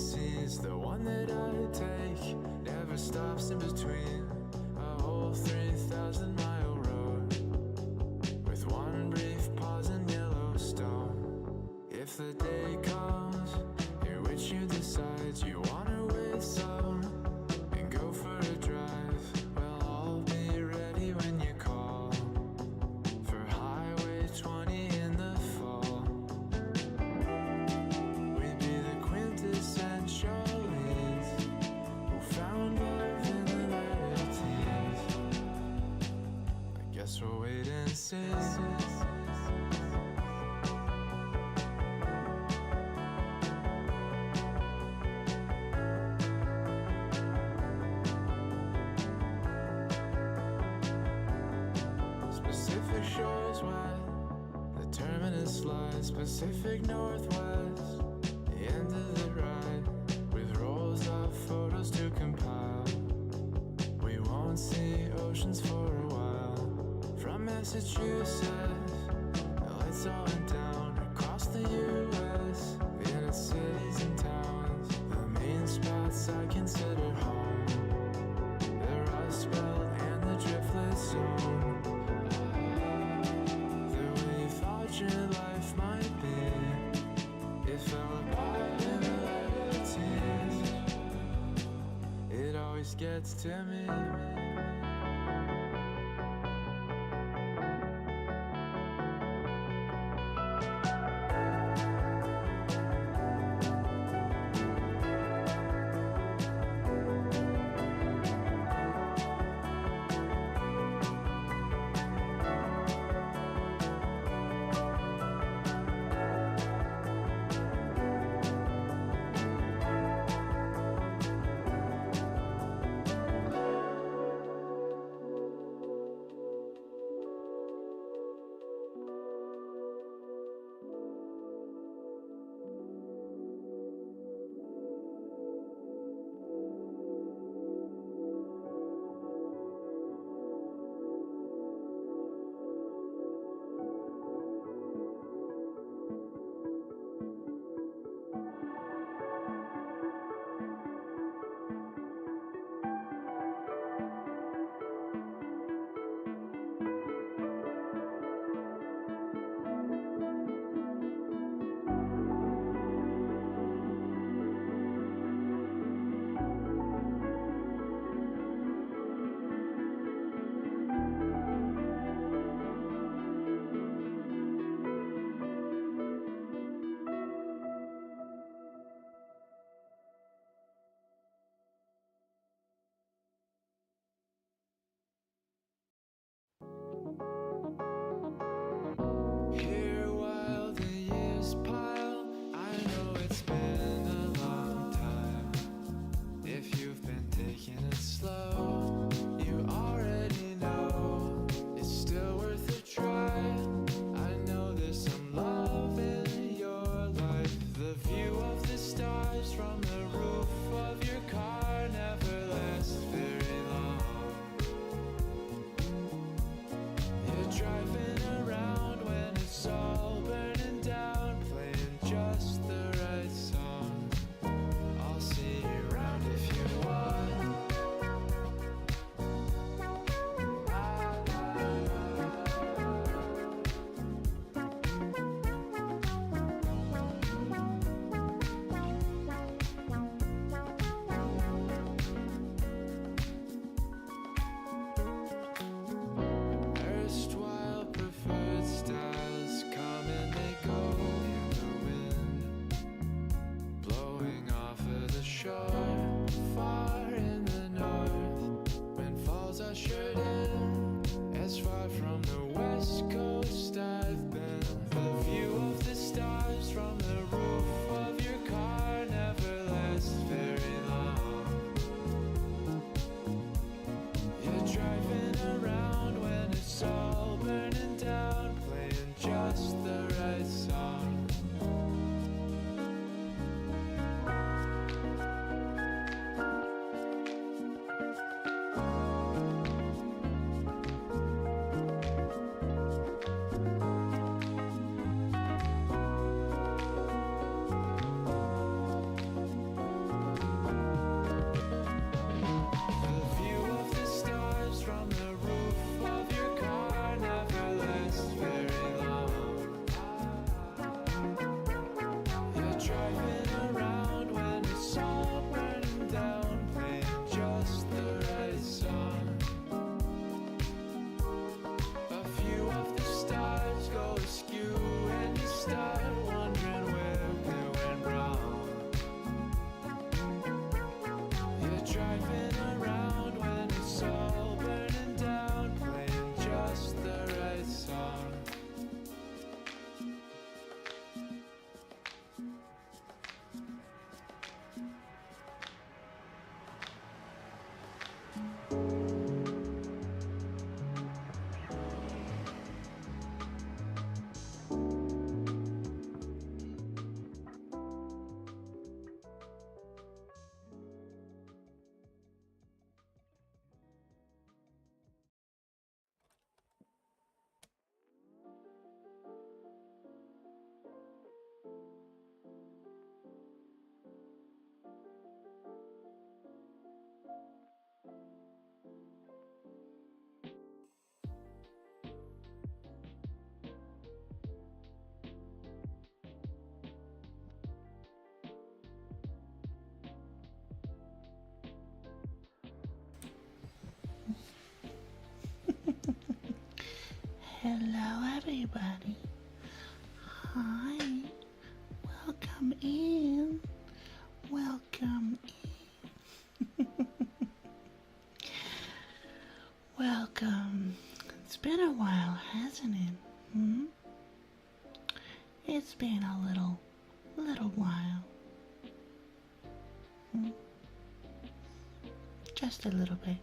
seas, the one that I take never stops in between a whole 3,000-mile road, with one brief pause in Yellowstone. If the day comes in which you decide you wanna wait some and go for a drive, well, I'll be ready when you call for Highway 20 in the fall. We'd be the quintessential leads who found love in the latter teens. I guess we'll wait and see. Shores wet, the terminus lies Pacific Northwest, the end of the ride, with rolls of photos to compile. We won't see oceans for a while. From Massachusetts, the lights all went down across the US, the inner cities and towns, the main spots I consider home, the Rust Belt and the Driftlet Zone. Your life might be, it fell apart in the latter tears. It always gets to me. Hello, everybody. Hi. Welcome in. Welcome in. Welcome. It's been a while, hasn't it? It's been a little while. Just a little bit.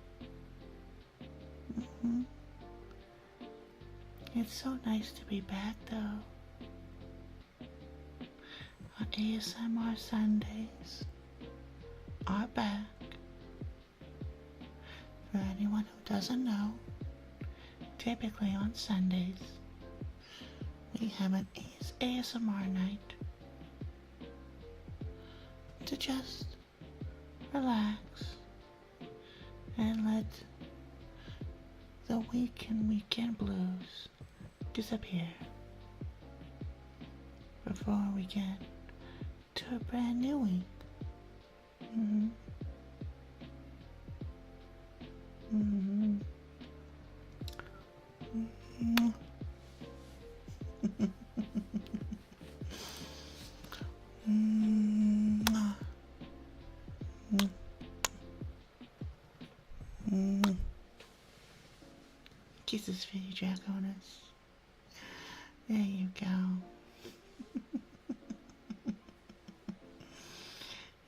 It's so nice to be back, though. Our ASMR Sundays are back. For anyone who doesn't know, typically on Sundays, we have an ASMR night to just relax and let the weekend blues disappear before we get to a brand new week. Kisses for you, Draconis. There you go.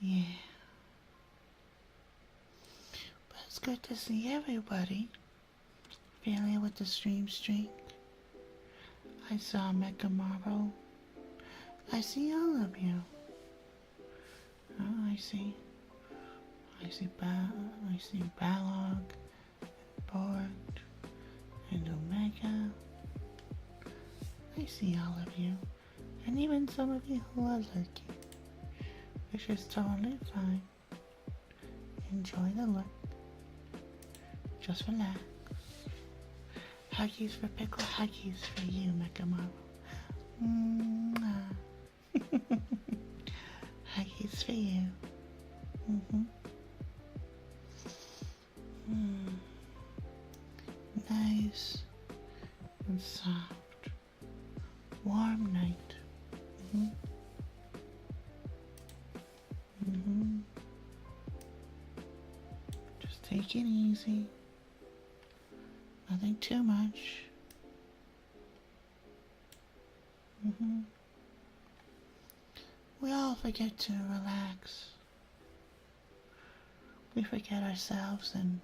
Yeah. But it's good to see everybody. Familiar with the stream streak? I saw Mecha Marvel. I see all of you. Oh, I see Balog, Borg, and Omega. I see all of you. And even some of you who are lurking. Which is totally fine. Enjoy the look. Just relax. Huggies for Pickle, huggies for you, Mecha Marvel. Huggies for you. Nice and soft. Warm night. Just take it easy. Nothing too much. We all forget to relax. We forget ourselves and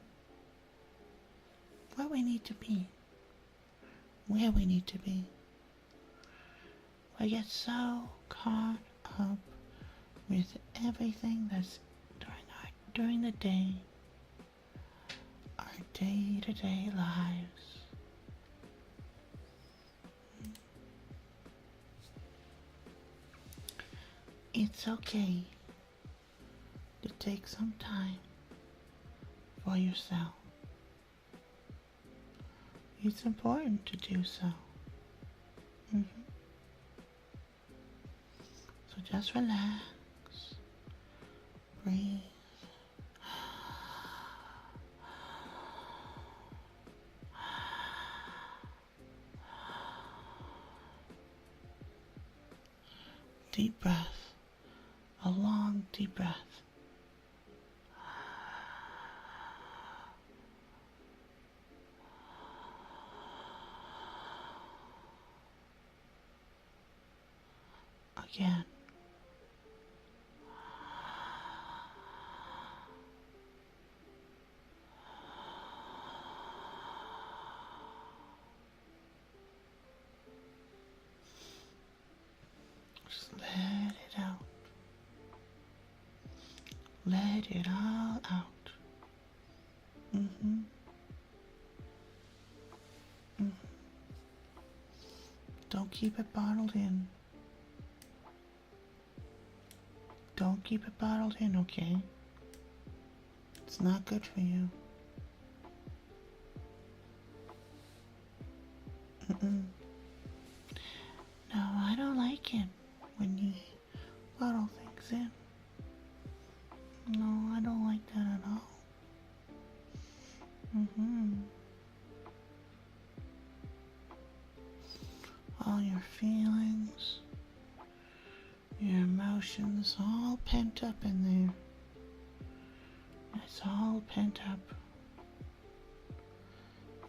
what we need to be, where we need to be. We get so caught up with everything that's during the day, our day-to-day lives. It's okay to take some time for yourself. It's important to do so. So just relax, breathe. Deep breath, a long deep breath. Again. Just let it out. Let it all out. Don't keep it bottled in. Don't keep it bottled in, okay? It's not good for you. No, I don't like it when you bottle things in. No, I don't like that at all. your feelings, your emotions all pent up in there. It's all pent up.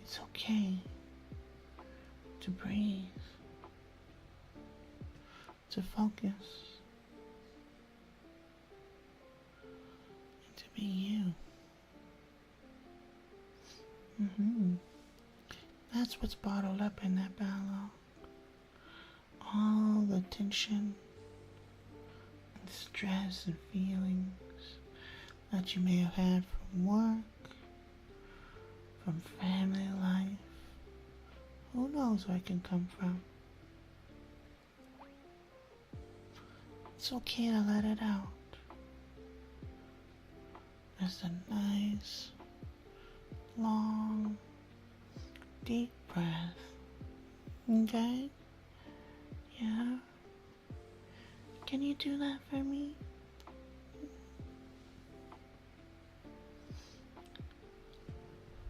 It's okay to breathe, to focus, and to be you. That's what's bottled up in that bottle. All the tension and stress and feelings that you may have had from work, from family life. Who knows where it can come from? It's okay to let it out. Just a nice, long, deep breath. Okay? Yeah? Can you do that for me?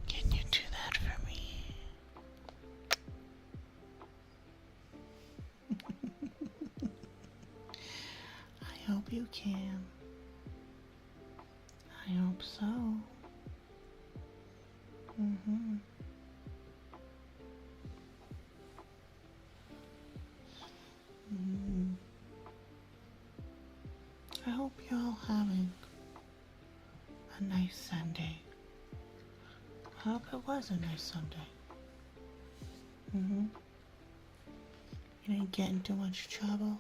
Can you do that for me? I hope you can. I hope so. I hope you're all having a nice Sunday. I hope it was a nice Sunday. You didn't get into much trouble.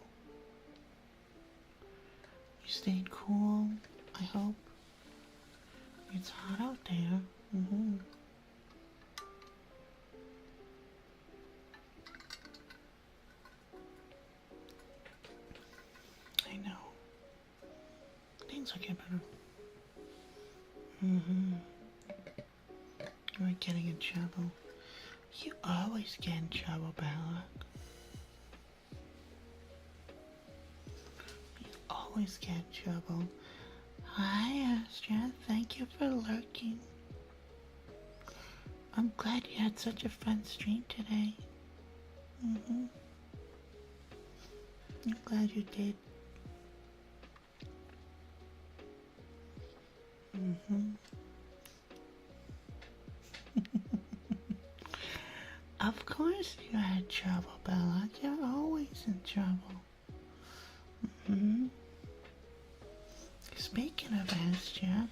You stayed cool, I hope. It's hot out there. I know. Things will get better. You're getting in trouble. You always get in trouble, Bella. You always get in trouble. Hi, Astra. Thank you for lurking. I'm glad you had such a fun stream today. I'm glad you did. Of course you had trouble, Bella. You're always in trouble. Speaking of Astra,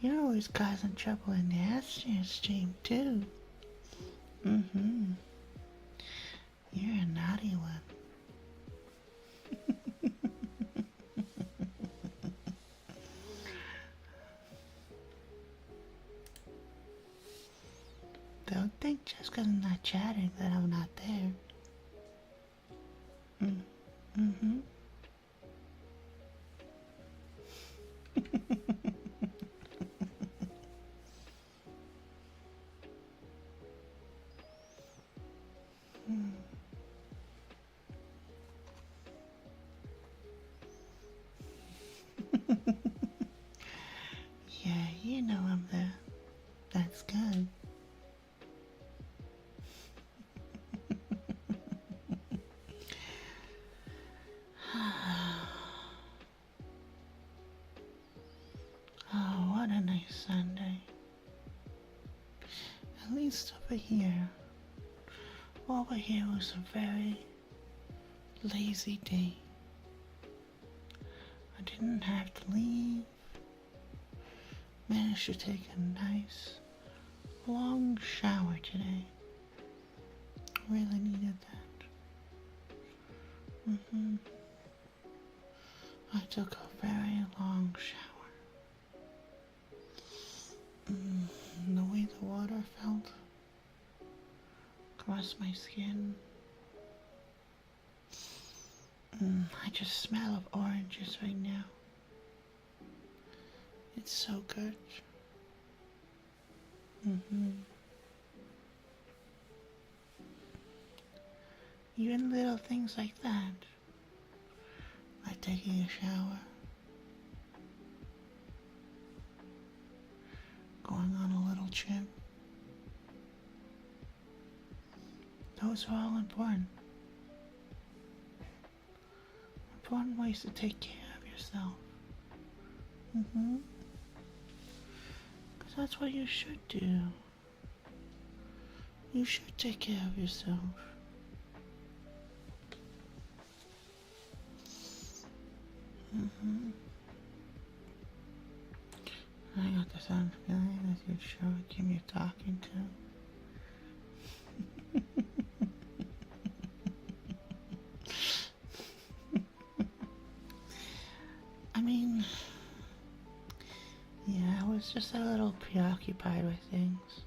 you're always causing trouble in the Astra stream too. You're a naughty one. Don't think just because I'm not chatting that I'm not there. Yeah, you know I'm there. That's good. Oh, what a nice Sunday. At least over here. Over here was a very lazy day. I didn't have to leave. Managed to take a nice long shower today. Really needed that. I took a very long shower. The way the water felt across my skin. I just smell of oranges right now. It's so good. Even little things like that, like taking a shower, going on a little trip, those are all important. important ways to take care of yourself. Mm-hmm. Because that's what you should do. You should take care of yourself. Mm-hmm. I got the same feeling as you sure Kim you're talking to. I mean, yeah, I was just a little preoccupied with things.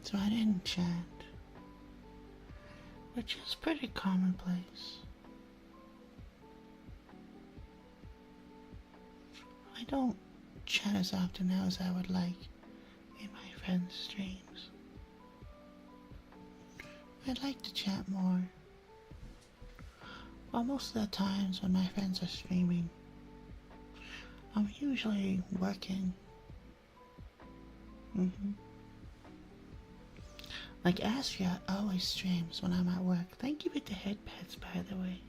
So I didn't chat. Which is pretty commonplace. I don't chat as often now as I would like in my friends' streams. I'd like to chat more. Well, most of the times when my friends are streaming, I'm usually working. Like Astria always streams when I'm at work. Thank you for the headpads, by the way.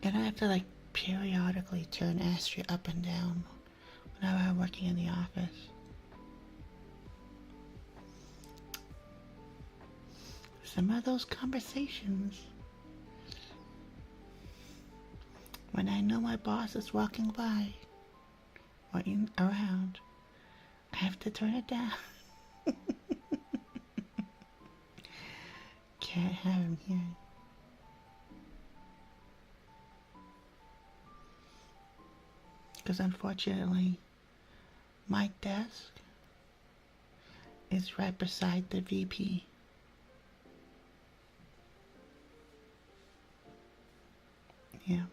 And I have to like periodically turn Astria up and down whenever I'm working in the office. Some of those conversations, when I know my boss is walking by or around, I have to turn it down. Can't have him here. Because unfortunately, my desk is right beside the VP. Yeah.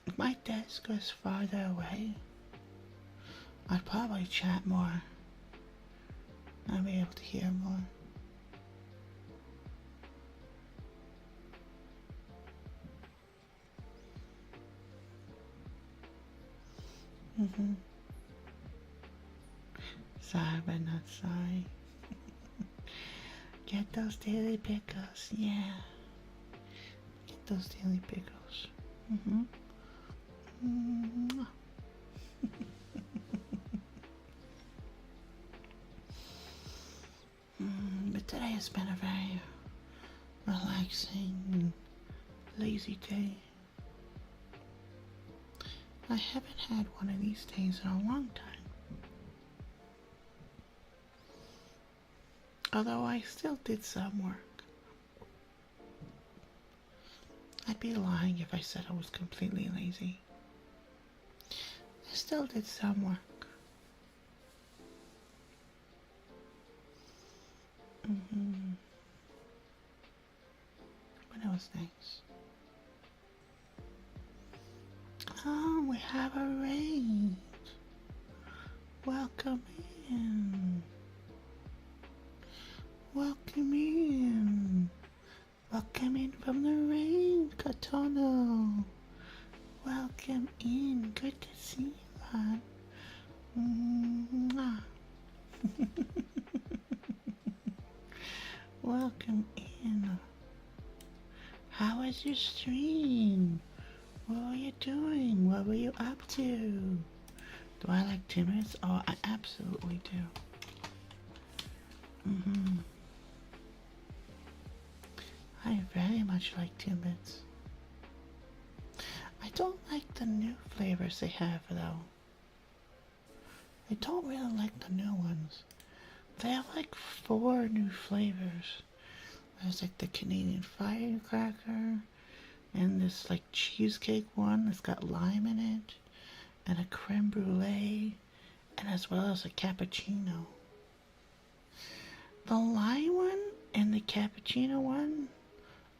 If my desk was farther away, I'd probably chat more. I'd be able to hear more. Sorry, but not sorry. Get those daily pickles, yeah. Get those daily pickles. But today has been a very relaxing and lazy day. I haven't had one of these days in a long time. Although I still did some work. I'd be lying if I said I was completely lazy. I still did some work. But it was nice. Oh, we have a raid. Welcome in. Welcome in. Welcome in from the rain, Katana. Welcome in. Good to see you, hon. Welcome in. How was your stream? What were you doing? What were you up to? Do I like Timbits? Oh, I absolutely do. I very much like Timbits. I don't like the new flavors they have, though. I don't really like the new ones. They have like 4 new flavors. There's like the Canadian firecracker, and this like cheesecake one that's got lime in it, and a creme brulee, and as well as a cappuccino. The lime one and the cappuccino one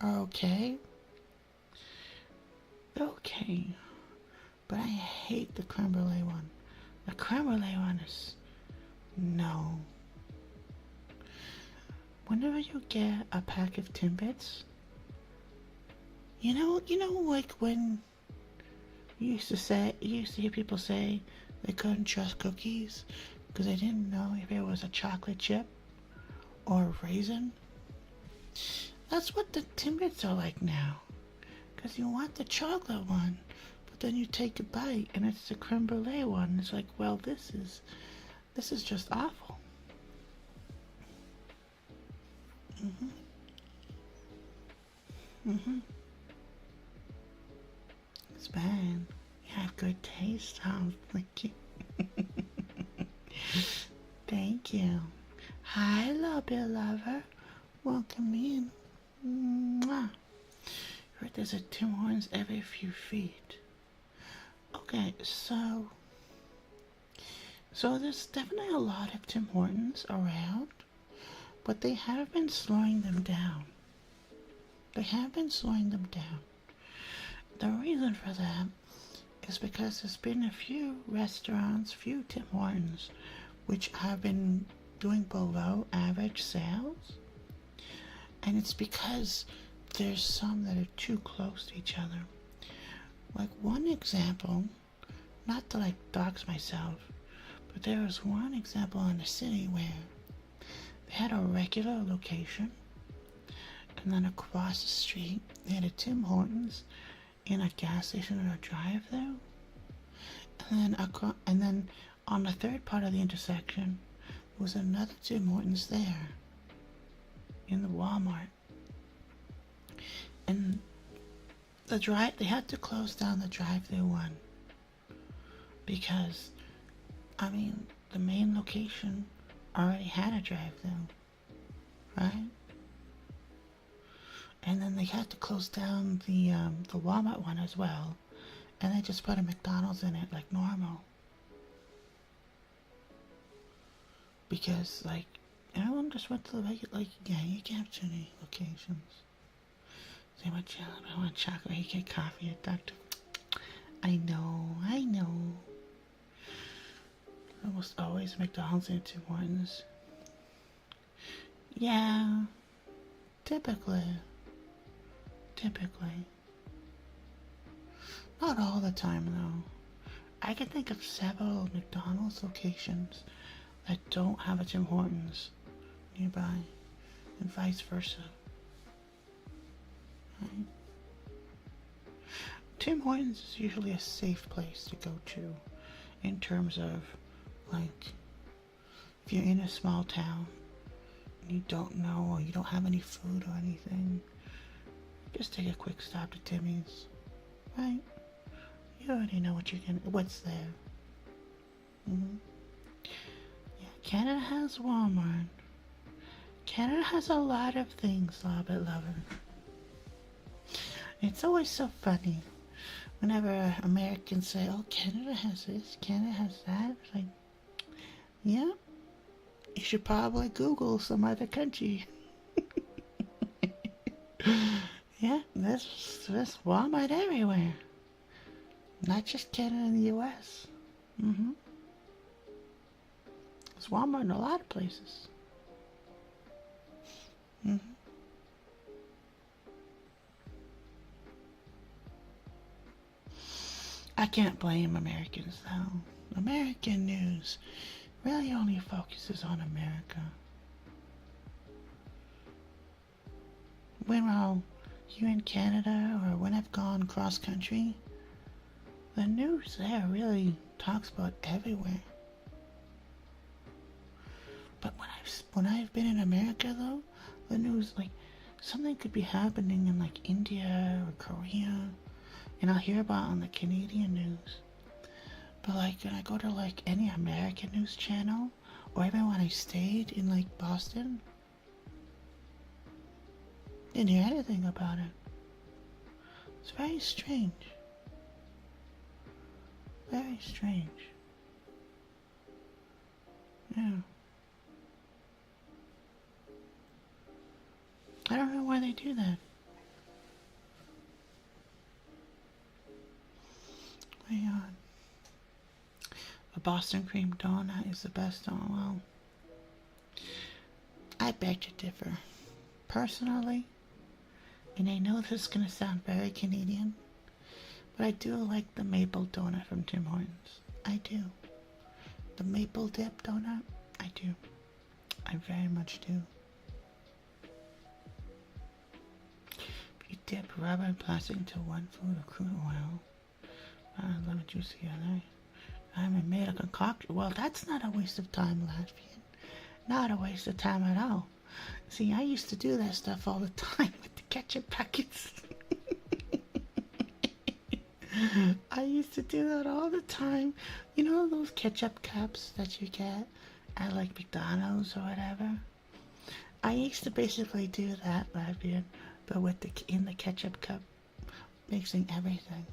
are okay. They're okay. But I hate the creme brulee one. The creme brulee one is no. Whenever you get a pack of Timbits, you know, like when You used to hear people say they couldn't trust cookies because they didn't know if it was a chocolate chip or a raisin. That's what the Timbits are like now. Because you want the chocolate one, but then you take a bite and it's the creme brulee one. It's like, well, this is just awful. Mhm. Mhm. It's bad. You have good taste, Tom. Thank you. Thank you. Hi, little bit lover. Welcome in. Mwah. Heard there's a Tim Hortons every few feet. Okay, so there's definitely a lot of Tim Hortons around, but they have been slowing them down. They have been slowing them down. The reason for that is because there's been a few restaurants, few Tim Hortons, which have been doing below average sales. And it's because there's some that are too close to each other. Like one example, not to like dox myself, but there was one example in the city where they had a regular location, and then across the street they had a Tim Hortons in a gas station or a drive-thru, and then on the third part of the intersection was another Tim Hortons there in the Walmart. And they had to close down the drive-thru one because, I mean, the main location already had a drive-thru, right? And then they had to close down the Walmart one as well, and they just put a McDonald's in it like normal. Because like everyone just went to the regular, like, yeah, you can't have too many locations. Say what you I want chocolate, you get coffee at Dr. I know. Almost always McDonald's and Tim Hortons. Yeah, typically. Not all the time though. I can think of several McDonald's locations that don't have a Tim Hortons nearby, and vice versa. Right? Tim Hortons is usually a safe place to go to in terms of, like, if you're in a small town and you don't know or you don't have any food or anything, just take a quick stop to Timmy's, right? You already know what's there. Yeah, Canada has Walmart. Canada has a lot of things, Lobbit Lover. It's always so funny whenever Americans say, oh, Canada has this, Canada has that. It's like, yeah, you should probably Google some other country. Yeah, there's Walmart everywhere. Not just Canada and the US. There's Walmart in a lot of places. I can't blame Americans though. American news really only focuses on America. Meanwhile, here in Canada or when I've gone cross country, the news there really talks about everywhere. But when I've been in America though, the news, like, something could be happening in like India or Korea, and I'll hear about it on the Canadian news. But like when I go to like any American news channel, or even when I stayed in like Boston, didn't hear anything about it. It's very strange. Very strange. Yeah. I don't know why they do that. Hang on. A Boston cream donut is the best donut. Well, I beg to differ. Personally, and I know this is going to sound very Canadian, But I do like the maple donut from Tim Hortons. I do. The maple dip donut, I do. I very much do. If you dip rubber and plastic into one food or crude oil, lemon juice together, I made a concoction. Well, that's not a waste of time, Latvian. Not a waste of time at all. See, I used to do that stuff all the time with the ketchup packets. I used to do that all the time. You know those ketchup cups that you get at like McDonald's or whatever? I used to basically do that, Latvian, but with in the ketchup cup, mixing everything.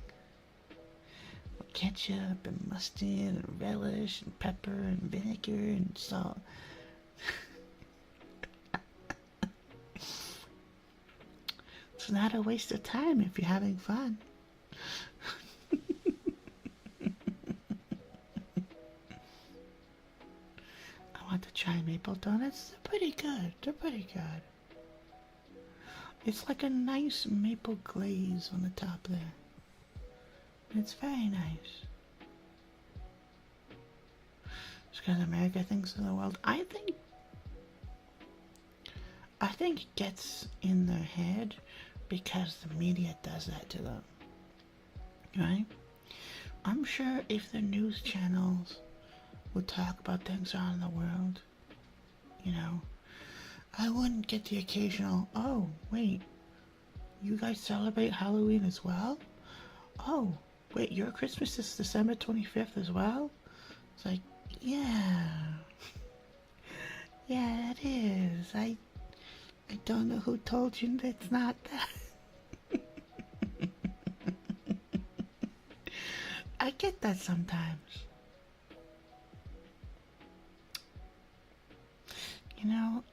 Ketchup and mustard and relish and pepper and vinegar and salt. It's not a waste of time if you're having fun. I want to try maple donuts. They're pretty good. They're pretty good. It's like a nice maple glaze on the top there. It's very nice. It's because America thinks of the world. I think it gets in their head because the media does that to them. Right? I'm sure if the news channels would talk about things around the world, you know, I wouldn't get the occasional, oh, wait, you guys celebrate Halloween as well? Oh, wait, your Christmas is December 25th as well? It's like, yeah. Yeah, it is. I don't know who told you it's not that. I get that sometimes. You know,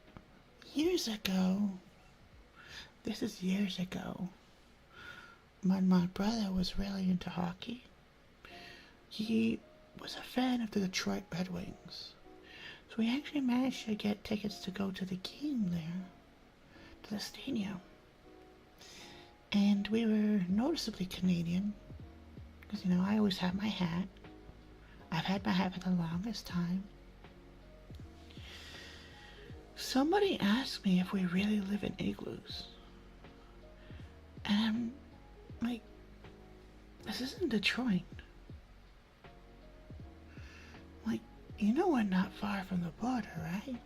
years ago, this is years ago, my brother was really into hockey. He was a fan of the Detroit Red Wings. So we actually managed to get tickets to go to the game there, to the stadium. And we were noticeably Canadian, because, you know, I always have my hat. I've had my hat for the longest time. Somebody asked me if we really live in igloos. And I'm like, this isn't Detroit. Like, you know we're not far from the border, right?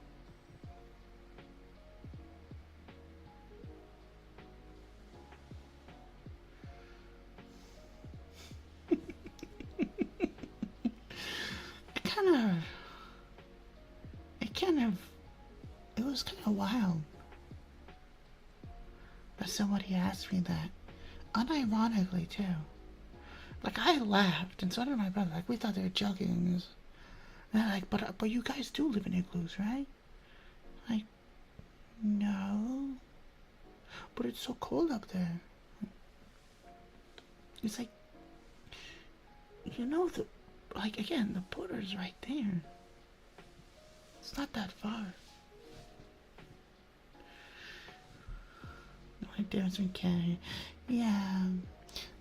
It was kind of wild. But somebody asked me that, unironically too. Like, I laughed, and so did my brother. Like, we thought they were joking. And they're like, but you guys do live in igloos, right? Like, no. But it's so cold up there. It's like, you know, again, the border's right there. It's not that far. The only difference in Canada, yeah.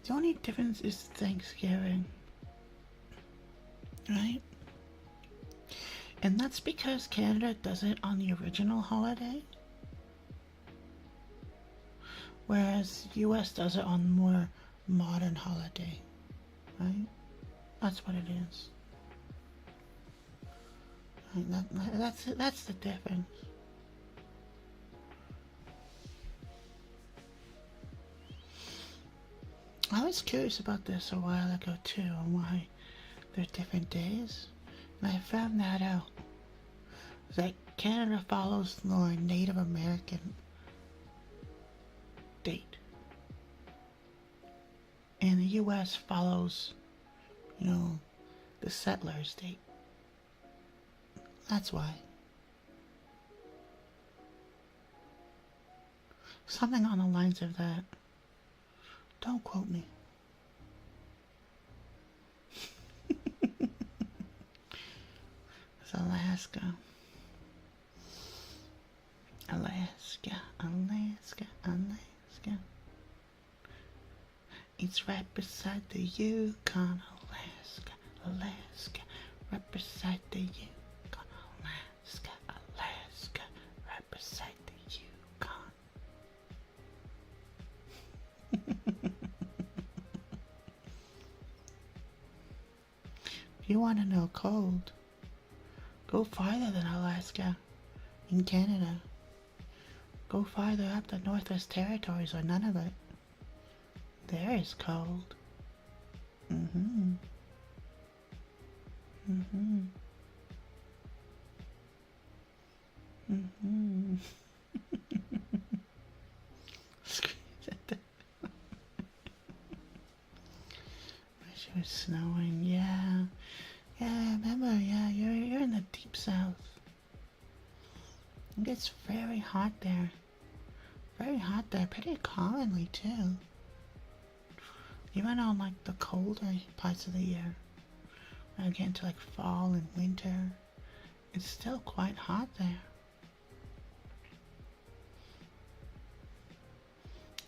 The only difference is Thanksgiving, right? And that's because Canada does it on the original holiday, whereas the US does it on more modern holiday, right? That's what it is. Right? That's the difference. I was curious about this a while ago too, and why there are different days, and I found that out. That Canada follows the Native American date, and the U.S. follows, you know, the settlers' date. That's why. Something on the lines of that. Don't quote me. It's Alaska. Alaska, Alaska, Alaska. It's right beside the Yukon, Alaska, Alaska, right beside the Yukon, Alaska, Alaska, right beside the Yukon. If you want to know cold, go farther than Alaska, in Canada. Go farther up the Northwest Territories or Nunavut. There is cold. Mm-hmm. Mm-hmm. Mm-hmm. Wish it was snowing. Yeah. Yeah, I remember. Yeah, you're in the deep south. It gets very hot there. Very hot there, pretty commonly too. Even on like the colder parts of the year. When I get into like fall and winter, it's still quite hot there.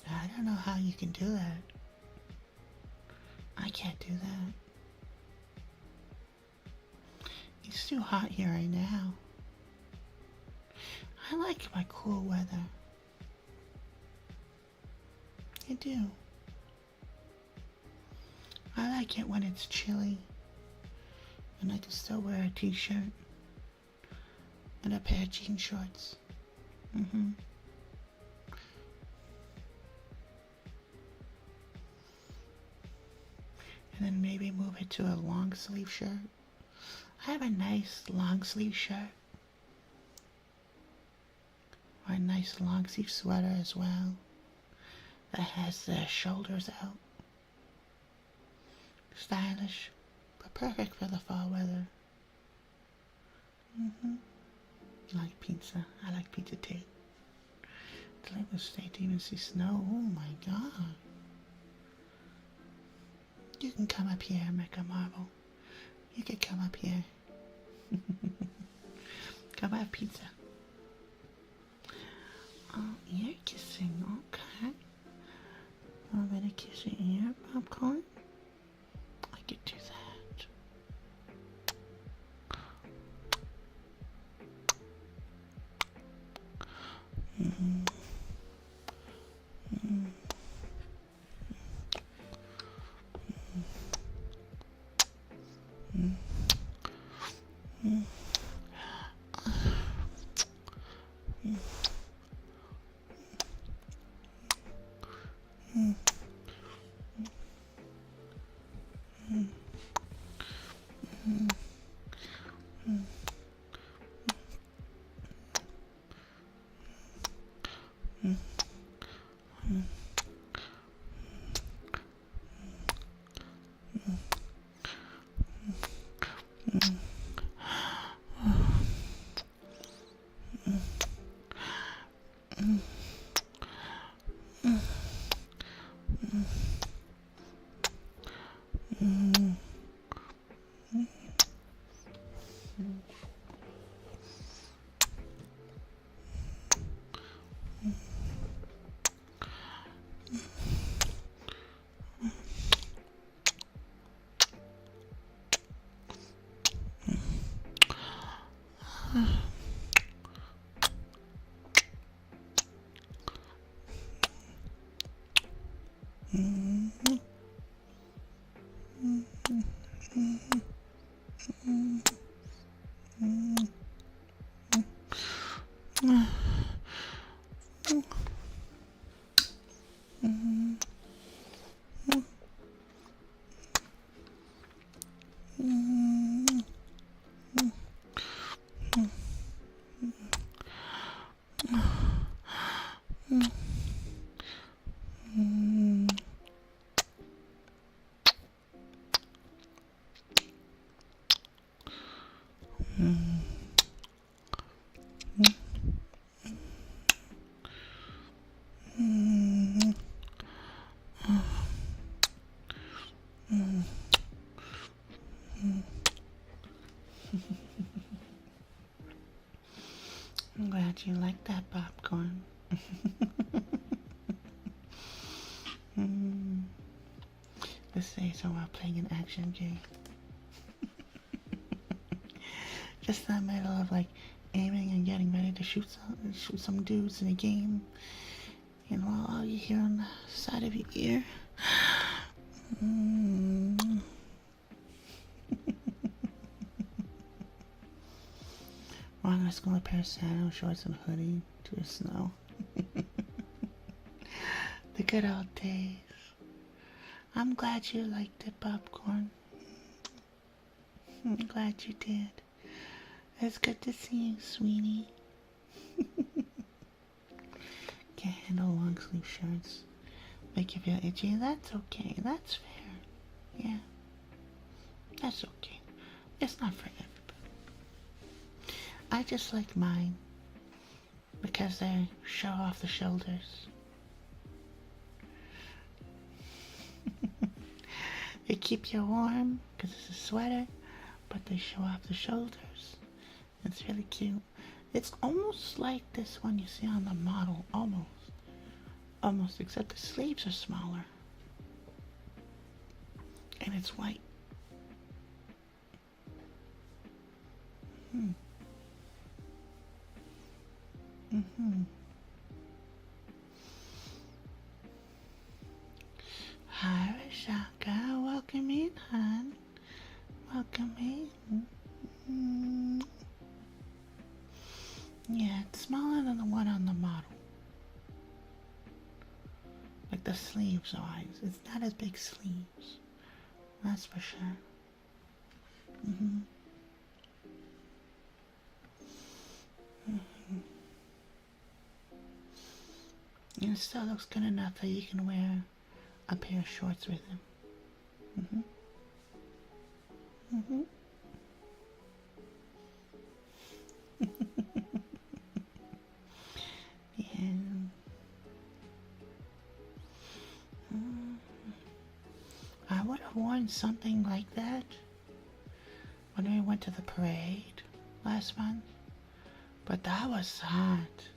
I don't know how you can do that. I can't do that. It's too hot here right now. I like my cool weather. I do. I like it when it's chilly and I can still wear a t-shirt and a pair of jean shorts. Mm-hmm. And then maybe move it to a long sleeve shirt. I have a nice long sleeve shirt. Or a nice long sleeve sweater as well. That has the shoulders out. Stylish, but perfect for the fall weather. Mm-hmm. You like pizza? I like pizza too. Atlantic State to even see snow. Oh my god. You can come up here, Mecca Marvel. You can come up here. Come have pizza. Oh, ear kissing. Okay. I'm gonna kiss your ear, popcorn. I could do that. Mm-hmm. Mm-hmm. I'm glad you like that popcorn. imagine while playing an action game. Just in the middle of like aiming and getting ready to shoot some dudes in a game. And while all you hear on the side of your ear. Well, I'm gonna school a pair of sandal shorts and a hoodie to the snow. The good old days. I'm glad you liked it, Popcorn. I'm glad you did. It's good to see you, sweetie. Can't handle long sleeve shirts. Make you feel itchy. That's okay. That's fair. Yeah. That's okay. It's not for everybody. I just like mine because they show off the shoulders. They keep you warm because it's a sweater, but they show off the shoulders. It's really cute. It's almost like this one you see on the model, almost, except the sleeves are smaller and it's white. Hi, Rashaka. Welcome in, hon. Welcome in. Yeah, it's smaller than the one on the model. Like the sleeves wise. It's not as big sleeves. That's for sure. And it still looks good enough that you can wear a pair of shorts with him. Yeah. I would have worn something like that when we went to the parade last month, but that was hot.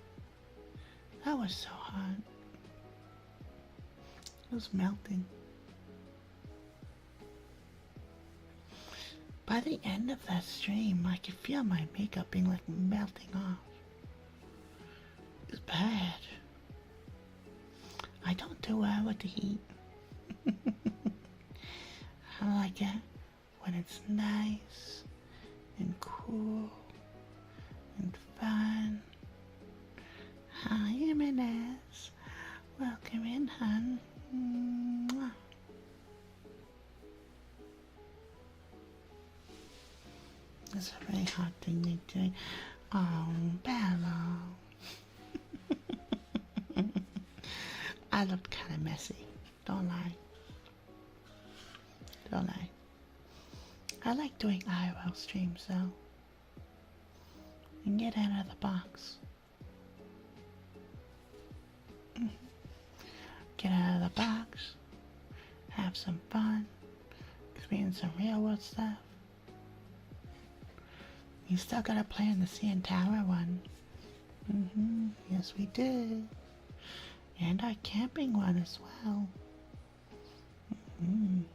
That was so hot. It was melting. By the end of that stream, I could feel my makeup being like melting off. It's bad. I don't do well with the heat. I like it when it's nice and cool and fun. Hi, Jimenez. Welcome in, hon. Mwah. It's a very hot thing they're doing. Oh, Bella. I looked kind of messy. Don't lie. Don't lie. I like doing IRL streams though. And get out of the box. Get out of the box. Have some fun. Experience some real world stuff. You still gotta play in the CN Tower one. Yes, we did. And our camping one as well. I'm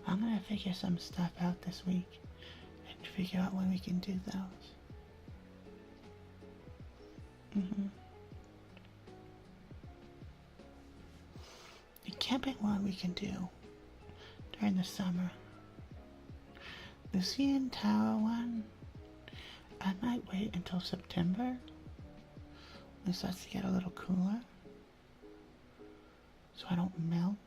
gonna figure some stuff out this week and figure out when we can do those. The camping one we can do during the summer. The CN Tower one, I might wait until September. It starts to get a little cooler, so I don't melt.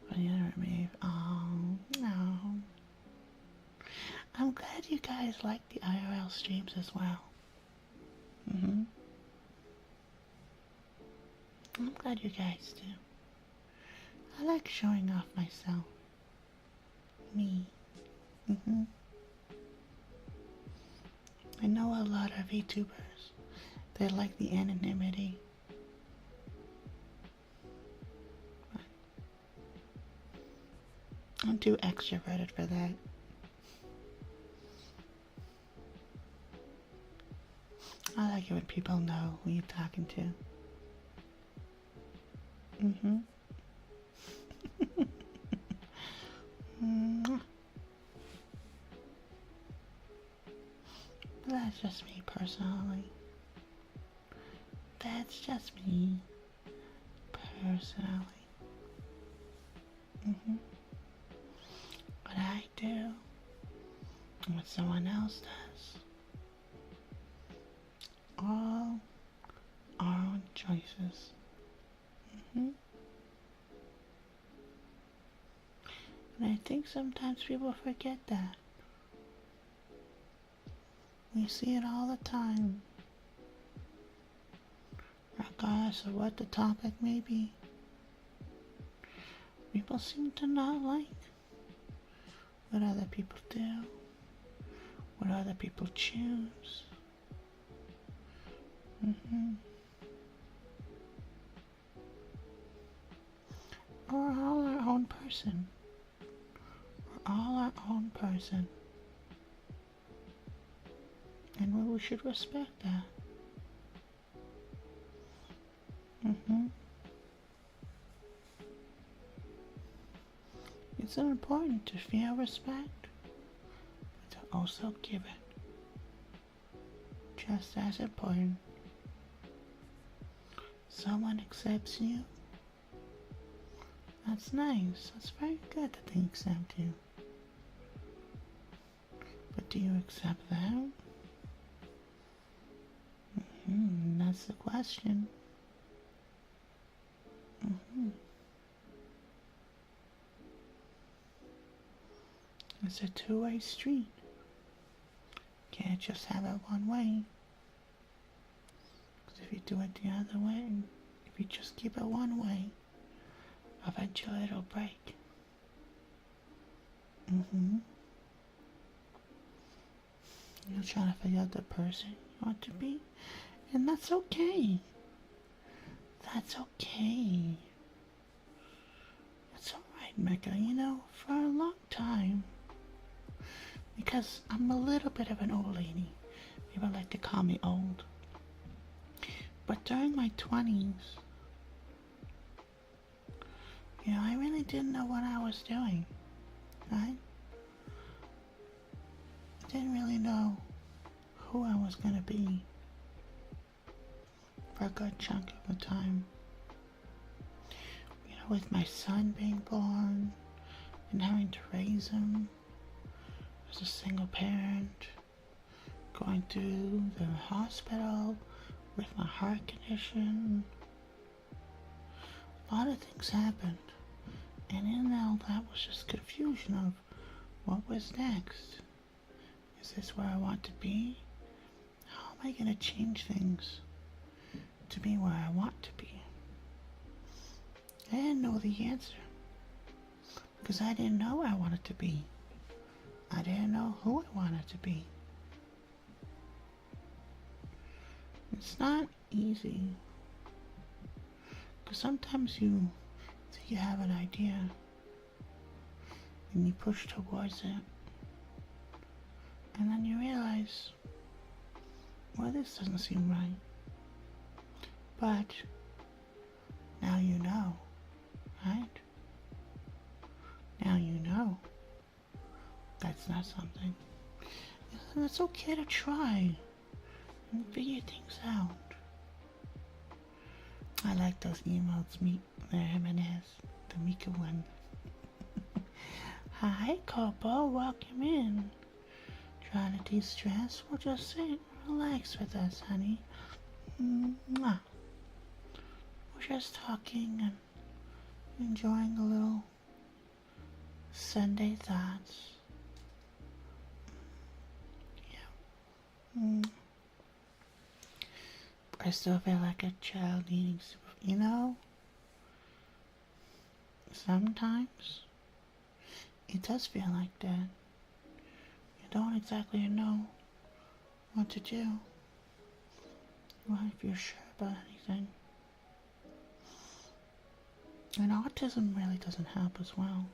But you know what I mean? Oh, no. I'm glad you guys like the IRL streams as well. I'm glad you guys do. I like showing off myself. Me. I know a lot of VTubers. They like the anonymity. I'm too extroverted for that. I like it when people know who you're talking to. Mm-hmm. Mwah. That's just me personally. That's just me personally. Mm-hmm. What I do and what someone else does. All our own choices. Mm-hmm. And I think sometimes people forget that. We see it all the time. Regardless of what the topic may be. People seem to not like what other people do, what other people choose. Mm-hmm. We're all our own person. We're all our own person. And we should respect that. Mm-hmm. It's important to feel respect, but to also give it. Just as important. Someone accepts you. That's nice. That's very good that they accept you. But do you accept them? That's the question. It's a two-way street. Can't just have it one way. Because if you do it the other way, if you just keep it one way, eventually it'll break. You're trying to figure out the person you want to be, and that's okay. That's okay. It's alright, Mecca. You know, for a long time, because I'm a little bit of an old lady. People like to call me old. But during my 20s, you know, I really didn't know what I was doing, right? I didn't really know who I was going to be for a good chunk of the time. You know, with my son being born and having to raise him as a single parent, going to the hospital with my heart condition. A lot of things happened, and in all that was just confusion of what was next. Is this where I want to be? How am I going to change things to be where I want to be? I didn't know the answer, because I didn't know where I wanted to be. I didn't know who I wanted to be. It's not easy, because sometimes you think you have an idea and you push towards it, and then you realize, well, this doesn't seem right. But now you know, right? Now you know that's not something. And it's okay to try and figure things out. I like those emotes, the M&S, the Mika one. Hi, Copo, welcome in. Trying to de-stress? Well, just sit and relax with us, honey. Mwah. We're just talking and enjoying a little Sunday thoughts. Yeah. I still feel like a child needing super, you know? Sometimes it does feel like that. You don't exactly know what to do, or if you're sure about anything. And autism really doesn't help as well.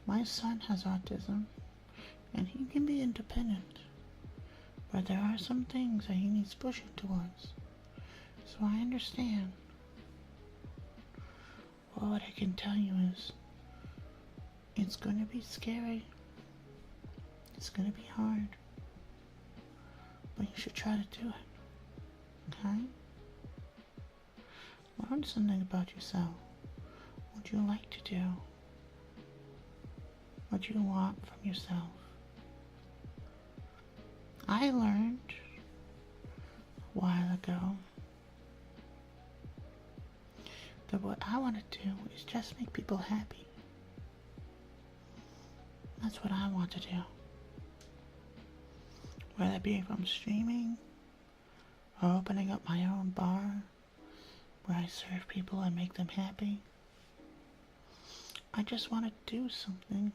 My son has autism, and he can be independent, But there are some things that he needs pushing towards. So I understand. Well, what I can tell you is, it's going to be scary. It's going to be hard. But you should try to do it. Okay? Learn something about yourself. What you like to do. What you want from yourself. I learned a while ago that what I want to do is just make people happy. That's what I want to do. Whether it be from streaming or opening up my own bar where I serve people and make them happy. I just want to do something,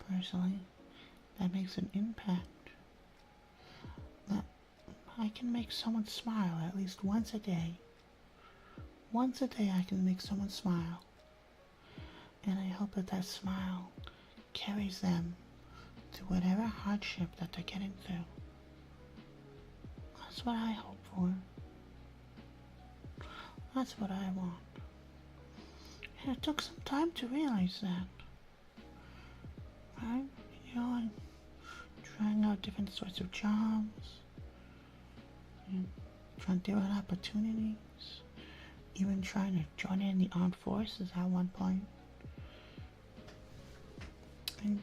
personally, that makes an impact. That I can make someone smile at least once a day. Once a day I can make someone smile. And I hope that that smile carries them through whatever hardship that they're getting through. That's what I hope for. That's what I want. And it took some time to realize that. Right? You know, I'm trying out different sorts of jobs. Trying different opportunities. Even trying to join in the armed forces at one point. And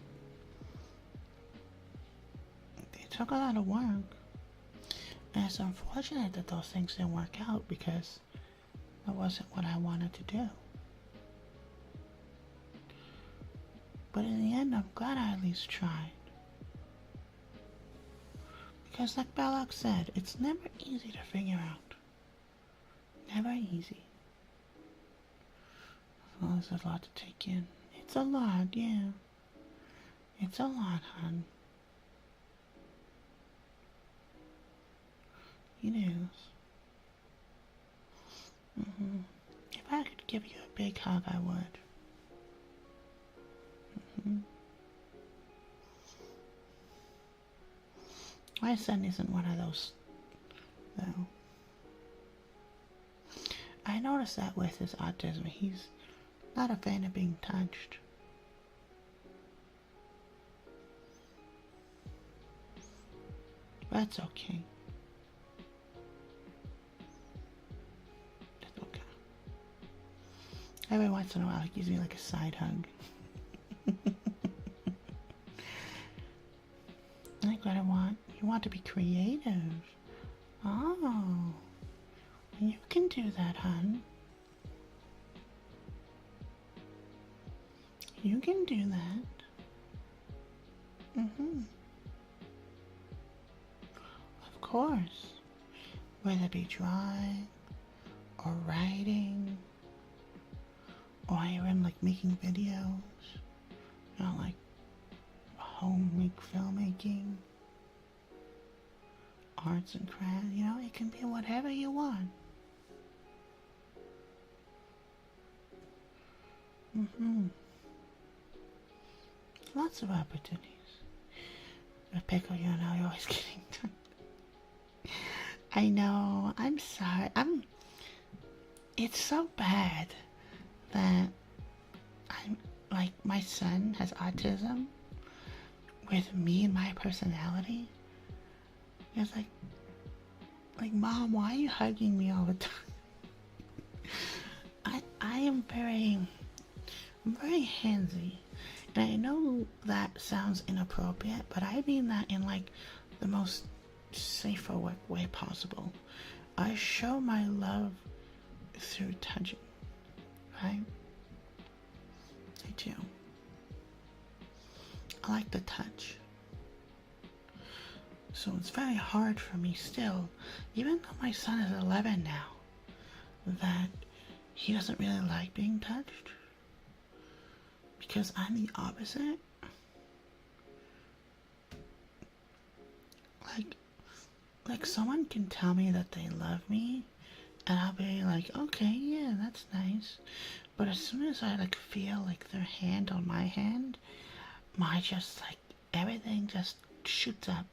it took a lot of work. And it's unfortunate that those things didn't work out because that wasn't what I wanted to do. But in the end, I'm glad I at least tried. Because like Belloc said, it's never easy to figure out. Never easy. Well, there's a lot to take in. It's a lot, yeah. It's a lot, hon. It is. If I could give you a big hug, I would. My son isn't one of those, though. I noticed that with his autism, he's not a fan of being touched. That's okay. That's okay. Every once in a while, he gives me like a side hug. Like what I want. You want to be creative. Oh. You can do that, hon. You can do that. Of course. Whether it be drawing, or writing, or even like making videos. You know, like home filmmaking, arts and crafts, you know, it can be whatever you want. Lots of opportunities. But Pickle, you know, you're always getting done. I know, I'm sorry. It's so bad that I'm, like, my son has autism with me and my personality. It's like, Mom, why are you hugging me all the time? I'm very handsy. And I know that sounds inappropriate, but I mean that in like the most safer way possible. I show my love through touching, right? I do. I like the touch. So it's very hard for me still, even though my son is 11 now, that he doesn't really like being touched. Because I'm the opposite. Like someone can tell me that they love me, and I'll be like, okay, yeah, that's nice. But as soon as I like feel like their hand on my hand, everything just shoots up.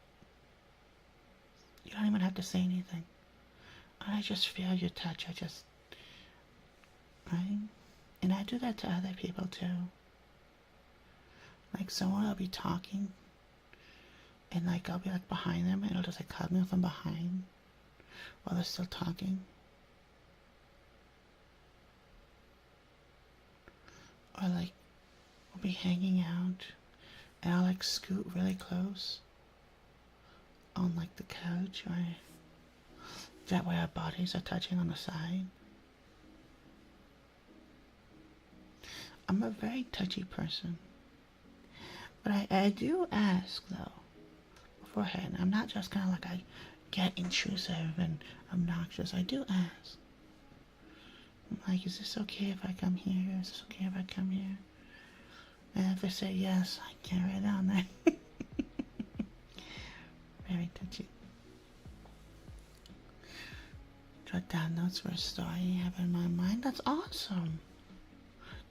You don't even have to say anything. I just feel your touch. Right? And I do that to other people too. Like someone will be talking and like I'll be like behind them and it'll just like hug me from behind while they're still talking. Or like we'll be hanging out and I'll like scoot really close on like the couch or that way our bodies are touching on the side. I'm a very touchy person. But I do ask though beforehand. I'm not just kind of like I get intrusive and obnoxious. I do ask. I'm like, is this okay if I come here? Is this okay if I come here? And if they say yes, I get right down there. Very touchy. Jot down notes for a story you have in my mind. That's awesome.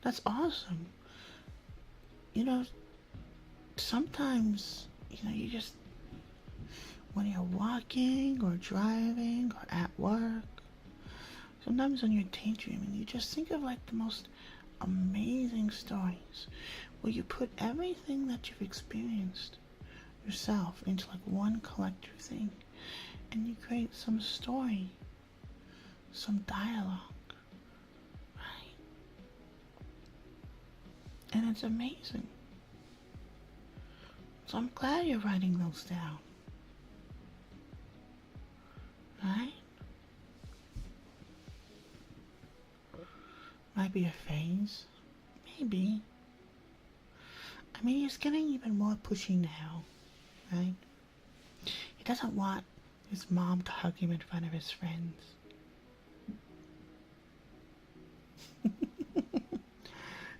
That's awesome. You know, sometimes, you just, when you're walking or driving or at work, sometimes when you're daydreaming, you just think of like the most amazing stories where you put everything that you've experienced yourself into like one collective thing and you create some story, some dialogue, right? And it's amazing. So I'm glad you're writing those down. Right? Might be a phase. Maybe. I mean, he's getting even more pushy now. Right? He doesn't want his mom to hug him in front of his friends.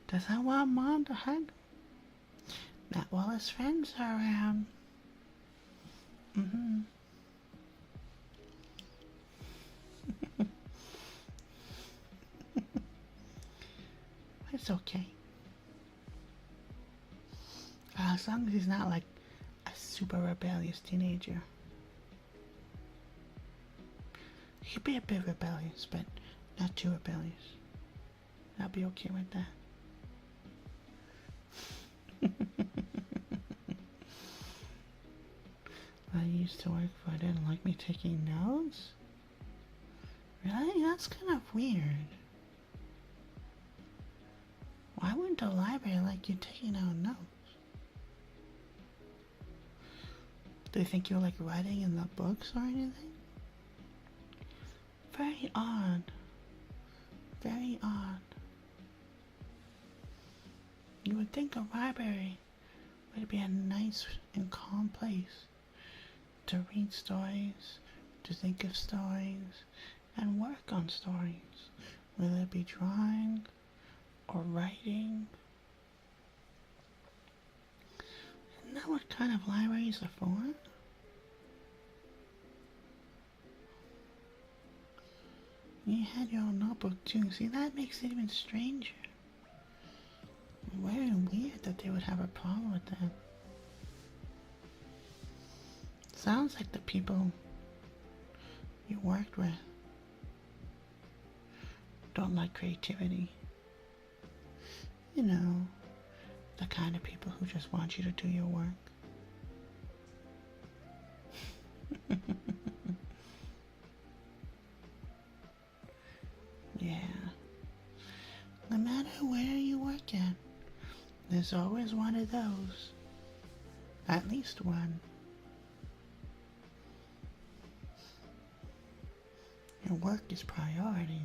Doesn't want mom to hug him. Not while his friends are around. It's okay. As long as he's not like a super rebellious teenager. He could be a bit rebellious, but not too rebellious. I'll be okay with that. I used to work for, I didn't like me taking notes? Really? That's kind of weird. Why wouldn't the library like you taking out notes? Do they think you're like writing in the books or anything? Very odd. Very odd. You would think a library would be a nice and calm place to read stories, to think of stories, and work on stories, whether it be drawing or writing. Isn't that what kind of libraries are for? You had your own notebook too. See, that makes it even stranger. Very weird that they would have a problem with that. Sounds like the people you worked with don't like creativity. You know, the kind of people who just want you to do your work. Yeah. No matter where you work at, there's always one of those. At least one. Your work is priority.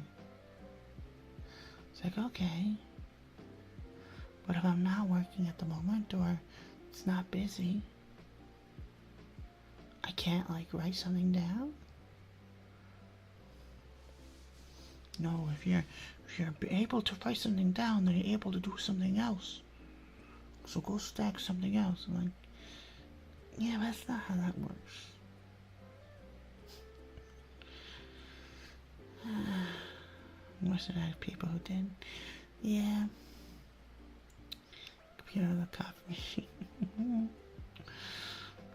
It's like, okay, but if I'm not working at the moment or it's not busy, I can't like write something down. No, if you're able to write something down, then you're able to do something else. So go stack something else. I'm like, yeah, that's not how that works. Must have had people who did. Yeah. Computer, the coffee machine.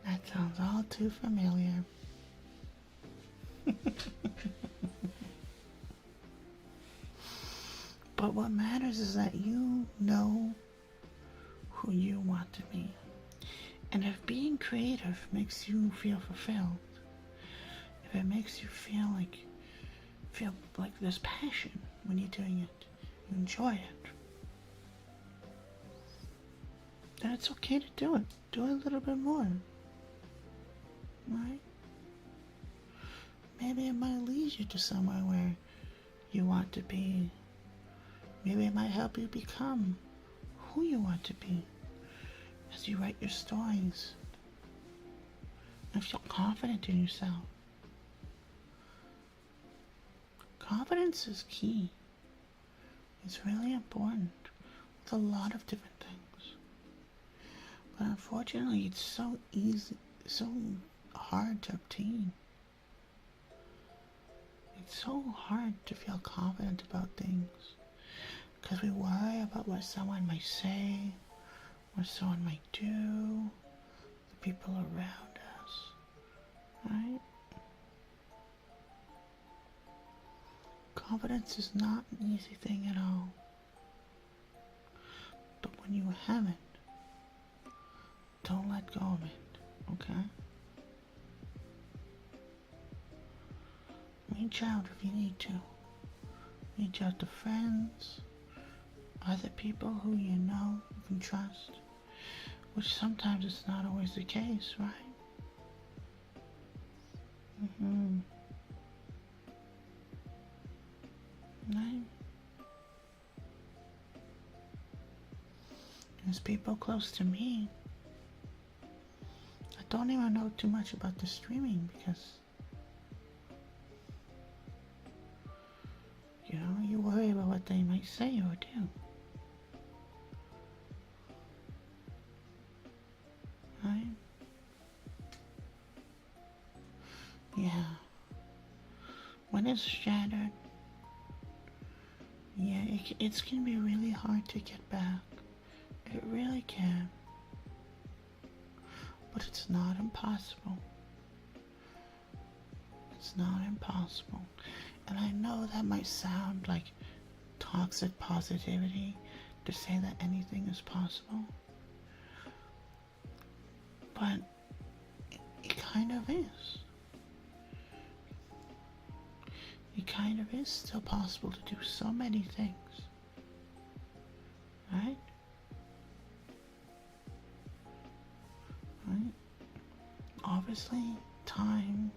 That sounds all too familiar. But what matters is that you know who you want to be. And if being creative makes you feel fulfilled, if it makes you feel like there's passion when you're doing it, you enjoy it, then it's okay to do it. Do it a little bit more. Right? Maybe it might lead you to somewhere where you want to be. Maybe it might help you become who you want to be as you write your stories and feel confident in yourself. Confidence is key. It's really important with a lot of different things. But unfortunately, it's so easy, so hard to obtain. It's so hard to feel confident about things because we worry about what someone might say, what someone might do, the people around us, right? Confidence is not an easy thing at all. But when you have it, don't let go of it, okay? Reach out if you need to. Reach out to friends, other people who you know you can trust, which sometimes is not always the case, right? Right? There's people close to me. I don't even know too much about the streaming because you worry about what they might say or do. Right? Yeah. When it's shattered, yeah, it's gonna be really hard to get back. It really can. But it's not impossible. It's not impossible. And I know that might sound like toxic positivity to say that anything is possible. But it kind of is. It kind of is still possible to do so many things. Right? Right? Obviously, time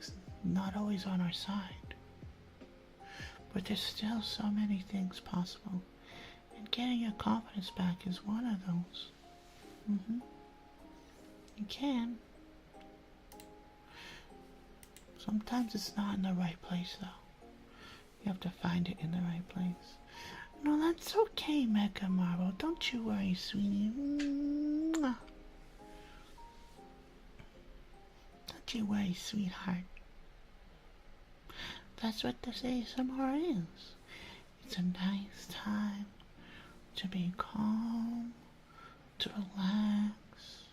is not always on our side. But there's still so many things possible. And getting your confidence back is one of those. You can. Sometimes it's not in the right place though. You have to find it in the right place. No, that's okay, Mega Marble. Don't you worry, sweetie. Mwah. Don't you worry, sweetheart. That's what this ASMR is. It's a nice time to be calm, to relax,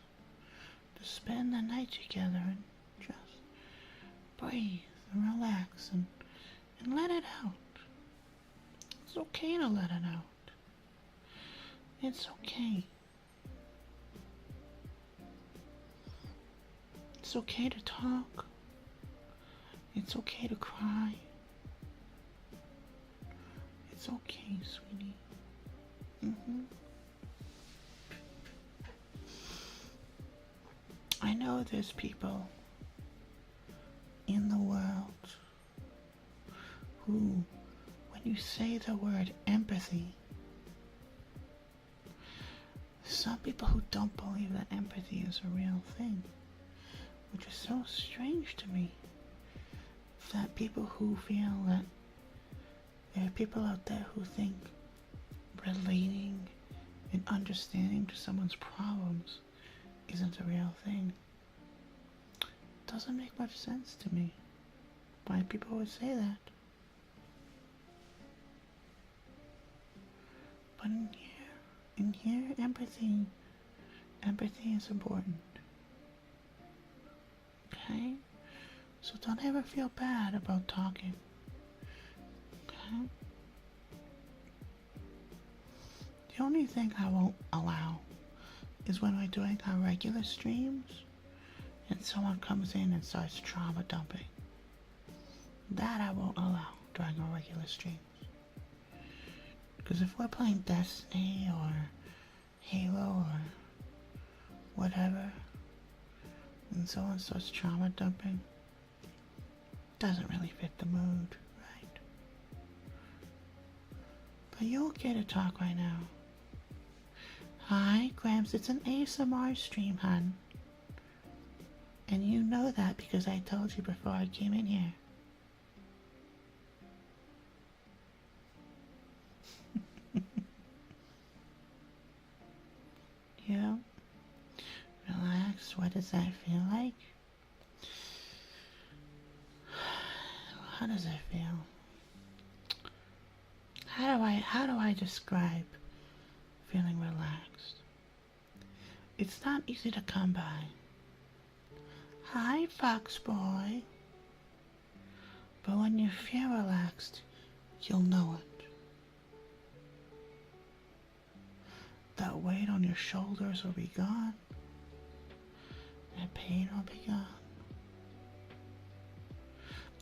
to spend the night together and just breathe and relax and let it out. It's okay to let it out. It's okay. It's okay to talk. It's okay to cry. It's okay, sweetie. I know there's people in the world who, when you say the word empathy, some people who don't believe that empathy is a real thing, which is so strange to me. That people who feel that there are people out there who think relating and understanding to someone's problems isn't a real thing. It doesn't make much sense to me why people would say that. But in here, empathy is important. Okay? So So don't ever feel bad about talking. Okay? The only thing I won't allow is when we're doing our regular streams and someone comes in and starts trauma dumping. That I won't allow during our regular streams. Because if we're playing Destiny or Halo or whatever, and someone starts trauma dumping, doesn't really fit the mood, right? But you're okay to talk right now. Hi, Gramps, it's an ASMR stream, hun. And you know that because I told you before I came in here. Yeah. Relax. What does that feel like? How does it feel? How do I describe feeling relaxed? It's not easy to come by. Hi, Fox Boy. But when you feel relaxed, you'll know it. That weight on your shoulders will be gone. That pain will be gone.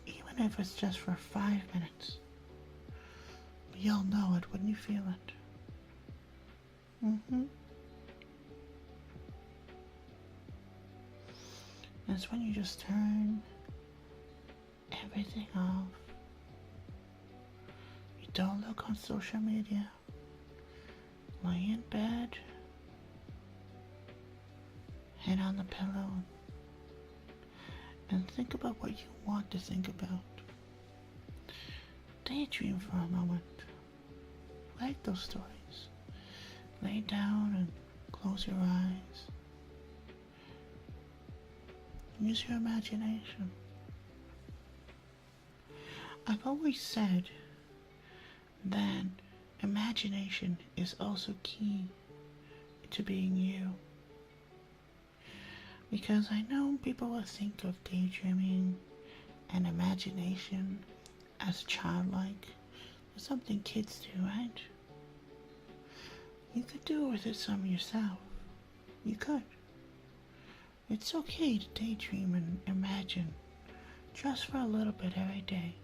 Even if it's just for 5 minutes, you'll know it when you feel it. That's when you just turn everything off. You don't look on social media. Lay in bed, head on the pillow, and think about what you want to think about. Daydream for a moment. Write those stories. Lay down and close your eyes. Use your imagination. I've always said that imagination is also key to being you. Because I know people will think of daydreaming and imagination as childlike. It's something kids do, right? You could do with it some yourself. You could. It's okay to daydream and imagine just for a little bit every day.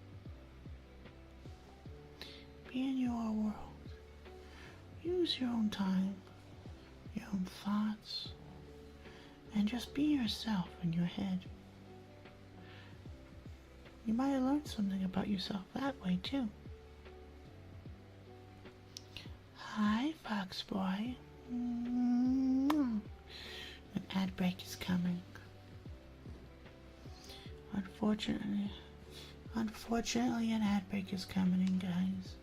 Be in your world. Use your own time, your own thoughts, and just be yourself in your head. You might have learned something about yourself that way too. Hi, Fox Boy. An ad break is coming. Unfortunately, an ad break is coming in, guys.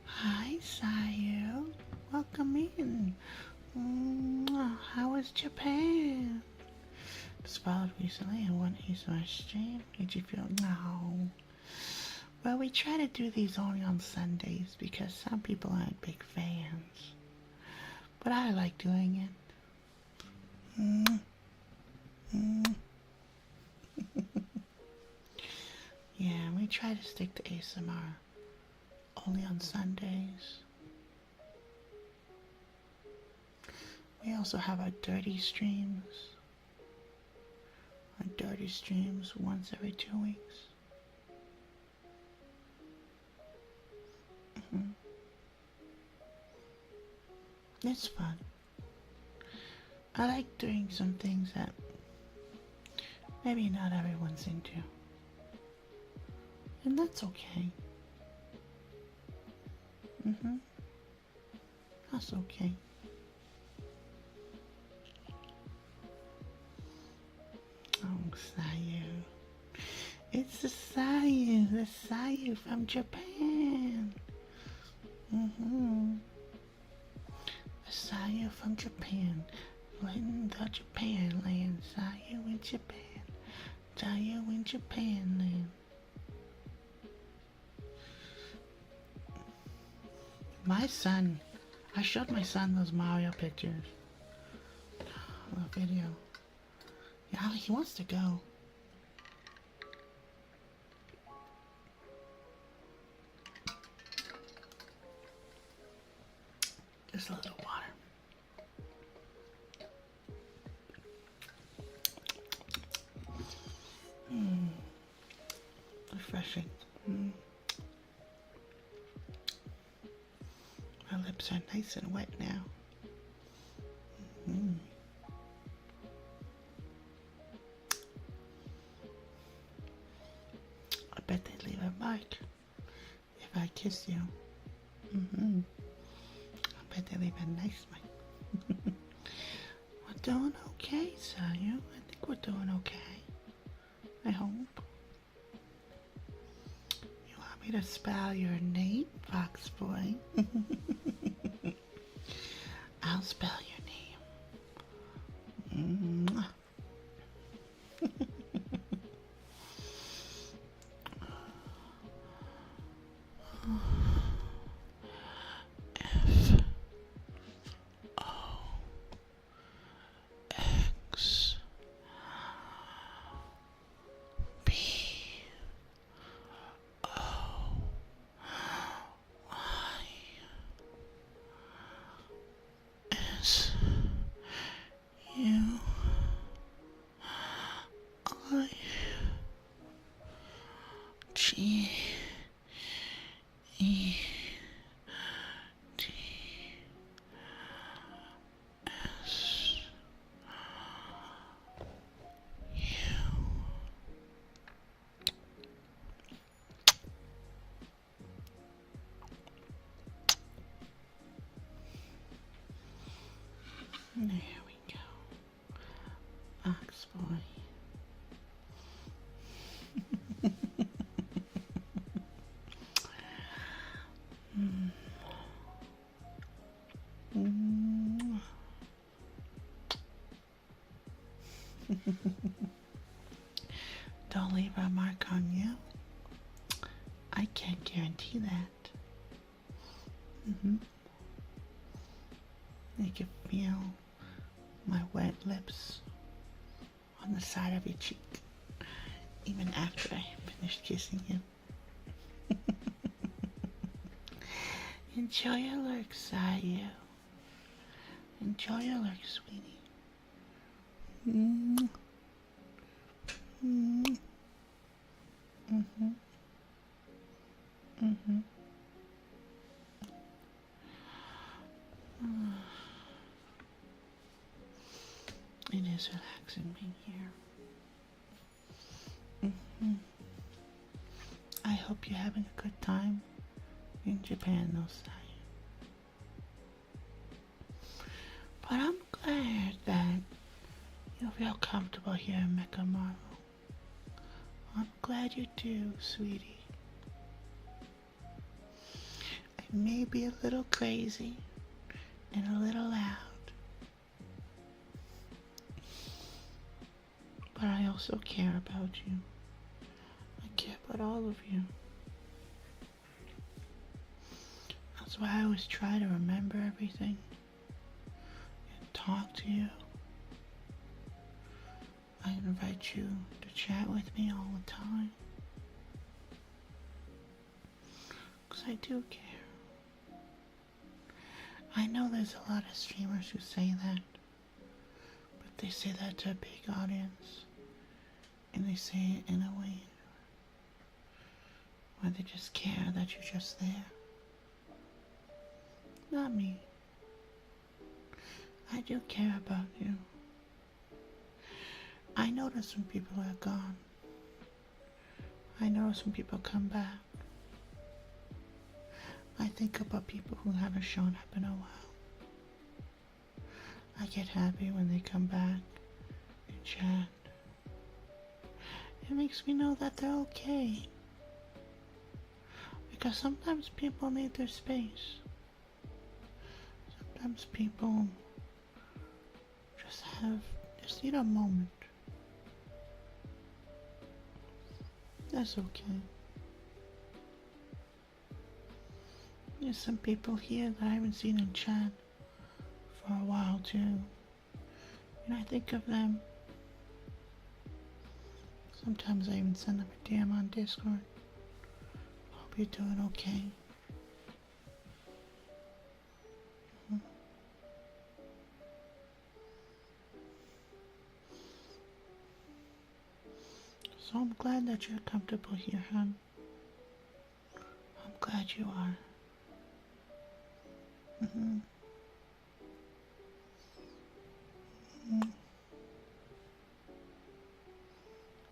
Hi, Sayu. Welcome in. How was Japan? Spelled recently in one ASMR stream. Did you feel? No. Well, we try to do these only on Sundays because some people aren't big fans. But I like doing it. Yeah, we try to stick to ASMR only on Sundays. We also have our dirty streams. Our dirty streams once every 2 weeks. It's fun. I like doing some things that maybe not everyone's into. And that's okay. That's okay. Oh, Sayu. It's the Sayu from Japan. The Sayu from Japan. In the Japan land. Sayu in Japan. Sayu in Japan land. My son, I showed my son those Mario pictures. The video. Yeah, he wants to go. Just a little water. Refreshing. My lips are nice and wet now. I bet they'd leave a mark if I kiss you. I bet they leave a nice mark. We're doing okay, Sayu. I think we're doing okay. I hope. You want me to spell your name, Fox Boy? I'll spell your name. Mwah. X B O Y S U I G E T S U. There we go. Ox boy. Don't leave a mark on you. I can't guarantee that. You can feel my wet lips on the side of your cheek, even after I finished kissing you. Enjoy your lurks, Sayu. Enjoy your lurks, sweetie. It is relaxing being here. I hope you're having a good time in Japan, no Sayu. But I'm glad that you feel comfortable here in Mekamaru. I'm glad you do, sweetie. I may be a little crazy and a little loud, but I also care about you. I care about all of you. That's why I always try to remember everything and talk to you. I invite you to chat with me all the time, 'cause I do care. I know there's a lot of streamers who say that, but they say that to a big audience, and they say it in a way where they just care that you're just there. Not me. I do care about you. I notice when people are gone. I notice when people come back. I think about people who haven't shown up in a while. I get happy when they come back and chat. It makes me know that they're okay. Because sometimes people need their space. Sometimes people just need a moment. That's okay. There's some people here that I haven't seen in chat for a while too. And I think of them Sometimes I even send them a DM on Discord. Hope you're doing okay. So I'm glad that you're comfortable here, hon. I'm glad you are.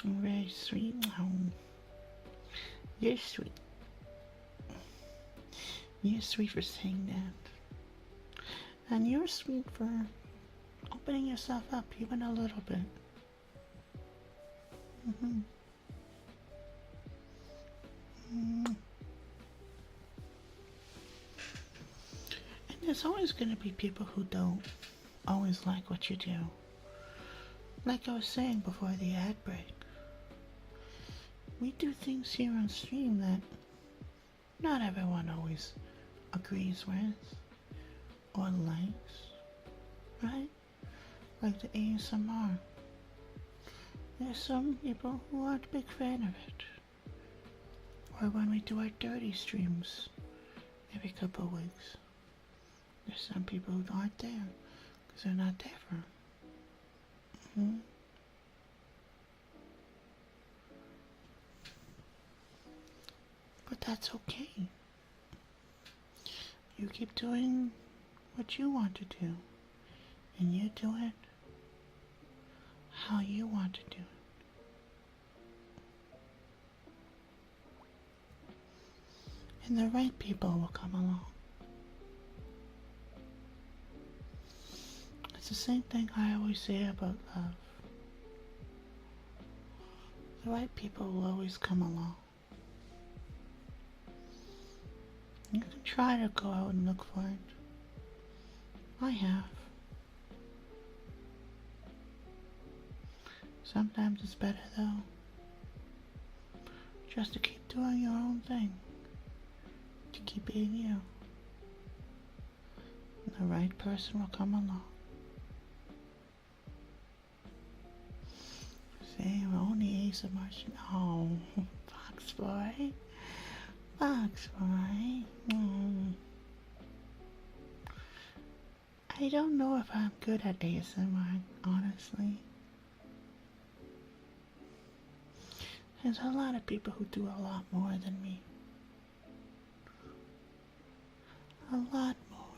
Very sweet. Oh, you're sweet. You're sweet for saying that. And you're sweet for opening yourself up even a little bit. And there's always going to be people who don't always like what you do. Like I was saying before the ad break, we do things here on stream that not everyone always agrees with or likes, right? Like the ASMR. There's some people who aren't a big fan of it. Or when we do our dirty streams every couple of weeks. There's some people who aren't there because they're not there for them. But that's okay. You keep doing what you want to do, and you do it how you want to do it. And the right people will come along. It's the same thing I always say about love. The right people will always come along. You can try to go out and look for it. I have. Sometimes it's better though, just to keep doing your own thing, to keep being you. And the right person will come along. See, we're only ASMR. Oh, Fox Boy. Fox Boy. I don't know if I'm good at ASMR, honestly. There's a lot of people who do a lot more than me. A lot more.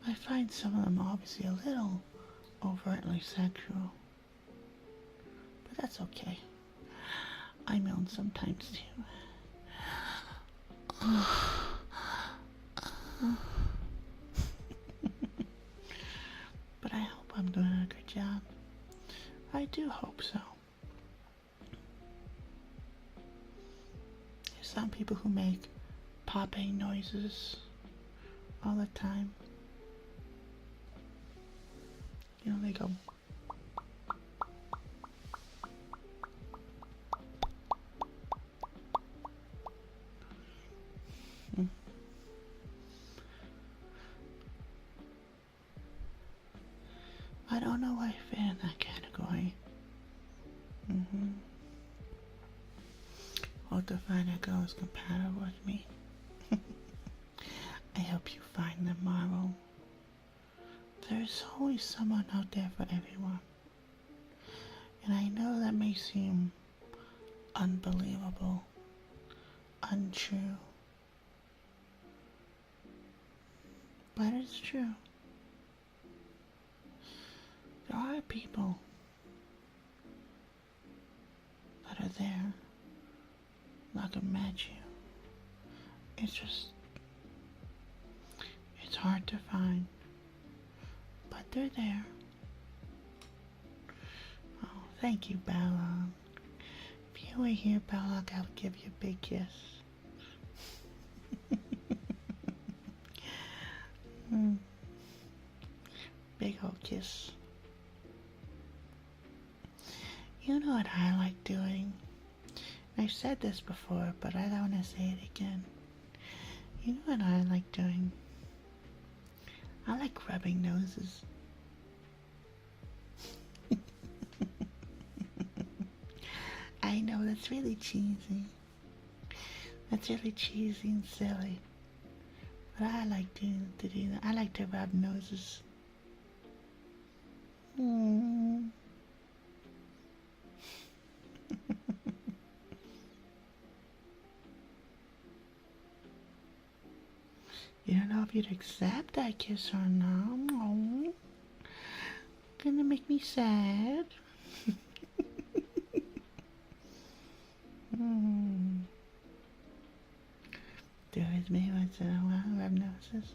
I find some of them obviously a little overtly sexual. But that's okay. I moan sometimes too. But I hope I'm doing a good job. I do hope so. There's some people who make popping noises all the time. You know, they go. I don't know why I fit in that category. Hope to find a girl who's compatible with me. I hope you find them, Marvel. There's always someone out there for everyone. And I know that may seem unbelievable, untrue, but it's true. There are people that are there that can match you. It's hard to find, but they're there. Oh, thank you, Bella. If you were here, Bella, I would give you a big kiss. Big old kiss. You know what I like doing? I've said this before, but I don't want to say it again. You know what I like doing? I like rubbing noses. I know that's really cheesy. That's really cheesy and silly. But I like to do that. I like to rub noses. Mm. You don't know if you'd accept that kiss or not. Oh, gonna make me sad. Mm. Do it with me once in a while, rub noses.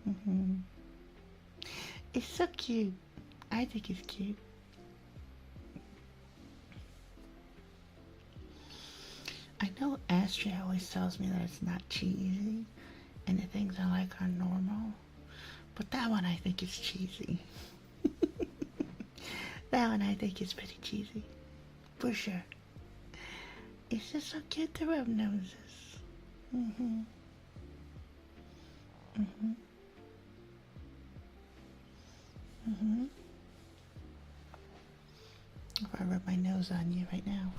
Mm-hmm. It's so cute. I think it's cute. I know Astrid always tells me that it's not cheesy and the things I like are normal. But that one I think is cheesy. That one I think is pretty cheesy. For sure. It's just so cute to rub noses. Mm-hmm. Mm-hmm. Mm-hmm. If I rub my nose on you right now.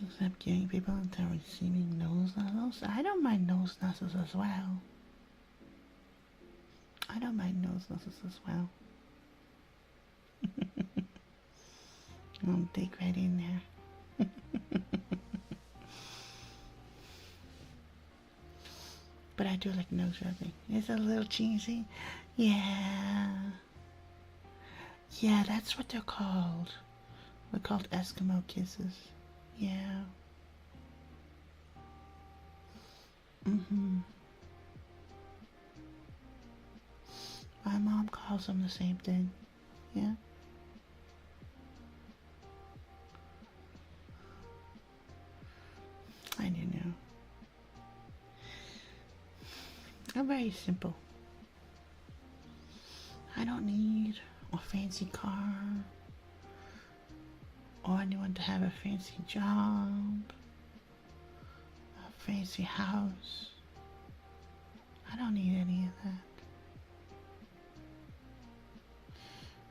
Except gay people aren't receiving nose nuzzles. I don't mind nose nuzzles as well. I don't mind nose nuzzles as well. I'll dig right in there. But I do like nose rubbing. It's a little cheesy. Yeah. Yeah, that's what they're called. They're called Eskimo kisses. Yeah. Mm-hmm. My mom calls them the same thing. Yeah. I don't know. I'm very simple. I don't need a fancy car or anyone to have a fancy job, a fancy house. I don't need any of that.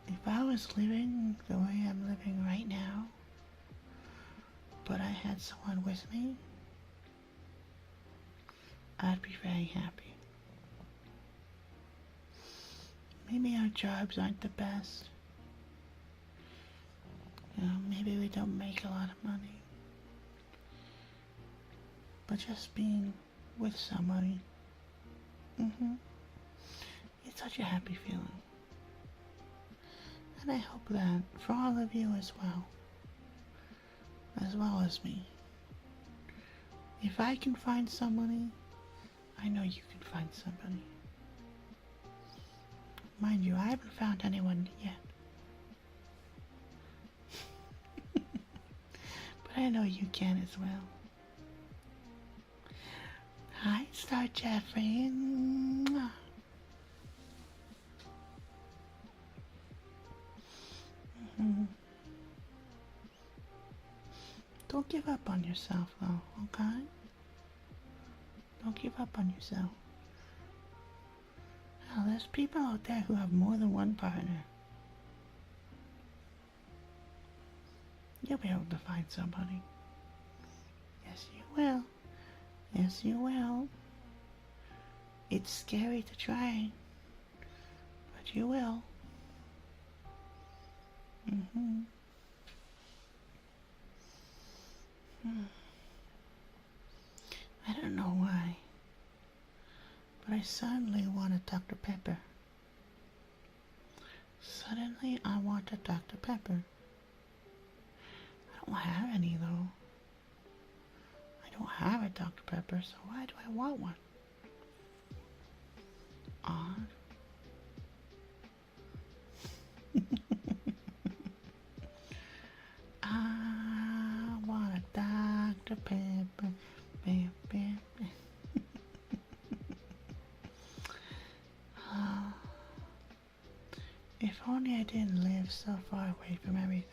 If I was living the way I'm living right now, but I had someone with me, I'd be very happy. Maybe our jobs aren't the best. Maybe we don't make a lot of money. But just being with somebody, it's such a happy feeling. And I hope that for all of you as well as me. If I can find somebody, I know you can find somebody. Mind you, I haven't found anyone yet. But I know you can as well. Hi, Star Jeffrey. Mwah. Don't give up on yourself, though, okay? Don't give up on yourself. Now, there's people out there who have more than one partner. You'll be able to find somebody. Yes, you will. Yes, you will. It's scary to try, but you will. I don't know why, but I suddenly want a Dr. Pepper. Suddenly I want a Dr. Pepper. I don't have any though. I don't have a Dr. Pepper, so why do I want one? Odd. I want a Dr. Pepper. If only I didn't live so far away from everything.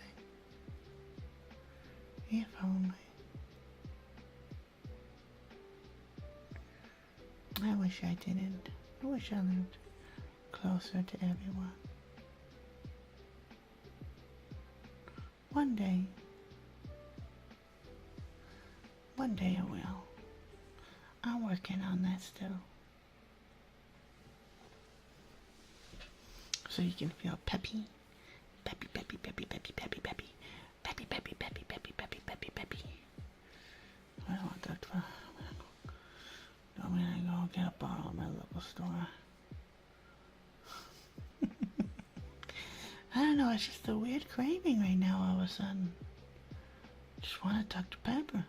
If only. wish I didn't. I wish I lived closer to everyone. One day I will. I'm working on that still. So you can feel peppy. Peppy, peppy, peppy, peppy, peppy, peppy. Peppy, peppy, peppy, peppy, peppy, peppy, peppy. I don't want that for... I'm gonna go get a bottle at my local store. I don't know, it's just a weird craving right now all of a sudden. Just want a Dr. Pepper.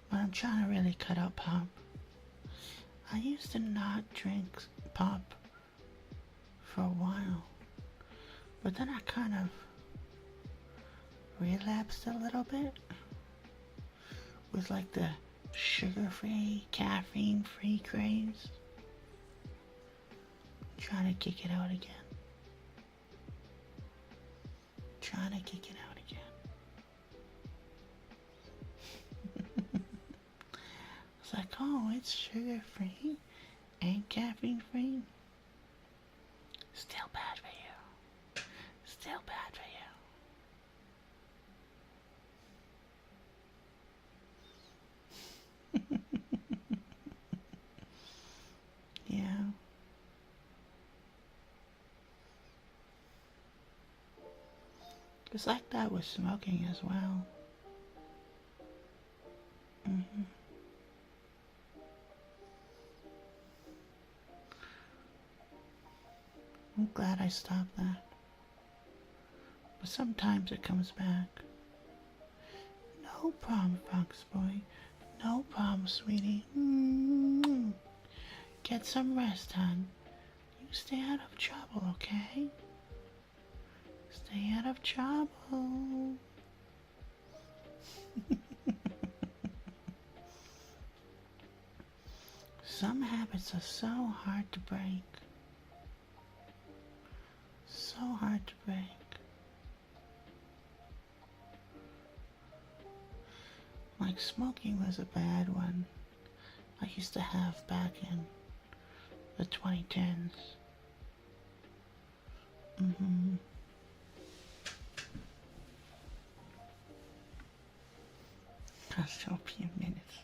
But I'm trying to really cut out pop. I used to not drink pop for a while. But then I kind of relapsed a little bit. With like the sugar-free, caffeine-free craze. Trying to kick it out again. Trying to kick it out again. It's like, oh, it's sugar-free and caffeine-free. Still bad for you. Still bad for you. Yeah. It's like that with smoking as well. I'm glad I stopped that. But sometimes it comes back. No problem, Fox Boy. No problem, sweetie. Get some rest, hon. You stay out of trouble, okay? Stay out of trouble. Some habits are so hard to break. So hard to break. Like smoking was a bad one. I used to have back in the 2010s. Just a few minutes.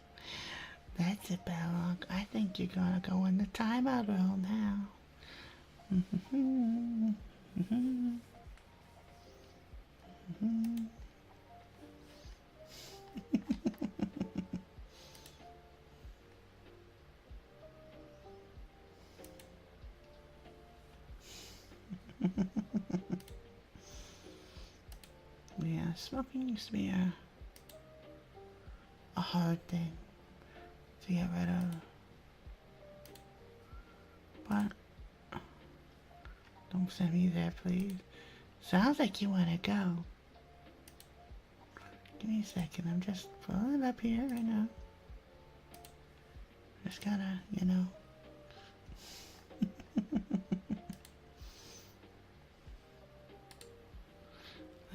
That's it, Bellog. I think you're gonna go in the timeout roll now. Yeah, smoking used to be a hard thing to get rid of. But don't send me there, please. Sounds like you want to go. Give me a second. I'm just pulling it up here right now. Just gotta, you know.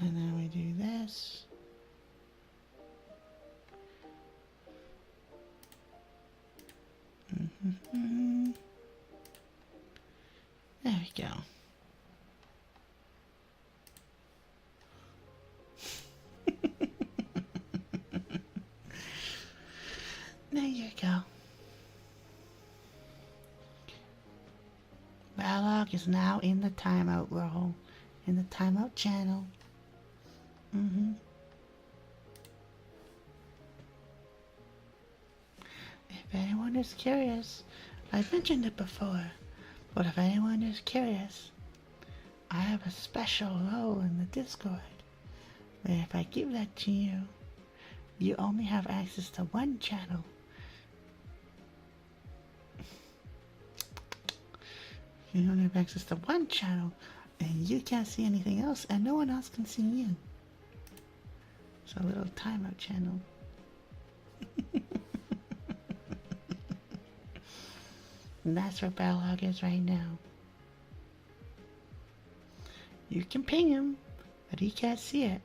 And then we do this. There we go. There you go. Balog is now in the timeout role, in the timeout channel. If anyone is curious, I've mentioned it before, but if anyone is curious, I have a special role in the Discord, where if I give that to you, you only have access to one channel. You only have access to one channel, and you can't see anything else, and no one else can see you. It's a little timeout channel. And that's where Balog is right now. You can ping him, but he can't see it.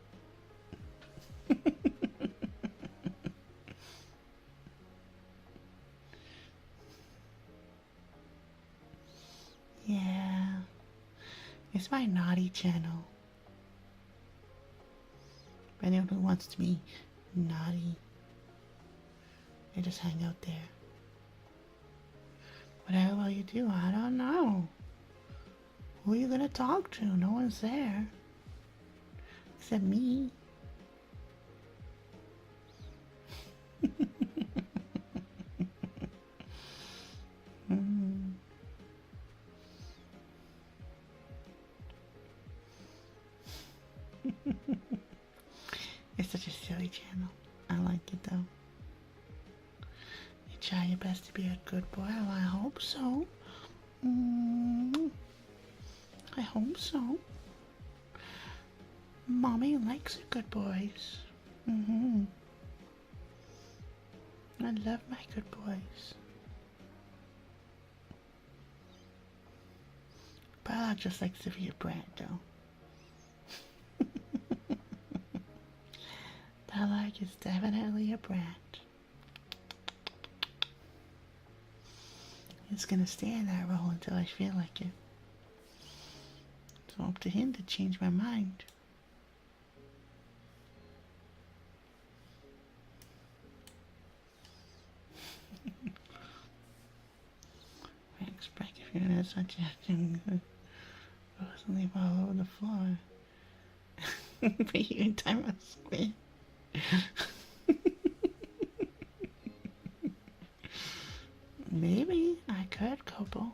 It's my naughty channel. For anyone who wants to be naughty, they just hang out there. Whatever will you do? I don't know. Who are you gonna talk to? No one's there. Except me. It's such a silly channel. I like it though. You try your best to be a good boy. Well, I hope so. I hope so. Mommy likes good boys. I love my good boys. But I just like to be a brat though. Balak is definitely a brat. He's gonna stay in that role until I feel like it. It's up to him to change my mind. Expect if you're gonna such acting, leave all over the floor. For you in time of squid. Maybe I could, Kobo.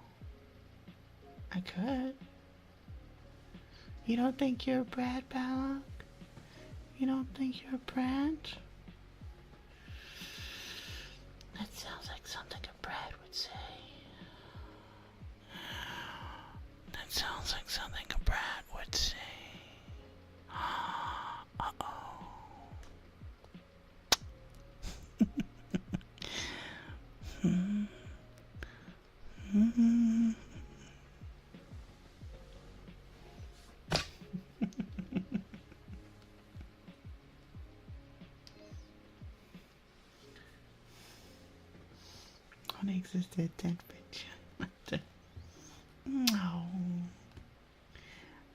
I could. You don't think you're a brat, Balak? You don't think you're a brat? That sounds like something a brat would say. That sounds like something a brat would say. Uh-oh. Unexisted dead bitch. Oh.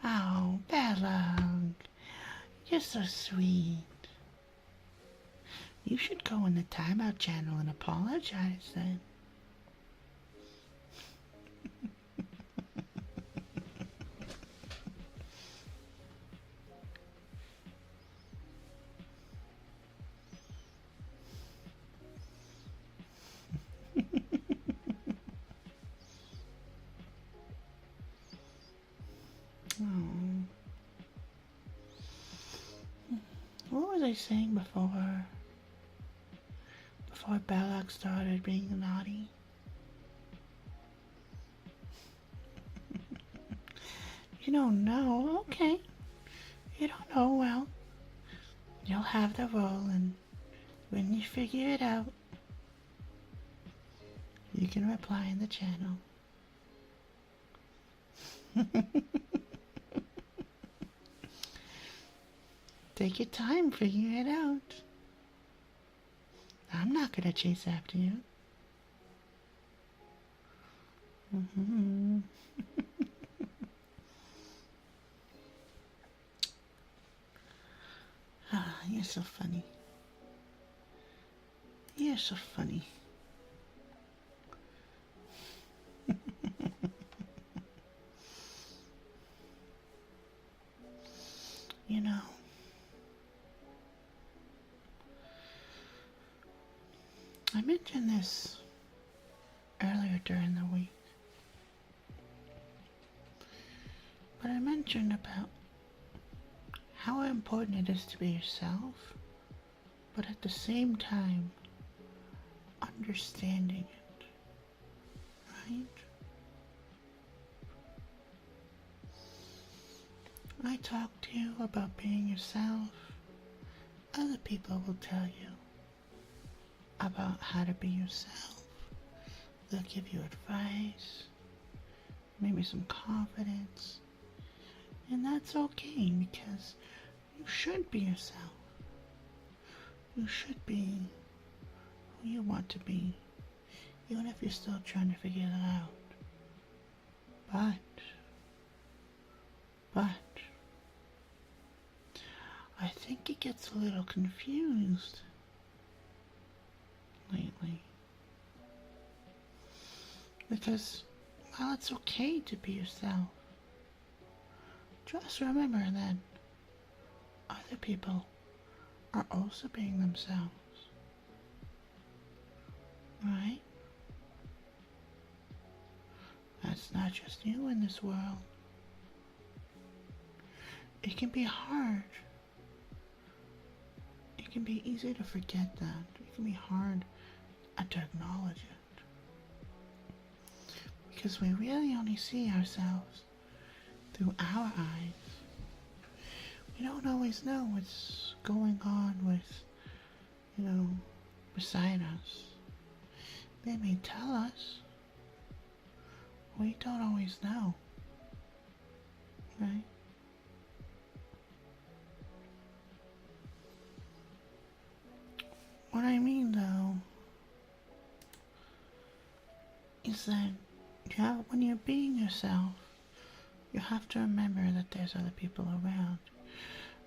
Oh, Bellag. You're so sweet. You should go in the timeout channel and apologize then. What was I saying before? Before Bellag started being naughty? You don't know? Okay. You don't know, well, you'll have the role, and when you figure it out, you can reply in the channel. Take your time figuring it out. I'm not gonna chase after you. Ah, you're so funny. You're so funny. You know, I mentioned this earlier during the week, but I mentioned about how important it is to be yourself, but at the same time, understanding it, right? I talk to you about being yourself. Other people will tell you about how to be yourself. They'll give you advice, maybe some confidence. And that's okay, because you should be yourself. You should be who you want to be, even if you're still trying to figure it out. But But I think he gets a little confused lately. Because while it's okay to be yourself, just remember that other people are also being themselves. Right? That's not just you in this world. It can be hard. It can be easy to forget that. It can be hard to acknowledge it. Because we really only see ourselves through our eyes. We don't always know what's going on with, beside us. They may tell us. We don't always know. Right? What I mean, though, is that when you're being yourself, you have to remember that there's other people around.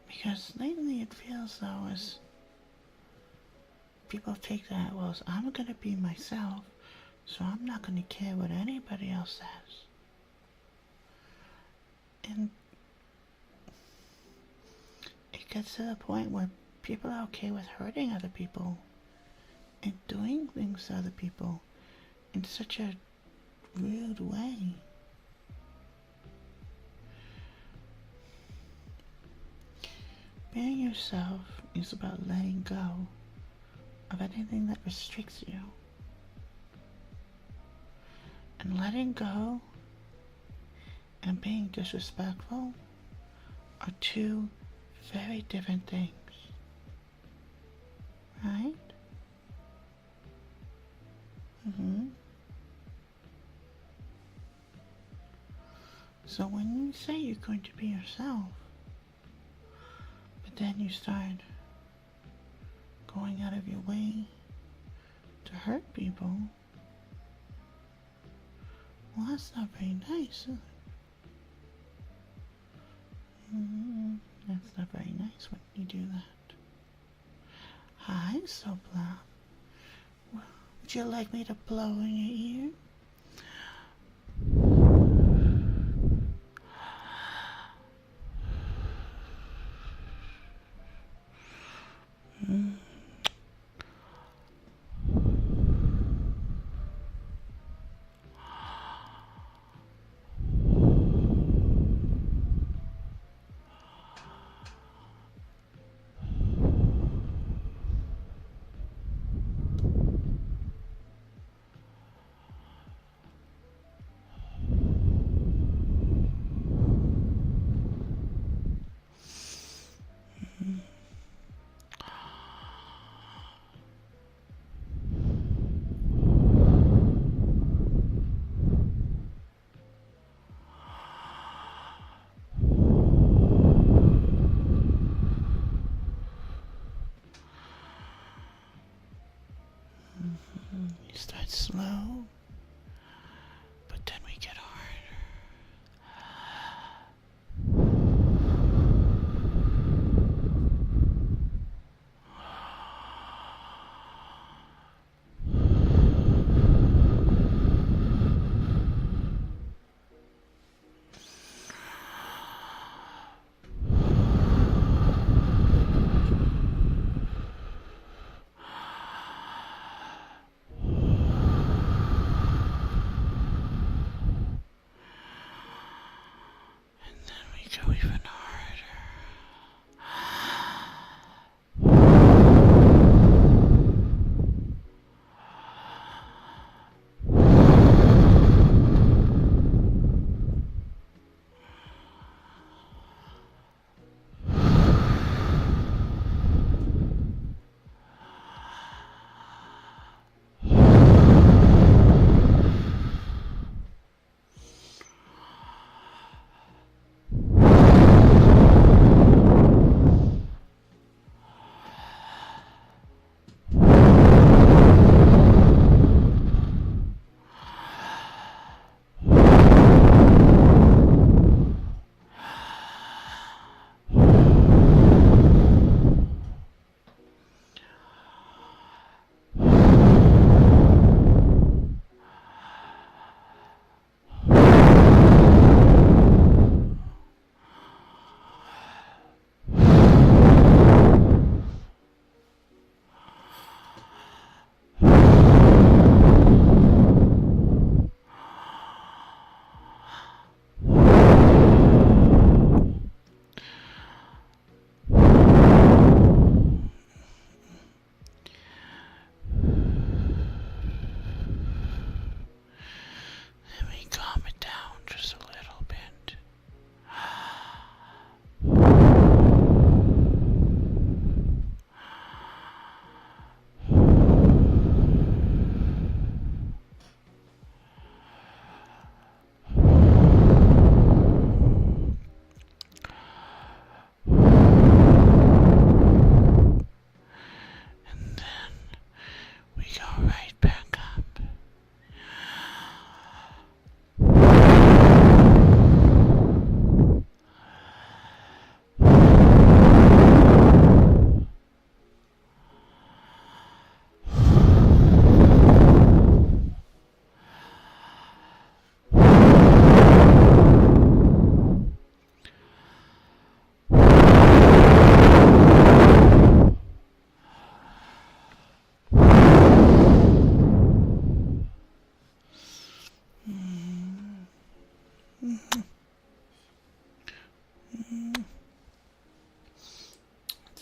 Because lately it feels though as people take that, well, I'm gonna be myself, so I'm not gonna care what anybody else says. And it gets to the point where people are okay with hurting other people and doing things to other people in such a rude way. Being yourself is about letting go of anything that restricts you. And letting go and being disrespectful are two very different things. Right? So when you say you're going to be yourself, but then you start going out of your way to hurt people, well, that's not very nice, is it? That's not very nice when you do that. Hi, Sopla. Would you like me to blow in your ear? You start slow, but then we get harder.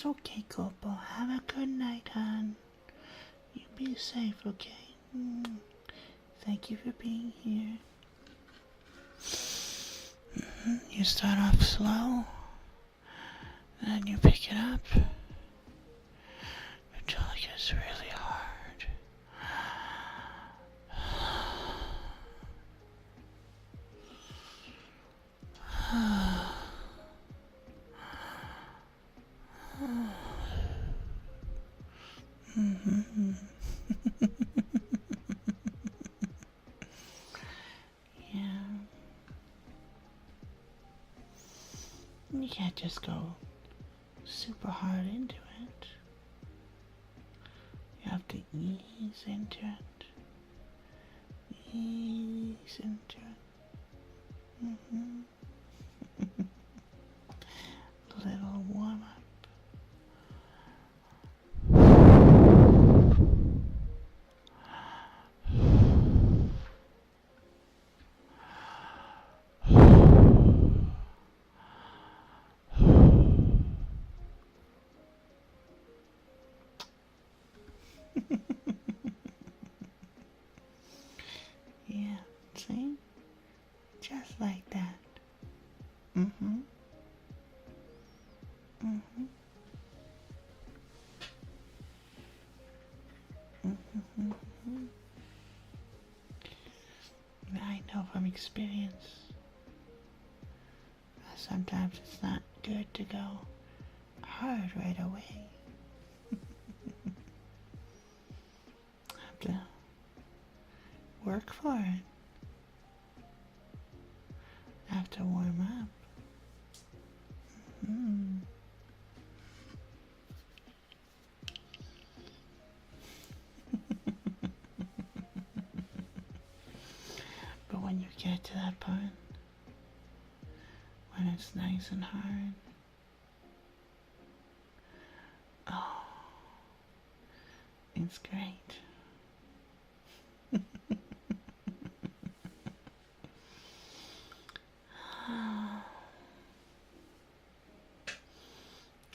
okay, Corporal. Have a good night, hon. You be safe, okay? Thank you for being here. You start off slow, then you pick it up until it gets really hard. Yeah. You can't just go super hard into it. You have to ease into it. Ease into it. Little warm up. Yeah, see? Just like that. I know from experience that sometimes it's not good to go hard right away. Have to work for it. Have to warm up. But when you get to that point, when it's nice and hard, oh, it's great.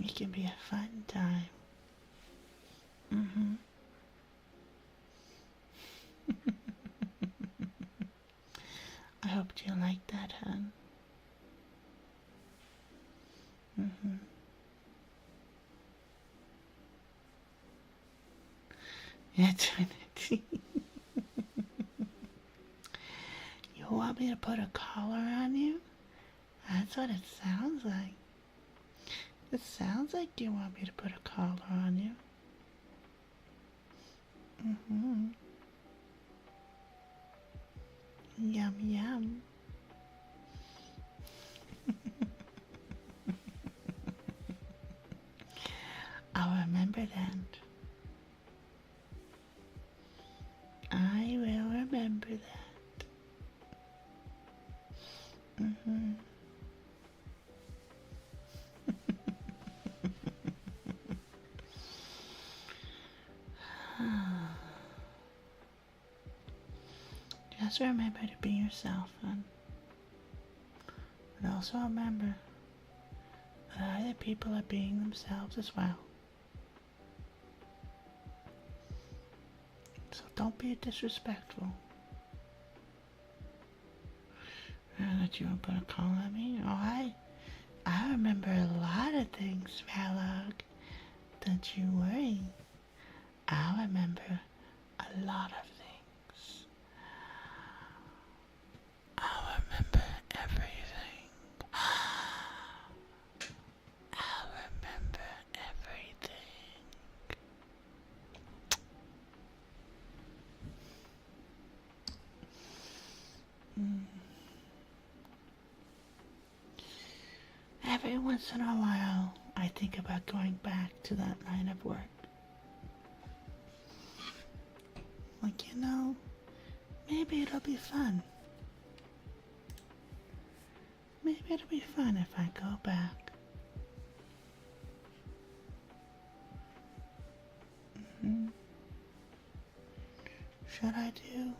It can be a fun time. I hope you like that, hon. Eternity. You want me to put a collar on you? That's what it sounds like. It sounds like you want me to put a collar on you. Yum, yum. I'll remember that. I will remember that. Just remember to be yourself, hon. But also remember that other people are being themselves as well. So don't be disrespectful. That you would put a call on me? Oh, I remember a lot of things, Ralog. Don't you worry. I remember a lot of things. I'll remember everything. I'll remember everything. Every once in a while, I think about going back to that line of work. Like, maybe it'll be fun. Maybe it'll be fun if I go back. Should I do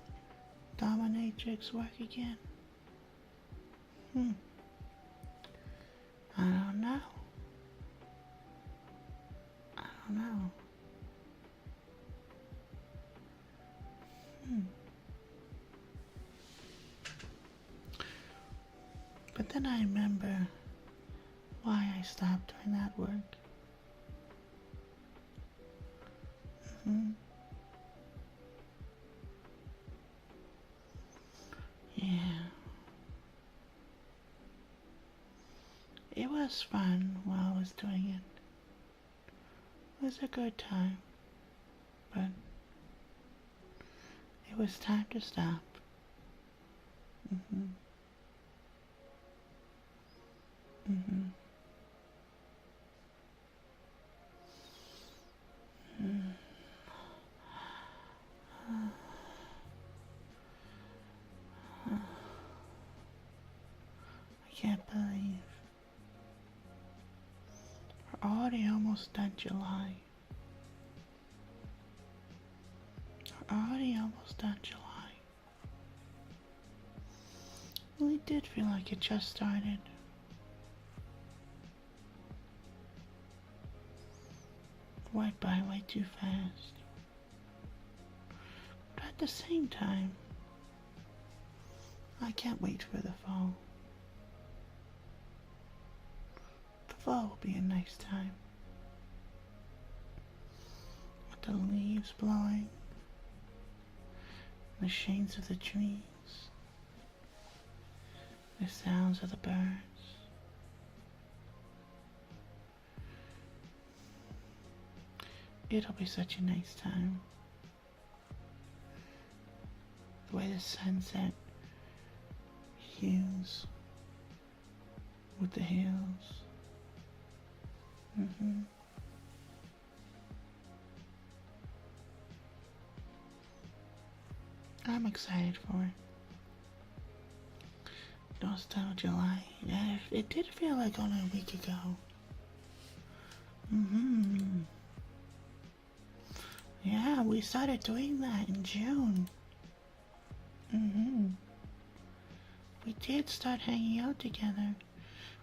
dominatrix work again? I don't know. don't know. But then I remember why I stopped doing that work. Yeah. It was fun while I was doing it. It was a good time. But it was time to stop. Mhm. Mhm. I can't believe we're already almost done July. We're already almost done July. Well, it did feel like it just started. It went by way too fast. But at the same time, I can't wait for the fall. The fall will be a nice time. With the leaves blowing, the shades of the trees, the sounds of the birds. It'll be such a nice time. The way the sunset hues with the hills. I'm excited for it. Nostalgia July. Yeah, it did feel like only a week ago. Yeah, we started doing that in June. We did start hanging out together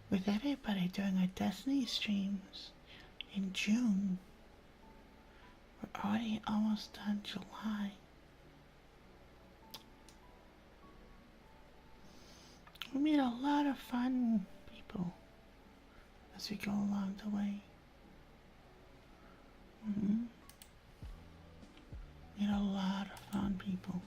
with everybody during our Destiny streams in June. We're already almost done July. We meet a lot of fun people as we go along the way. Meet a lot of fun people.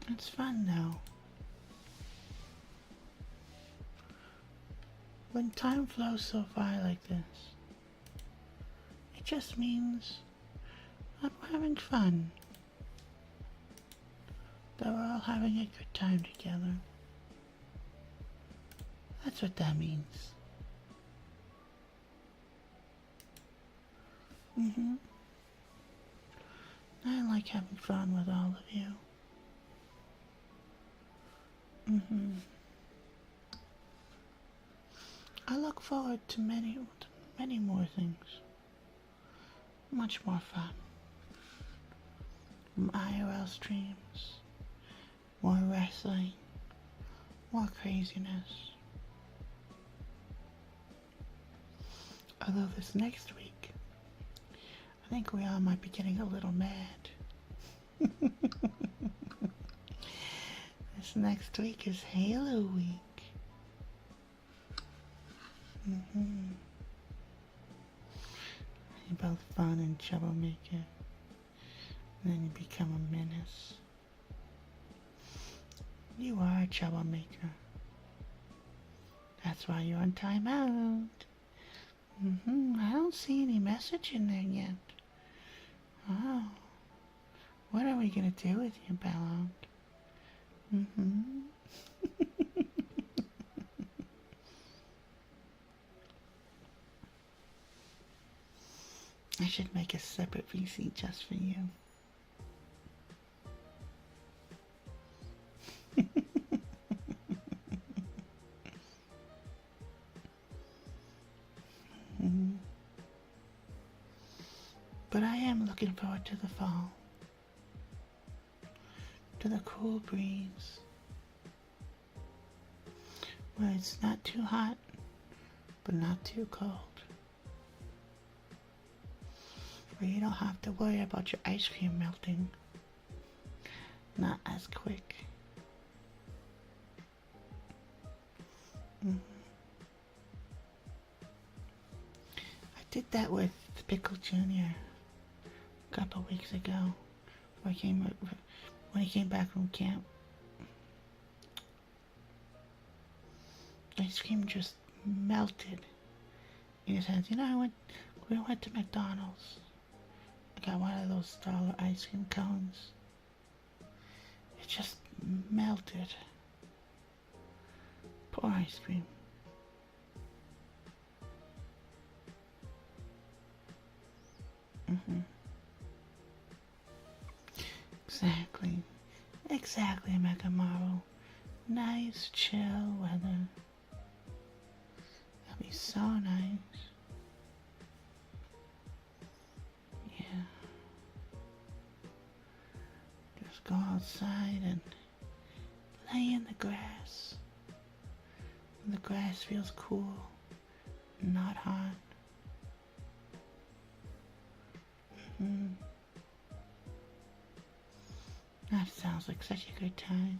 It's fun though. When time flows so by like this, it just means that we're having fun. That we're all having a good time together. That's what that means. I like having fun with all of you. I look forward to many more things. Much more fun. IRL streams, more wrestling, more craziness. Although this next week, I think we all might be getting a little mad. This next week is Halo week. You're both fun and troublemaker. And then you become a menace. You are a troublemaker. That's why you're on timeout. I don't see any message in there yet. Oh. What are we gonna do with you, Bellowed? I should make a separate VC just for you. But I am looking forward to the fall, to the cool breeze, where it's not too hot, but not too cold. Where you don't have to worry about your ice cream melting. Not as quick. I did that with Pickle Jr. a couple weeks ago. When he came back from camp. Ice cream just melted in his hands. You know, we went to McDonald's. I got one of those dollar ice cream cones. It just melted. Poor ice cream. Exactly, Mega Marvel. Nice, chill weather. That'll be so nice. Yeah. Just go outside and lay in the grass. And the grass feels cool, not hot. That sounds like such a good time.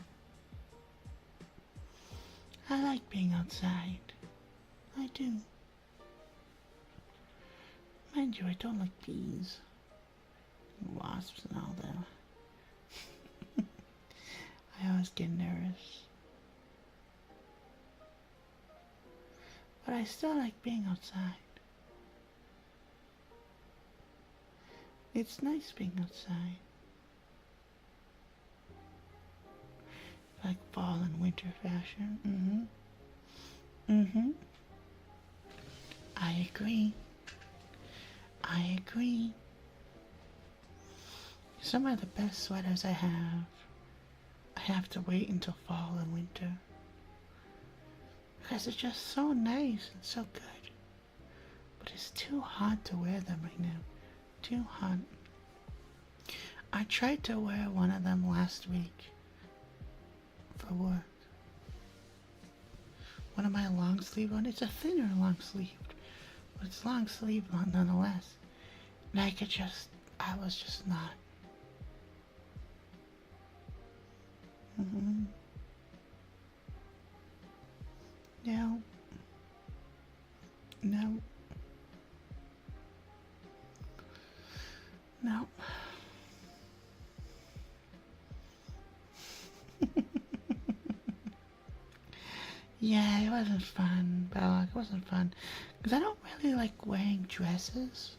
I like being outside. I do. Mind you, I don't like bees and wasps and all that. I always get nervous. But I still like being outside. It's nice being outside. Like fall and winter fashion. I agree. Some of the best sweaters I have to wait until fall and winter. Because it's just so nice and so good. But it's too hot to wear them right now. Too hot. I tried to wear one of them last week for work. One of my long sleeve ones. It's a thinner long sleeve, but it's long sleeve nonetheless. And I was just not. No. Yeah, it wasn't fun, Belloc. It wasn't fun. Because I don't really like wearing dresses,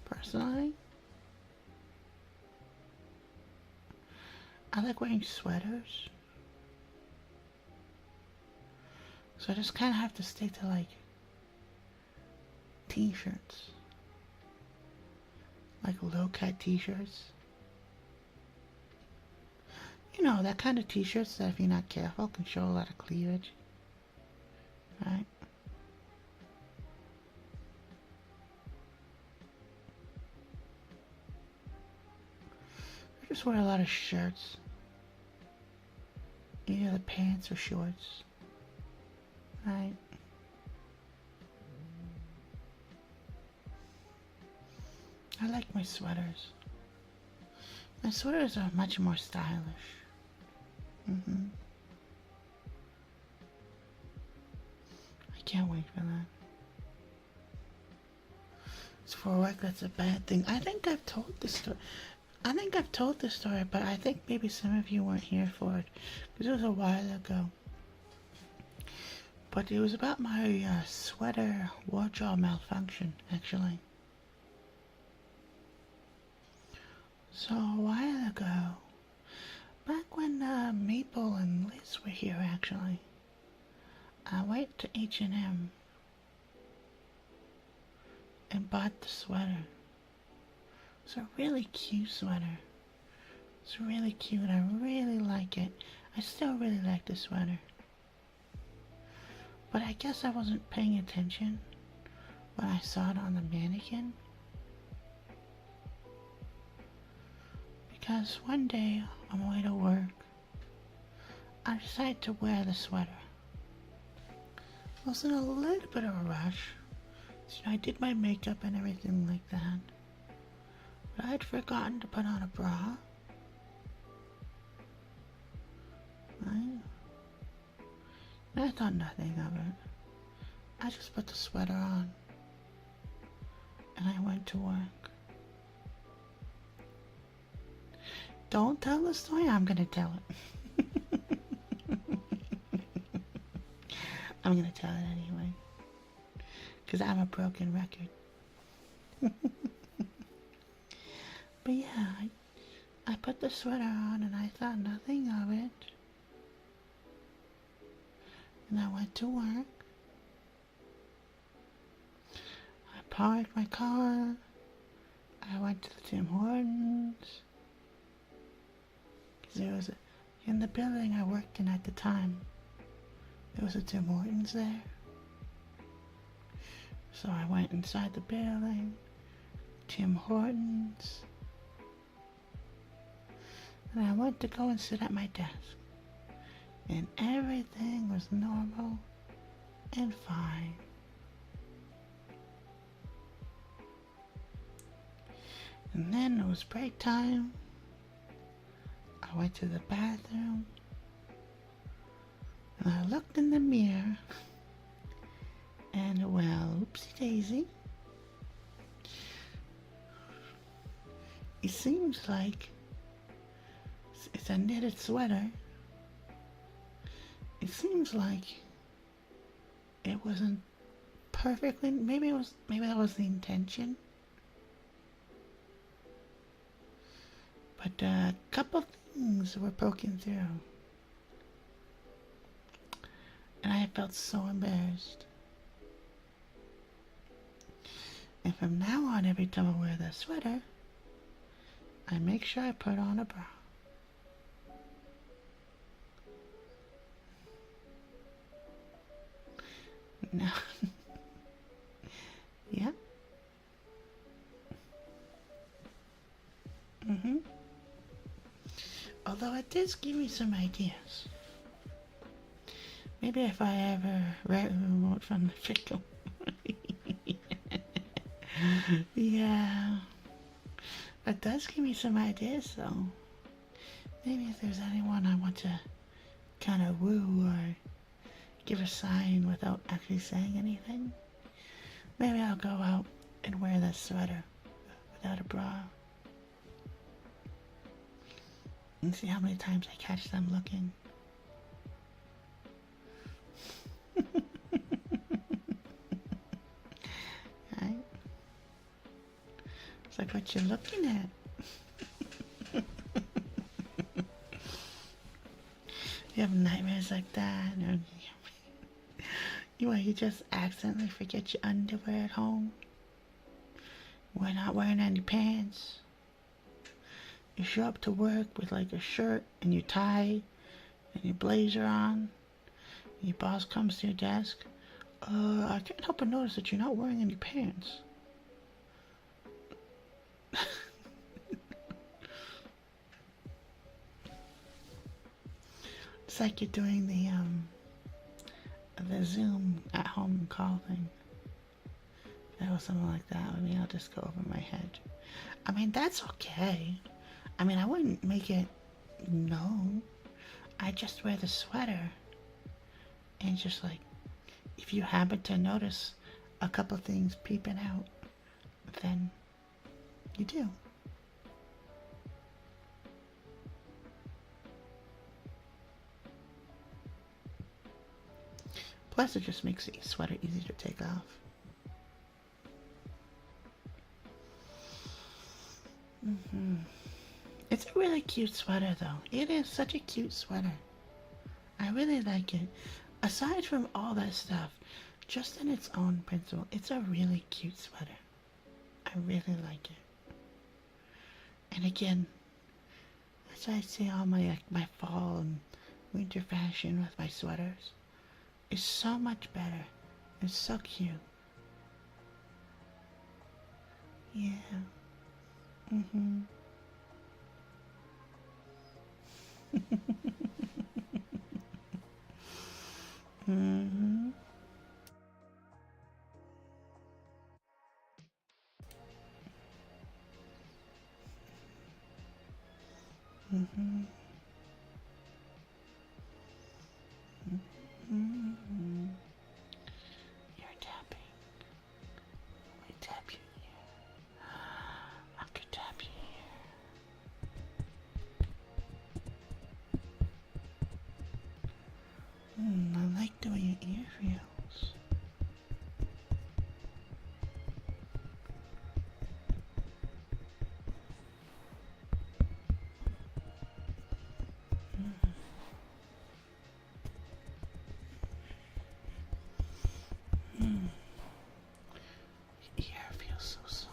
personally. I like wearing sweaters. So I just kind of have to stick to, like, t-shirts. Like low-cut t-shirts. You know, that kind of t-shirts that if you're not careful can show a lot of cleavage. Right? I just wear a lot of shirts. Either the pants or shorts. Right? I like my sweaters. My sweaters are much more stylish. I can't wait for that. So for work, that's a bad thing. I think I've told this story. But I think maybe some of you weren't here for it. Because it was a while ago. But it was about my sweater wardrobe malfunction, actually. So a while ago, back when Maple and Liz were here, actually, I went to H&M and bought the sweater. It's a really cute sweater. It's really cute. I really like it. I still really like the sweater. But I guess I wasn't paying attention when I saw it on the mannequin. because one day on my way to work, I decided to wear the sweater. I was in a little bit of a rush. So, I did my makeup and everything like that. But I had forgotten to put on a bra. Right? And I thought nothing of it. I just put the sweater on. And I went to work. Don't tell the story, I'm gonna tell it. I'm gonna tell it anyway. Because I'm a broken record. But yeah, I put the sweater on and I thought nothing of it. And I went to work. I parked my car. I went to the Tim Hortons. Because there was in the building I worked in at the time, there was a Tim Hortons there. So I went inside the building, Tim Hortons, and I went to go and sit at my desk. And everything was normal and fine. And then it was break time. I went to the bathroom and I looked in the mirror and, well, oopsie daisy, it seems like it's a knitted sweater. It seems like it wasn't perfectly, maybe that was the intention. But a couple things were poking through. And I felt so embarrassed. And from now on, every time I wear that sweater, I make sure I put on a bra. Now, yeah. Although it does give me some ideas. Maybe if I ever write a remote from the fickle. Yeah. It does give me some ideas though. Maybe if there's anyone I want to kind of woo or give a sign without actually saying anything, maybe I'll go out and wear that sweater without a bra and see how many times I catch them looking. Right? It's like what you're looking at. You have nightmares like that, or you just accidentally forget your underwear at home. We're not wearing any pants. You show up to work with like a shirt and your tie and your blazer on. Your boss comes to your desk. I can't help but notice that you're not wearing any pants. It's like you're doing the Zoom at home call thing. That was something like that. I mean, I'll just go over my head. I mean, that's okay. I mean, I wouldn't make it known. I just wear the sweater. And just like, if you happen to notice a couple things peeping out, then you do. Plus, it just makes the sweater easy to take off. It's a really cute sweater, though. It is such a cute sweater. I really like it. Aside from all that stuff, just in its own principle, it's a really cute sweater. I really like it. And again, as I see all my fall and winter fashion with my sweaters, it's so much better. It's so cute. Yeah. Mm-hmm. Mm-hmm. Mm-hmm. You're tapping. I tap you here. I could tap you here. I like the way your ear feels. Your ear feels so soft.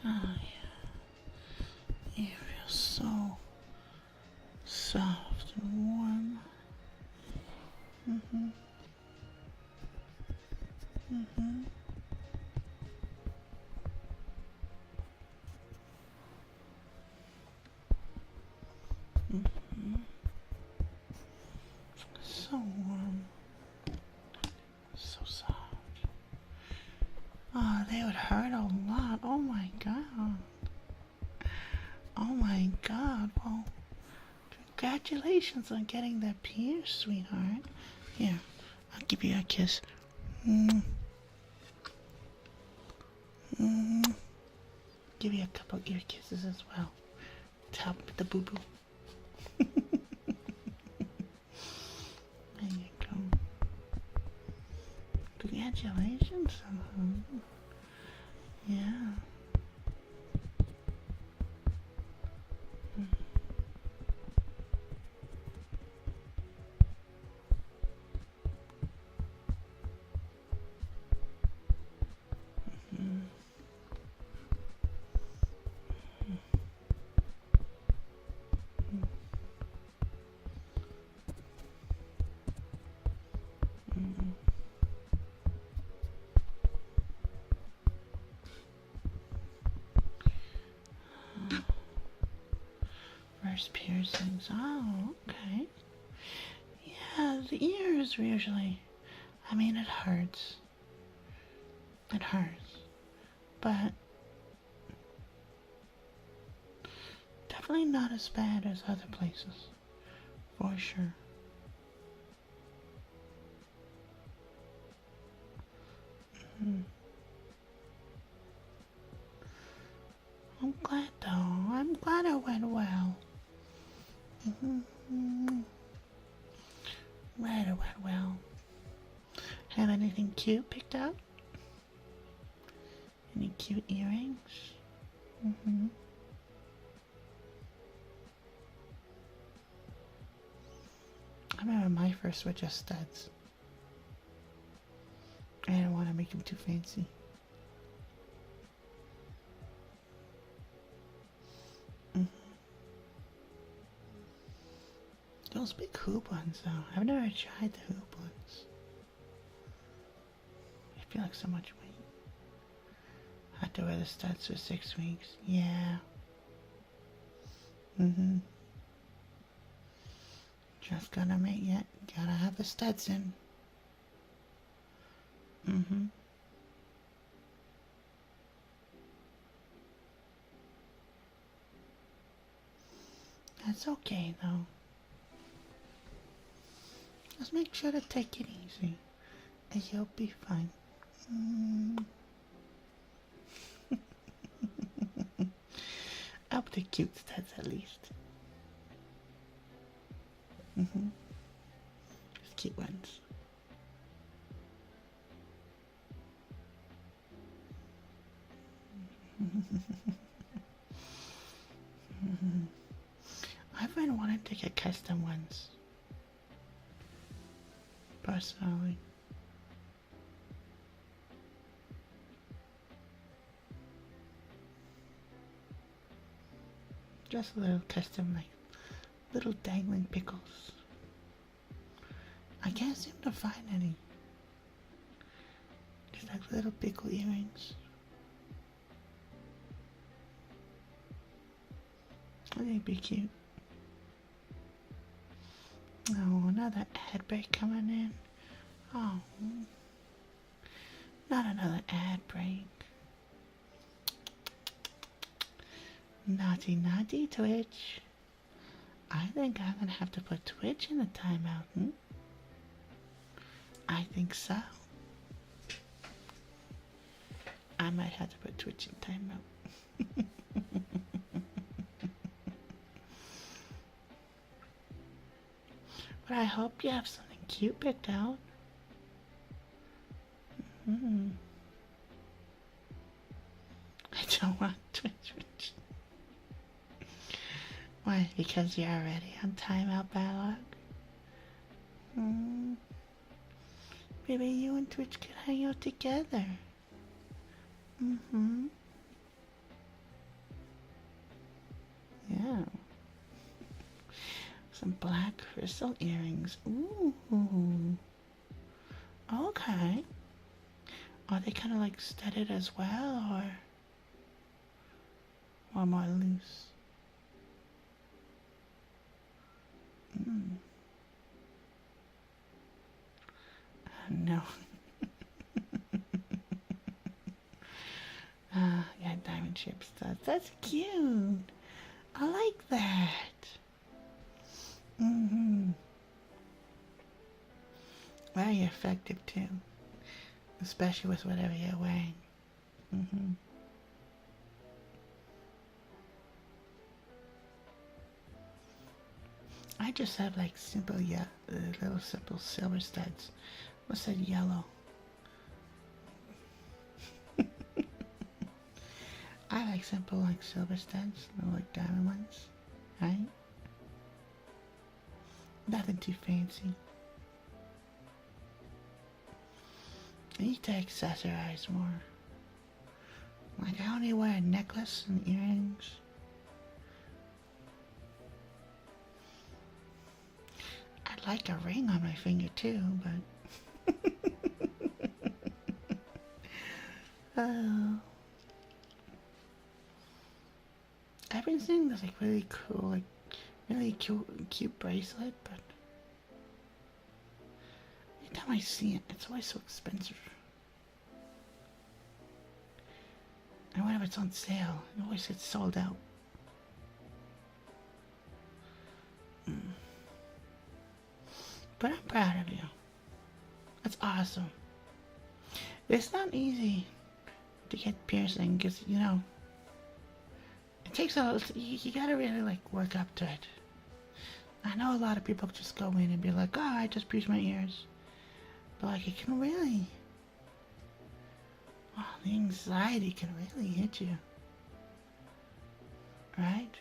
Oh, yeah. Ear feels so soft and warm. Mm-hmm. Mm-hmm. Mm-hmm. So warm. So soft. Oh, they would hurt a lot. Oh my god. Oh my god. Well, congratulations on getting that pierce, sweetheart. Here, I'll give you a kiss. Mm. Mm. Give you a couple ear kisses as well. Top the boo boo. There you go. Congratulations. Yeah. Mm. Mm. First piercings. Oh, okay. Yeah, the ears usually. I mean, it hurts. It hurts. But definitely not as bad as other places. For sure. Mm. I'm glad though. I'm glad it went well. Mm-hmm. Glad it went well. Have anything cute picked up? Any cute earrings? Mm-hmm. I remember my first were just studs. I didn't want to make them too fancy. Mm-hmm. Those big hoop ones though. I've never tried the hoop ones. I feel like so much weight. I have to wear the studs for 6 weeks. Yeah. Mm-hmm. Just gotta make it. Gotta have the studs in. Mm-hmm. That's okay though. Just make sure to take it easy, and you'll be fine. Mm. Up the cute studs at least. Just cute ones. I've been wanting to get custom ones. Personally. Just a little custom, like little dangling pickles. I can't seem to find any. Just like little pickle earrings. I think it'd be cute. Oh, another ad break coming in. Oh, not another ad break. Naughty, naughty Twitch. I think I'm gonna have to put Twitch in the timeout. I think so. I might have to put Twitch in timeout. But I hope you have something cute picked out. I don't want Twitch. Why? Because you're already on timeout, Balog? Maybe you and Twitch could hang out together. Yeah. Some black crystal earrings. Ooh. Okay. Are they kind of like studded as well, or more loose? No. Yeah, diamond shaped studs. That's cute. I like that. Very effective too. Especially with whatever you're wearing. I just have like simple, little simple silver studs. What's that yellow? I like simple like silver studs, no like diamond ones, right? Nothing too fancy. I need to accessorize more. Like I only wear a necklace and earrings. I'd like a ring on my finger too, but oh. I've been seeing this like really cool, like really cute bracelet, but every time I see it, it's always so expensive. And whenever it's on sale, it always gets sold out. But I'm proud of you. That's awesome. It's not easy to get piercing because, you know, it takes you gotta really like work up to it. I know a lot of people just go in and be like, oh, I just pierced my ears. But like it can really, the anxiety can really hit you. Right?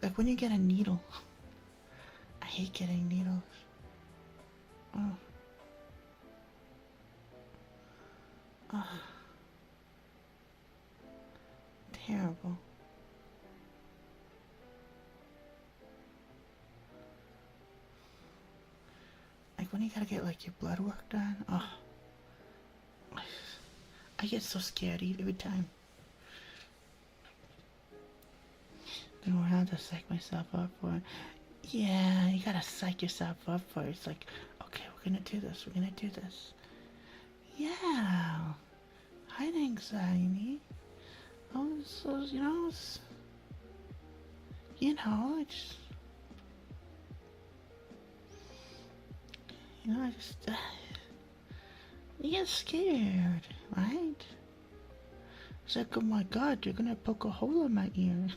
Like when you get a needle. I hate getting needles. Oh. Terrible. Like when you gotta get like your blood work done. I get so scared every time. I don't have to psych myself up for it. Yeah, you gotta psych yourself up for it. It's like, okay, we're gonna do this. We're gonna do this. Yeah. Hide anxiety. Oh, so, it's I just, you get scared, right? It's like, oh my god, you're gonna poke a hole in my ear.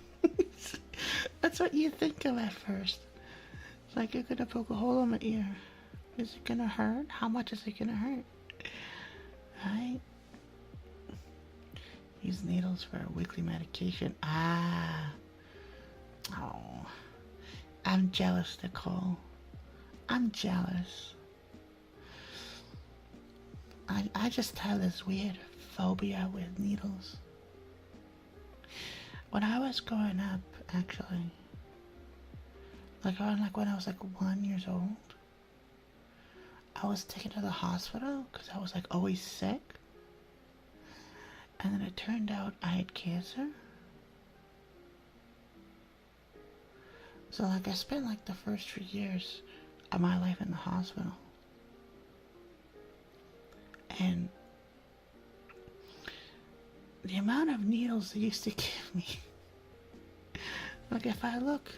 That's what you think of at first. It's like, you're gonna poke a hole in my ear. Is it gonna hurt? How much is it gonna hurt? Right? Use needles for weekly medication. Ah. Oh. I'm jealous, Nicole. I'm jealous. I just have this weird phobia with needles. When I was growing up, actually, like around like when I was like 1 year old, I was taken to the hospital because I was like always sick. And then it turned out I had cancer. So like I spent like the first 3 years of my life in the hospital. And the amount of needles they used to give me. Like if I look,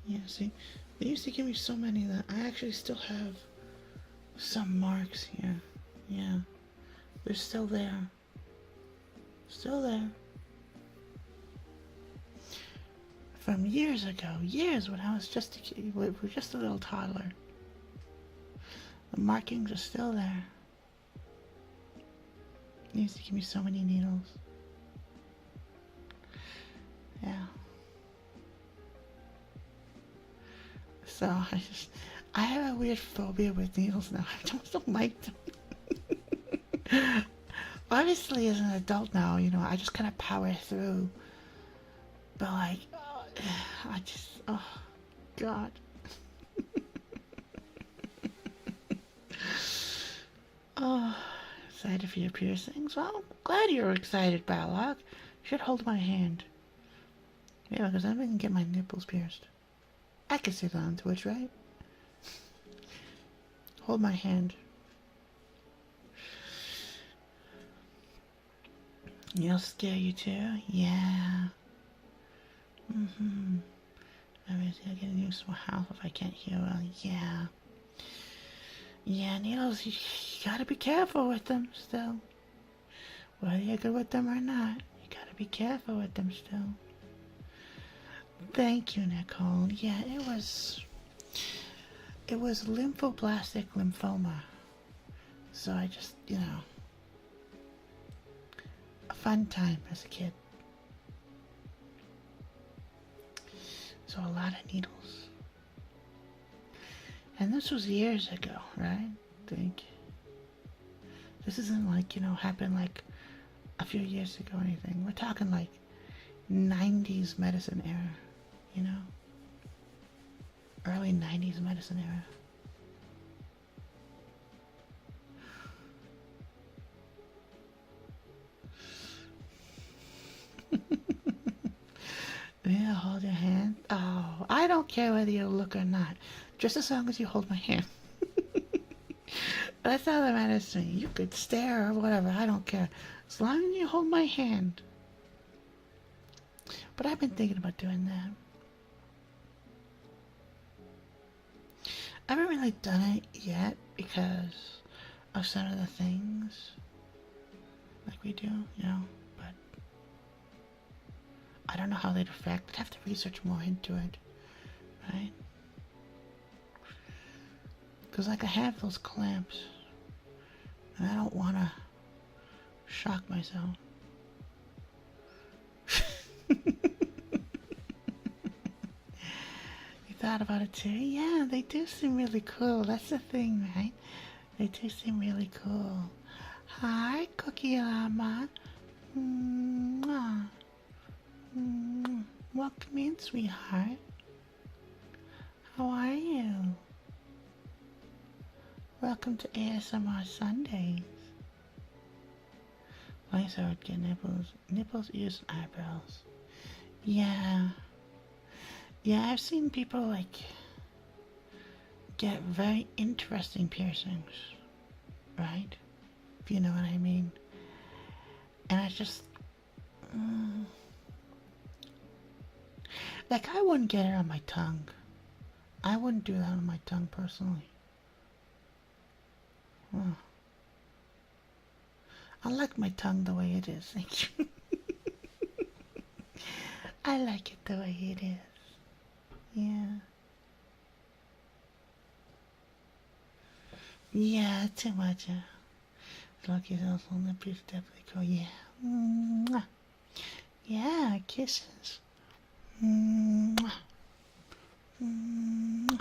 yeah, see, they used to give me so many that I actually still have some marks here. Yeah, they're still there. Still there. From years ago, years when I was just a kid, we were just a little toddler. The markings are still there. They used to give me so many needles. Yeah. So I have a weird phobia with needles now. I just don't like them. Obviously, as an adult now, I just kind of power through. But like, I just, oh, God. Oh, excited for your piercings? Well, I'm glad you're excited, Balog. You should hold my hand. Yeah, because I'm gonna get my nipples pierced. I can say that on Twitch, right? Hold my hand. It'll scare you too? Yeah. Mm-hmm. Obviously, I'll get used to my house if I can't hear well. Yeah. Yeah, needles, you gotta be careful with them still. Whether you're good with them or not, you gotta be careful with them still. Thank you, Nicole. Yeah, it was lymphoblastic lymphoma. So I just, a fun time as a kid. So a lot of needles. And this was years ago, right? I think. This isn't like, happened like a few years ago or anything. We're talking like 90s medicine era, Early 90s medicine era. Yeah, hold your hand. Oh, I don't care whether you look or not. Just as long as you hold my hand. That's all that matters to me. You could stare or whatever. I don't care. As long as you hold my hand. But I've been thinking about doing that. I haven't really done it yet because of some of the things like we do, but I don't know how they'd affect. I'd have to research more into it, right? Because like I have those clamps and I don't want to shock myself. You thought about it too? Yeah, they do seem really cool. That's the thing, right? They do seem really cool. Hi, Cookie Llama. Mwah. Mwah. Welcome in, sweetheart. How are you? Welcome to ASMR Sundays. Nice, I would get nipples, ears, and eyebrows. Yeah. Yeah, I've seen people like get very interesting piercings, right? If you know what I mean. And I just, like I wouldn't get it on my tongue. I wouldn't do that on my tongue personally. Oh. I like my tongue the way it is. Thank you. I like it the way it is. Yeah. Yeah, too much. Lucky's also on the piece definitely cool. Yeah. Mwah. Yeah, kisses. Mwah. Mwah.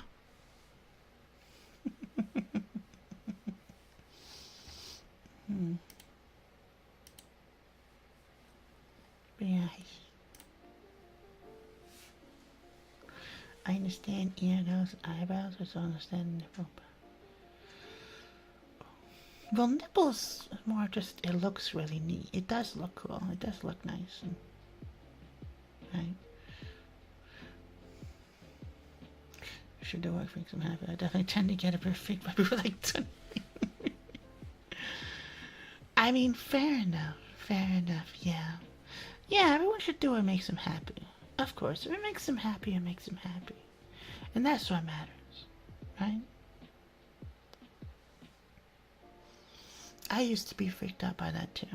Hmm. Very nice. I understand ear, nose, eyebrows, I don't understand nipple. Well, nipples more just, it looks really neat. It does look cool. It does look nice. And, right? Should do work makes them happy. I definitely tend to get a bit freaked by people like that. I mean, fair enough. Fair enough, yeah. Yeah, everyone should do what makes them happy. Of course, if it makes them happy, it makes them happy. And that's what matters, right? I used to be freaked out by that too.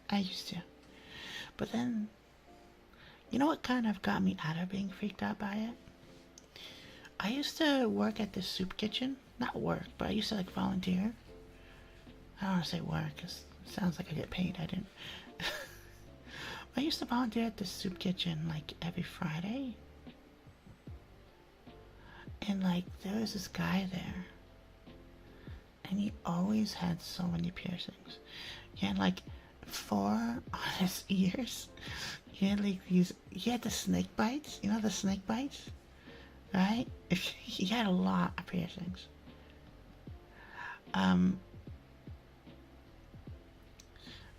I used to. But then, you know what kind of got me out of being freaked out by it? I used to work at this soup kitchen. Not work, but I used to like volunteer. I don't want to say work because it sounds like I get paid. I didn't. I used to volunteer at this soup kitchen like every Friday. And like there was this guy there. And he always had so many piercings. He had like 4 on his ears. He had like these, he had the snake bites. You know the snake bites? Right? He had a lot of piercings.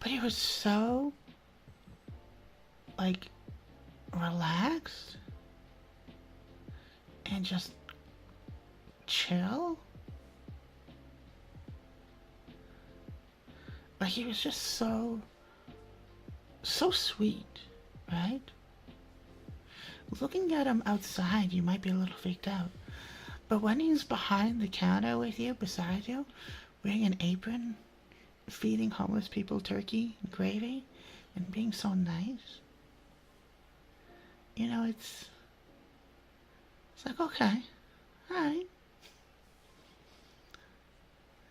But he was so like relaxed and just chill. Like he was just so sweet, right? Looking at him outside, you might be a little freaked out. But when he's behind the counter with you, beside you, wearing an apron, feeding homeless people turkey and gravy, and being so nice, you know, it's like, okay, alright.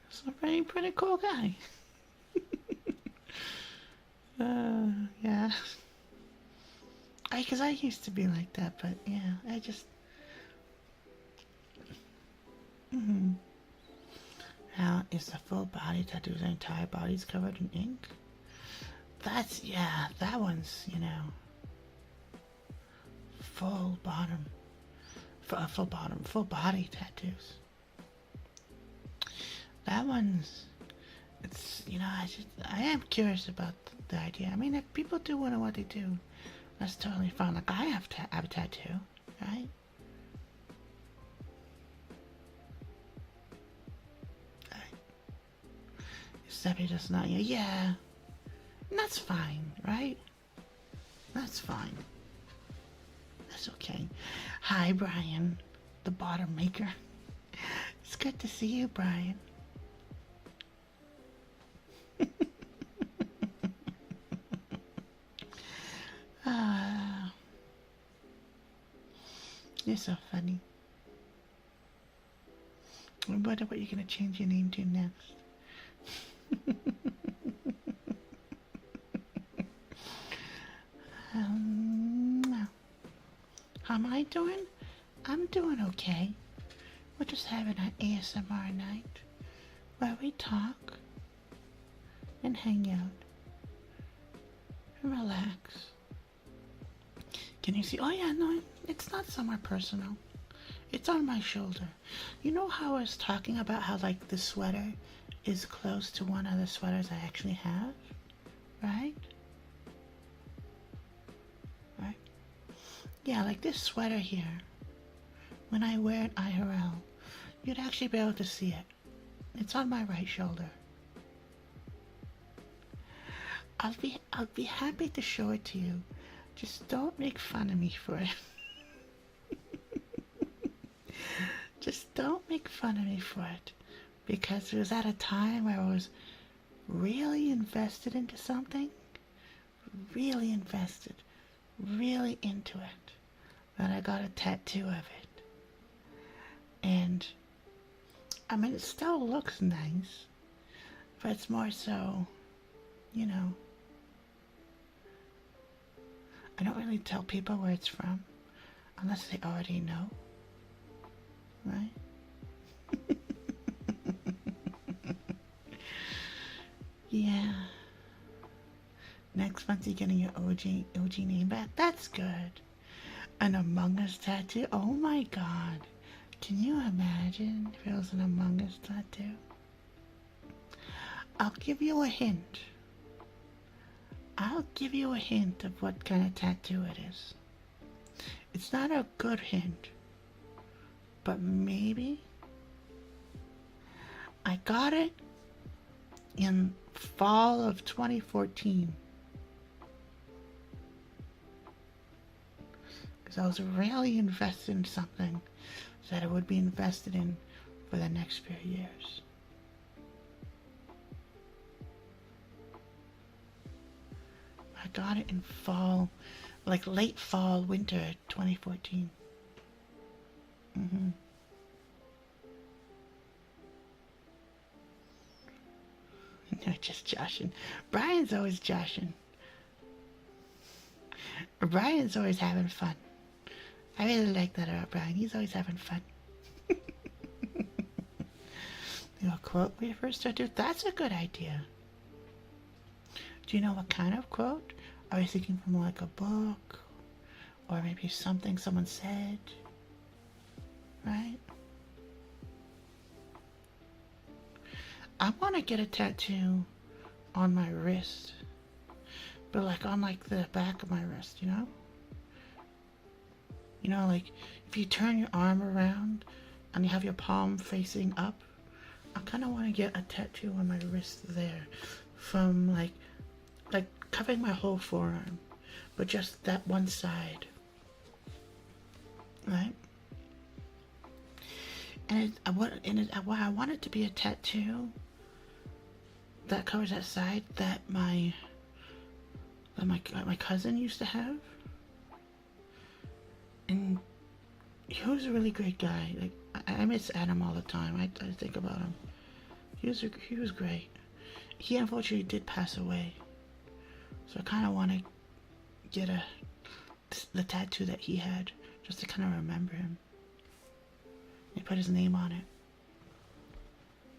It's a pretty cool guy. Yeah. Because I used to be like that, but yeah, I just... Now, is the full body tattoo, the entire body's covered in ink? That's, yeah, that one's, you know, full body tattoos. That one's, it's, you know, I am curious about the idea. I mean, if people do what they do, that's totally fine. Like, I have a tattoo, right? Steppy does not, yeah. And that's fine, right? That's fine. That's okay. Hi, Brian, the bottom maker. It's good to see you, Brian. You're so funny. I wonder what you're going to change your name to next. How am I doing? I'm doing okay. We're just having an ASMR night where we talk and hang out and relax. Can you see? Oh yeah, no, it's not somewhere personal. It's on my shoulder. You know how I was talking about how like the sweater is close to one of the sweaters I actually have? Right? Right? Yeah, like this sweater here. When I wear it IRL, you'd actually be able to see it. It's on my right shoulder. I'll be happy to show it to you. Just don't make fun of me for it. Just don't make fun of me for it. because it was at a time where I was really invested into something, really invested, really into it, that I got a tattoo of it. And I mean, it still looks nice, but it's more so, you know, I don't really tell people where it's from unless they already know, right? Yeah. Next month you're getting your OG name back. That's good. An Among Us tattoo. Oh my god. Can you imagine if it was an Among Us tattoo? I'll give you a hint. I'll give you a hint of what kind of tattoo it is. It's not a good hint, but maybe. I got it in fall of 2014. Because I was really invested in something that I would be invested in for the next few years. I got it in fall, like late fall, winter 2014. No, just joshing. Brian's always joshing. Brian's always having fun. I really like that about Brian. He's always having fun. You know, quote we first started. That's a good idea. Do you know what kind of quote? Are you thinking from like a book? Or maybe something someone said? Right? I want to get a tattoo on my wrist. But like on like the back of my wrist, you know? You know, like if you turn your arm around and you have your palm facing up, I kind of want to get a tattoo on my wrist there, from like covering my whole forearm, but just that one side, right? And I want it to be a tattoo that covers that side that my cousin used to have. And he was a really great guy. Like I miss Adam all the time. I think about him. He was great. He unfortunately did pass away. So I kind of want to get the tattoo that he had, just to kind of remember him. He put his name on it.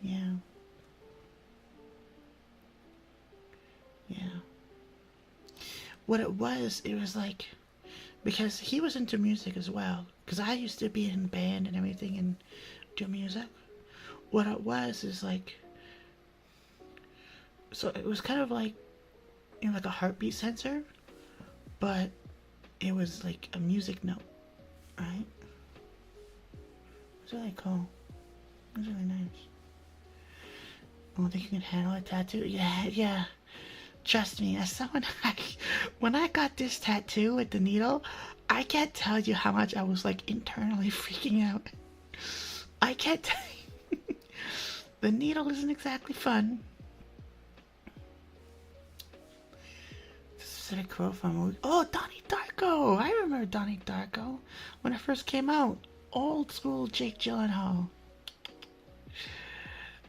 Yeah. Yeah. What it was like, because he was into music as well. Because I used to be in band and everything and do music. What it was is like, so it was kind of like, you know, like a heartbeat sensor, but it was like a music note, right? It's really cool. It's really nice. I don't think you can handle a tattoo. Yeah. Trust me, as someone, when I got this tattoo with the needle, I can't tell you how much I was like internally freaking out. I can't tell you. The needle isn't exactly fun. This is a quote from a movie. Oh, Donnie Darko! I remember Donnie Darko when it first came out. Old school Jake Gyllenhaal.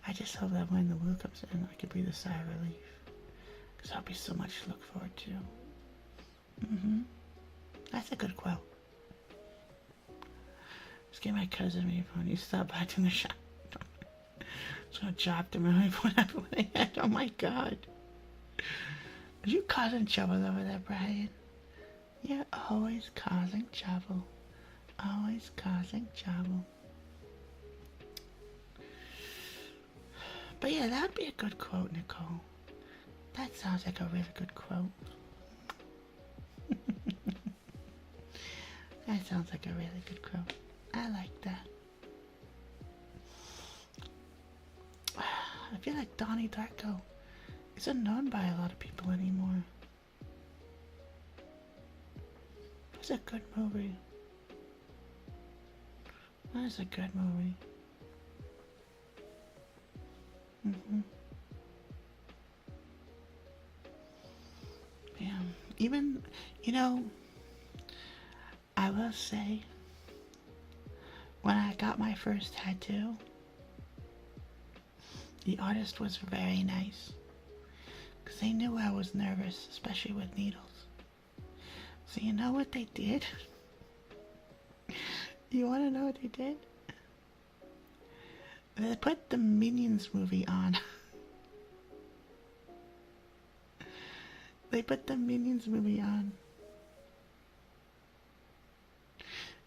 I just hope that when the wheel comes in, I can breathe a sigh of relief. Because that'll be so much to look forward to. That's a good quote. Just get my cousin ready for when you stop by to the shop. Just gonna drop them and put up what they had. Oh my god. Are you causing trouble over there, Brian? You're always causing trouble. Always causing trouble. But yeah, that'd be a good quote, Nicole. That sounds like a really good quote. That sounds like a really good quote. I like that. I feel like Donnie Darko isn't known by a lot of people anymore. It's a good movie. That is a good movie. Mm-hmm. Yeah. Even, you know, I will say, when I got my first tattoo, the artist was very nice. Because they knew I was nervous, especially with needles. So you know what they did? You want to know what they did? They put the Minions movie on. They put the Minions movie on.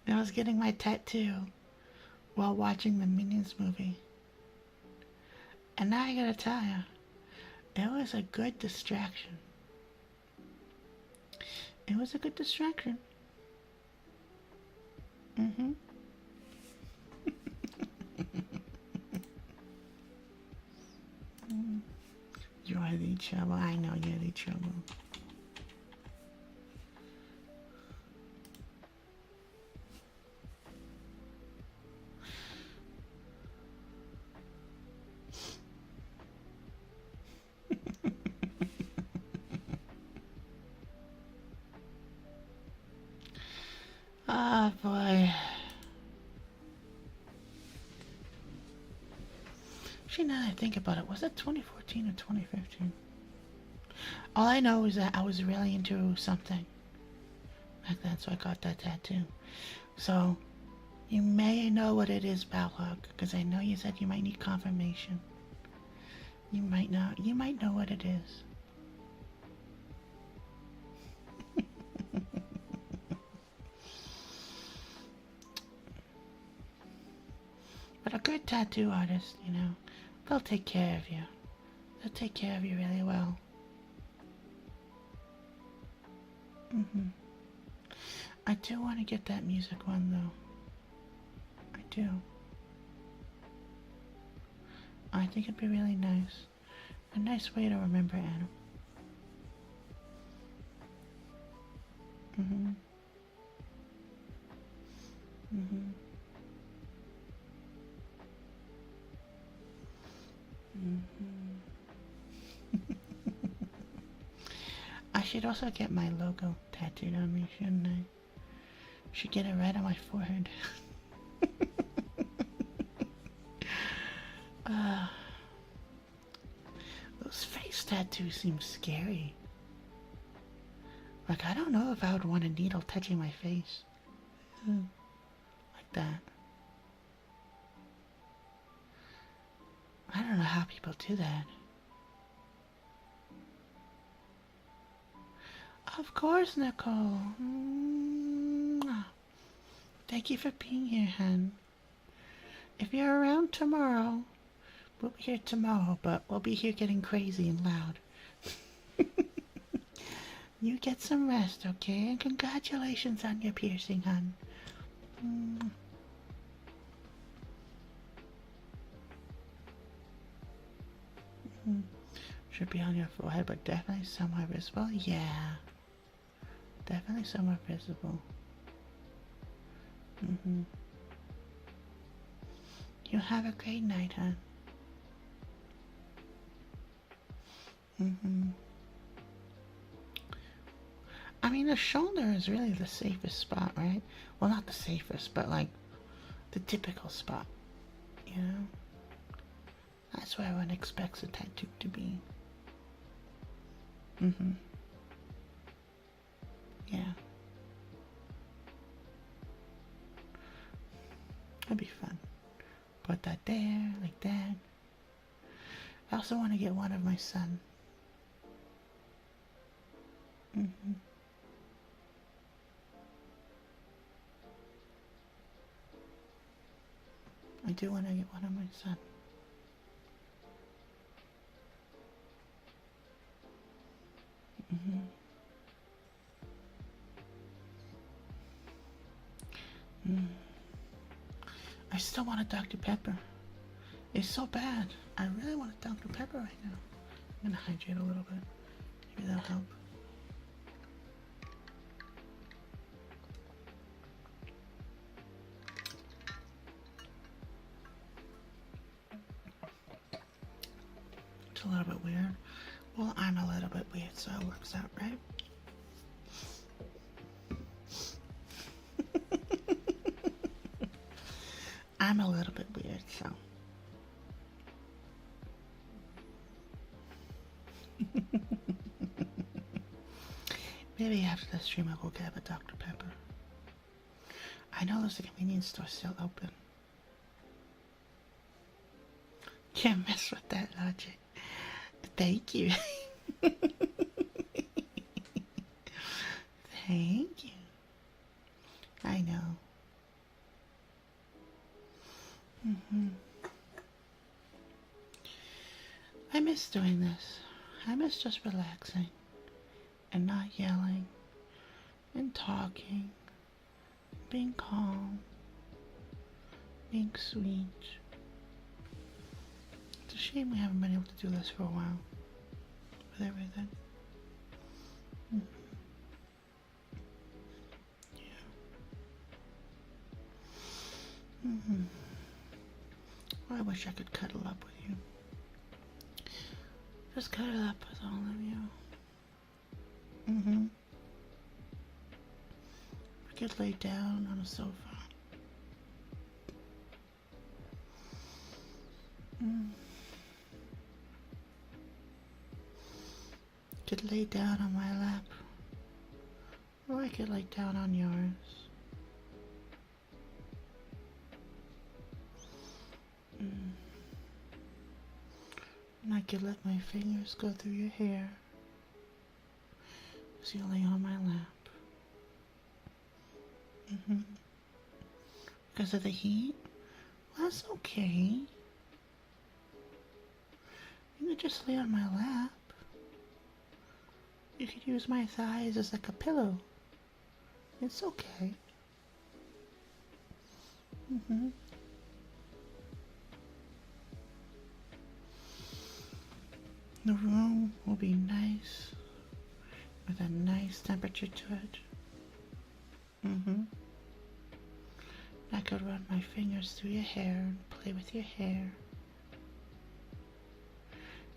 And I was getting my tattoo while watching the Minions movie. And now I gotta tell you, it was a good distraction. It was a good distraction. Mm-hmm. You're the trouble. I know you're the trouble. Ah, boy. Actually, now that I think about it, was it 2014 or 2015? All I know is that I was really into something back then, so I got that tattoo. So, you may know what it is, Balrog, because I know you said you might need confirmation. You might know what it is. But a good tattoo artist, you know, they'll take care of you. They'll take care of you really well. Mm-hmm. I do want to get that music one, though. I do. I think it'd be really nice. A nice way to remember Adam. Mm-hmm. Mm-hmm. Mm-hmm. I should also get my logo tattooed on me, shouldn't I? Should get it right on my forehead. Those face tattoos seem scary. Like, I don't know if I would want a needle touching my face. Like that. I don't know how people do that. Of course, Nicole. Thank you for being here, hon. If you're around tomorrow, we'll be here tomorrow, but we'll be here getting crazy and loud. You get some rest, okay? And congratulations on your piercing, hon. Should be on your forehead, but definitely somewhere visible. Yeah. Definitely somewhere visible. You have a great night, hon. I mean, the shoulder is really the safest spot, right? Well, not the safest, but like the typical spot, you know? That's where one expects a tattoo to be. Yeah. That'd be fun. Put that there, like that. I also want to get one of my son. I do want to get one of my son. I still want a Dr. Pepper. It's so bad. I really want a Dr. Pepper right now. I'm gonna hydrate a little bit. Maybe that'll help. little bit weird. Well, I'm a little bit weird, so it works out, right? I'm a little bit weird, so. Maybe after the stream I will get a Dr. Pepper. I know there's a convenience store still open. Can't mess with that logic. Thank you. Thank you. I know. I miss doing this. I miss just relaxing and not yelling and talking, being calm, being sweet. It's a shame we haven't been able to do this for a while with everything. I wish I could cuddle up with you. Just cuddle up with all of you. We could lay down on a sofa. Could lay down on my lap. Or I could lay down on yours. And I could let my fingers go through your hair as you lay on my lap. Because of the heat? Well, that's okay. You could just lay on my lap. You could use my thighs as like a pillow. It's okay. The room will be nice, with a nice temperature to it. I could run my fingers through your hair and play with your hair.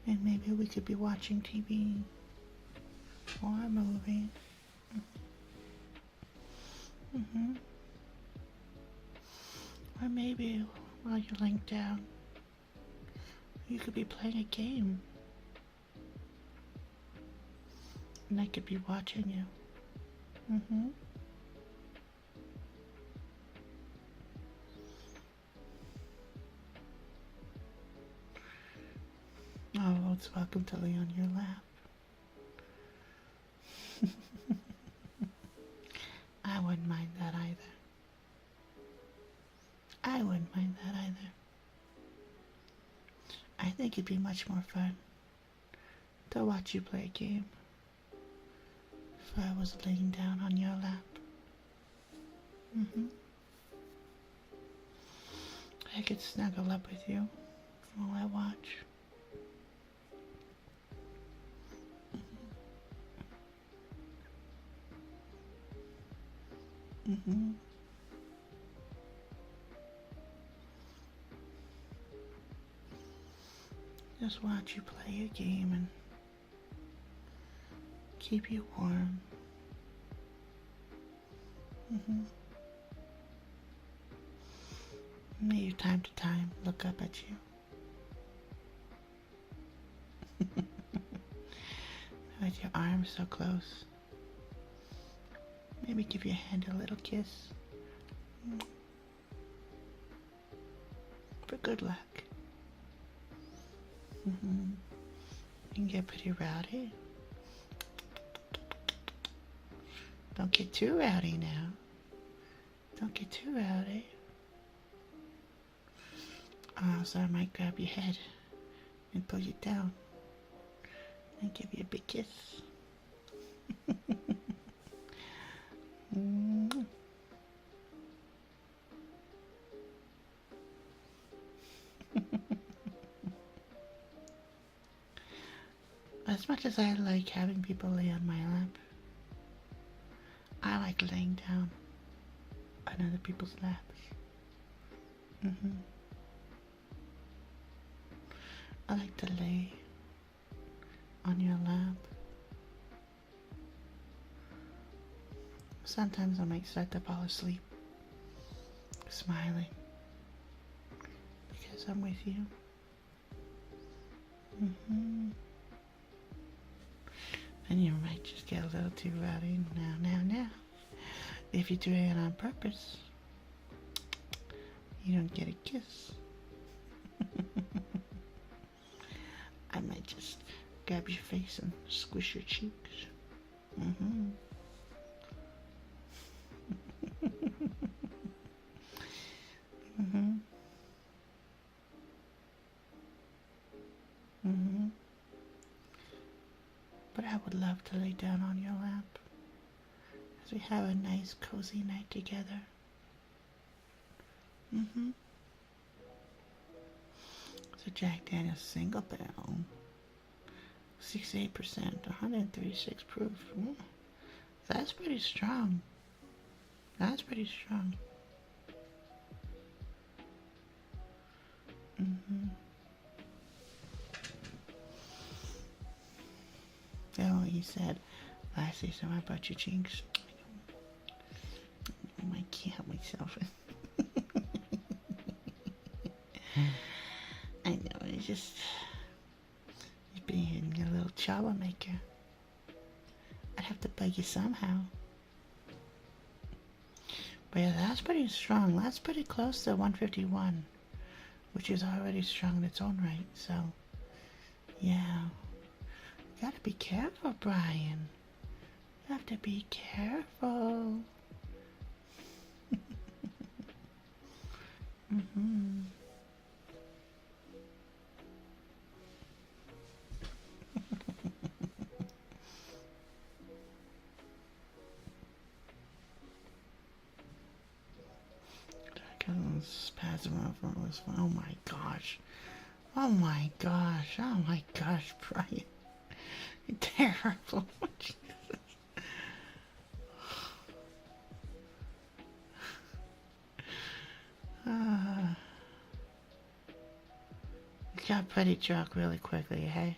And maybe we could be watching TV or a movie. Or maybe while you're laying down, you could be playing a game. And I could be watching you. Oh, it's welcome to lay on your lap. I wouldn't mind that either. I wouldn't mind that either. I think it'd be much more fun to watch you play a game if I was laying down on your lap. I could snuggle up with you while I watch. Just watch you play a game and keep you warm. Maybe time to time look up at you. With your arms so close. Maybe give your hand a little kiss. For good luck. You can get pretty rowdy. Don't get too rowdy now. Don't get too rowdy. So I might grab your head and pull you down and give you a big kiss. As much as I like having people lay on my lap, I like laying down on other people's laps. I like to lay on your lap. Sometimes I might start to fall asleep, smiling, because I'm with you. And you might just get a little too rowdy. Now. If you're doing it on purpose, you don't get a kiss. I might just grab your face and squish your cheeks. But I would love to lay down on your lap as we have a nice cozy night together. It's a Jack Daniel's single barrel, 68%, 136 proof. That's pretty strong. That's pretty strong. Oh, he said last season I brought you cheeks. I can't help myself. I know, it's just being a little troublemaker. I'd have to bug you somehow. But yeah, that's pretty strong. That's pretty close to 151, which is already strong in its own right. So, yeah. You gotta be careful, Brian. You have to be careful. Spasm over this one. Oh my gosh. Oh my gosh. Oh my gosh, Brian. You're terrible. Jesus. Got pretty drunk really quickly, hey?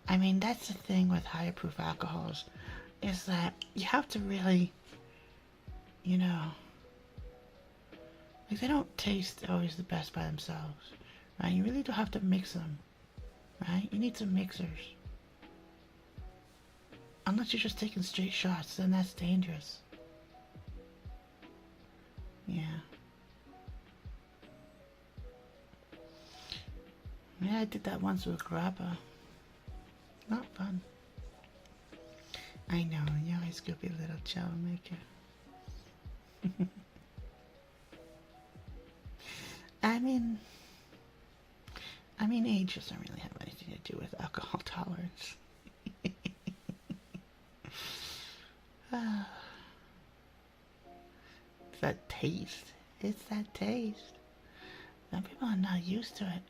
I mean, that's the thing with higher proof alcohols, is that you have to really, you know, like they don't taste always the best by themselves, right? You really do have to mix them, right? You need some mixers. Unless you're just taking straight shots, then that's dangerous. Yeah. Yeah, I did that once with grappa. Not fun. I know, you always could be a little troublemaker. I mean, age doesn't really have anything to do with alcohol tolerance. It's that taste. It's that taste. Some people are not used to it.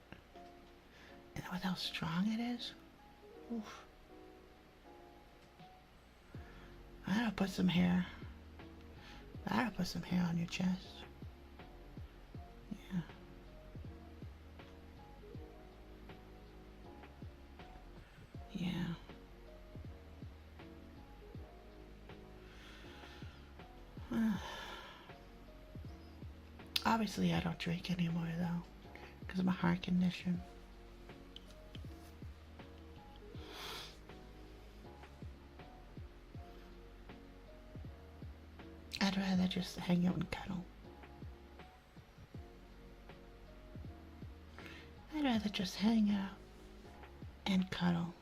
And with how strong it is, oof. I gotta put some hair. I gotta put some hair on your chest. Yeah. Yeah. Obviously, I don't drink anymore though, because of my heart condition. I'd rather just hang out and cuddle. I'd rather just hang out and cuddle.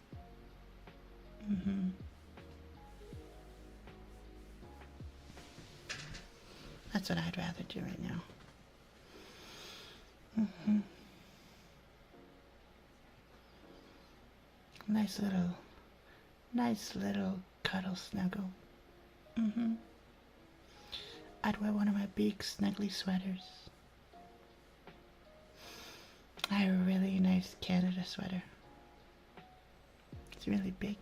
That's what I'd rather do right now. Nice little cuddle snuggle. I'd wear one of my big snuggly sweaters. I have a really nice Canada sweater. It's really big.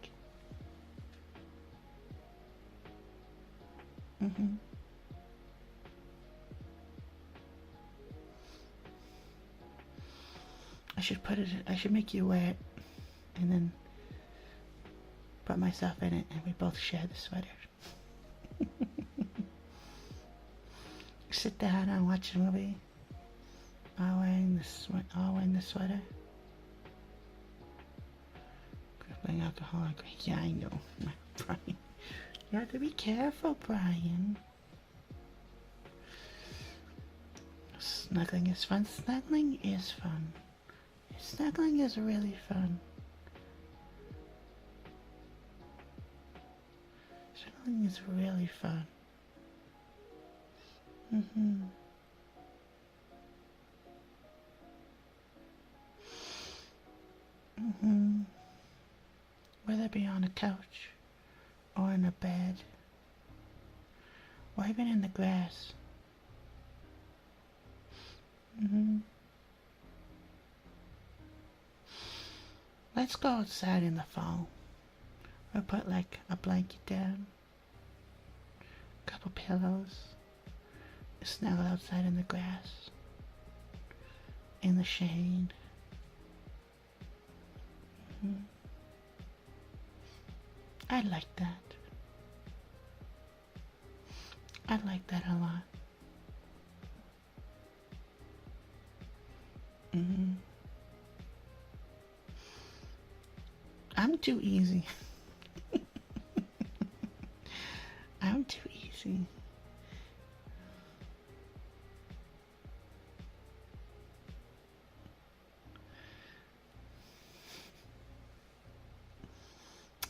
I should make you wear it, and then put myself in it and we both share the sweater. Sit down and watch a movie. All wearing the sweater. Crippling alcoholic. Yeah, I know. Brian. You have to be careful, Brian. Snuggling is fun. Snuggling is fun. Snuggling is really fun. Snuggling is really fun. Whether it be on a couch or in a bed or even in the grass. Let's go outside in the fall. Or put like a blanket down, a couple pillows, snuggle outside in the grass, in the shade. I like that. I like that a lot. I'm too easy. I'm too easy.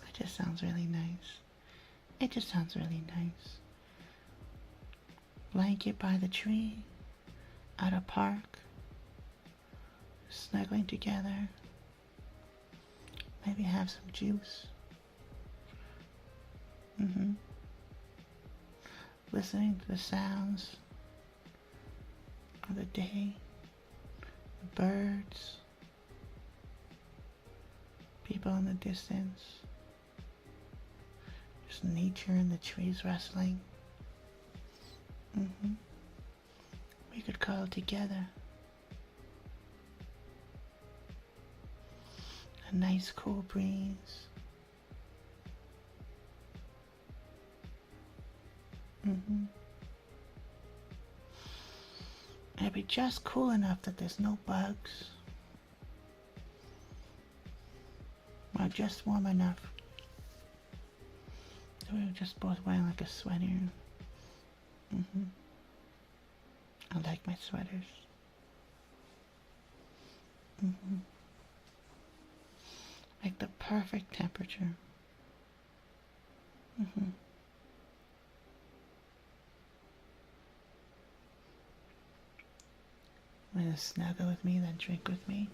It just sounds really nice. It just sounds really nice. Blanket by the tree, at a park, snuggling together. Maybe have some juice. Listening to the sounds of the day, the birds, people in the distance, just nature and the trees rustling. We could cuddle together. A nice cool breeze. It'd be just cool enough that there's no bugs. Or just warm enough that we were just both wearing like a sweater. I like my sweaters. Like the perfect temperature. Want to snuggle with me, then drink with me?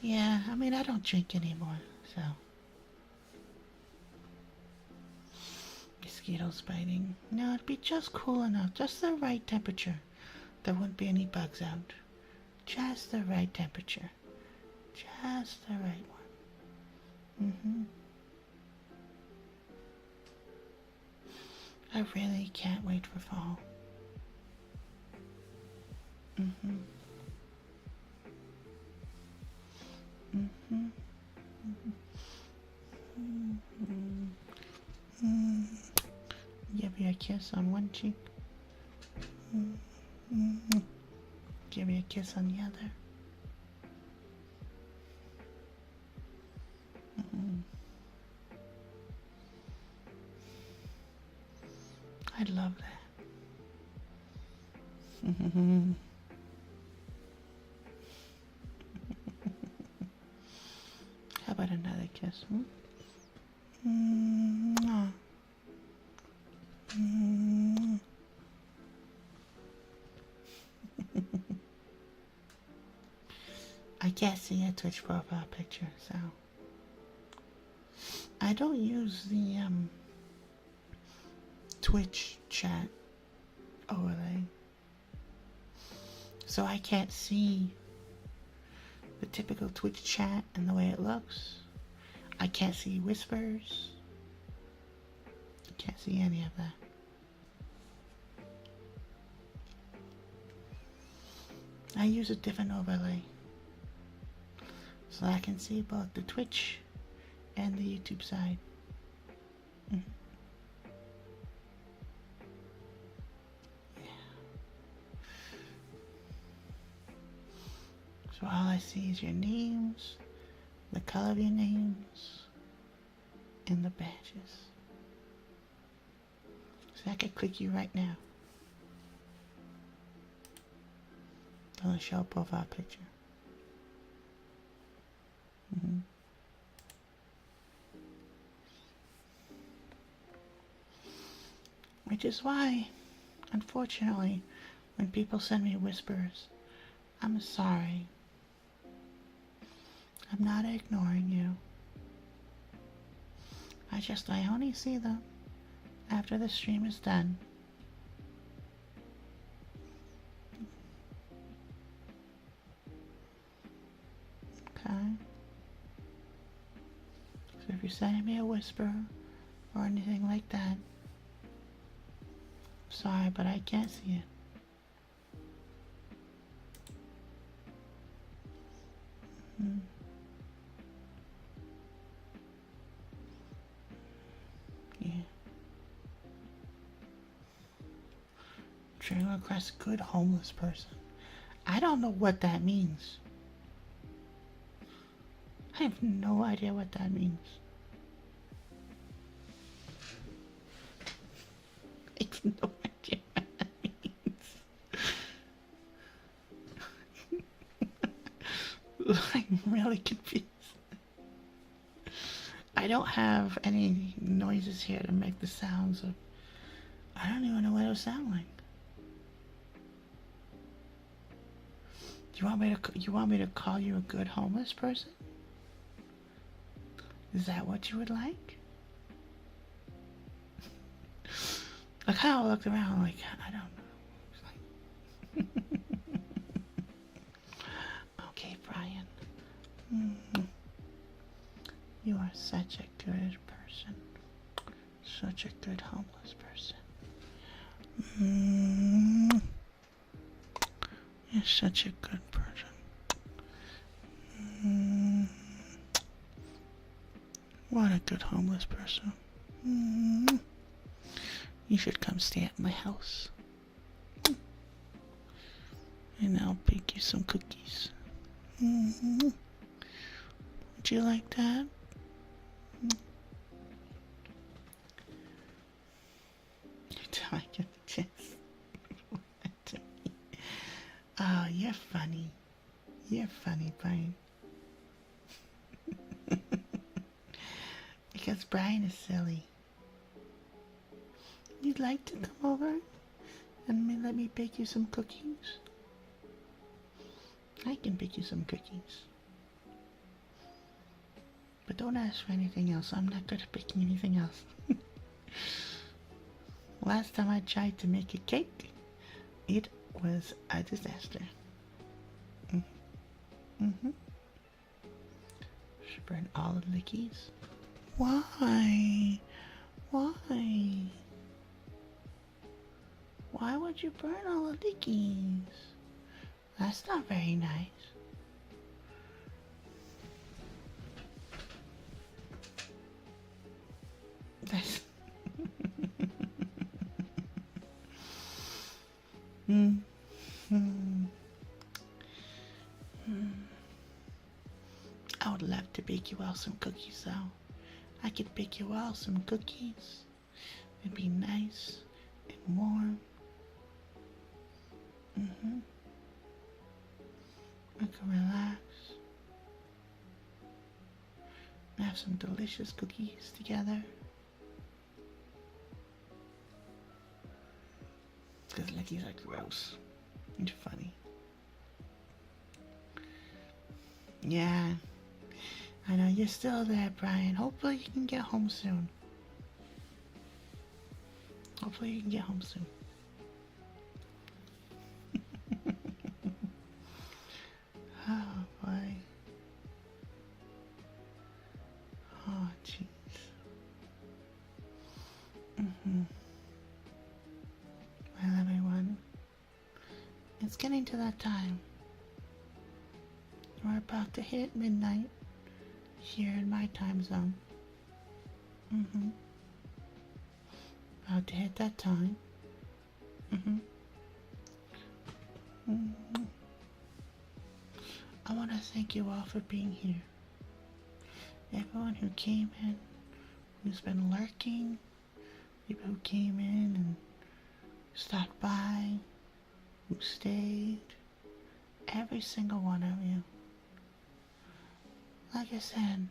Yeah, I mean, I don't drink anymore, so. Mosquitoes biting. No, it'd be just cool enough, just the right temperature. There wouldn't be any bugs out. Just the right temperature. Just the right one. I really can't wait for fall. Give you a kiss on one cheek. Give you a kiss on the other. I'd love that. How about another kiss? I can't see your Twitch profile picture, so I don't use the Twitch chat overlay, so I can't see the typical Twitch chat and the way it looks. I can't see whispers. I can't see any of that. I use a different overlay so I can see both the Twitch and the YouTube side. So all I see is your names, the color of your names, and the badges. So I could click you right now. Doesn't show a profile picture. Which is why, unfortunately, when people send me whispers, I'm sorry. I'm not ignoring you. I only see them after the stream is done. Okay? So if you're sending me a whisper or anything like that, sorry, but I can't see it. Yeah. Train across good homeless person. I don't know what that means. I have no idea what that means. I have no idea what that means. I'm really confused. I don't have any noises here to make the sounds of... I don't even know what it would sound like. You want me to call you a good homeless person? Is that what you would like? I kind of looked around like, I don't know. Okay, Brian. You are such a good person. Such a good homeless person. You're such a good person. What a good homeless person. You should come stay at my house. And I'll bake you some cookies. Would you like that? You're talking just to me. Oh, you're funny. You're funny, Brian. Because Brian is silly. You'd like to come over and let me bake you some cookies? I can bake you some cookies. But don't ask for anything else. I'm not good at baking anything else. Last time I tried to make a cake, it was a disaster. Should burn all of the keys. Why? Why? Why would you burn all of the keys? That's not very nice. That's... I would love to bake you all some cookies, though. I could bake you all some cookies. It'd be nice and warm. I can relax. Have some delicious cookies together. Because cookies are gross and funny. Yeah, I know you're still there, Brian. Hopefully you can get home soon. Hopefully you can get home soon. Oh boy. Oh jeez. Well, everyone, it's getting to that time. We're about to hit midnight here in my time zone. About to hit that time. I want to thank you all for being here. Everyone who came in, who's been lurking, people who came in and stopped by, who stayed, every single one of you. Like I said,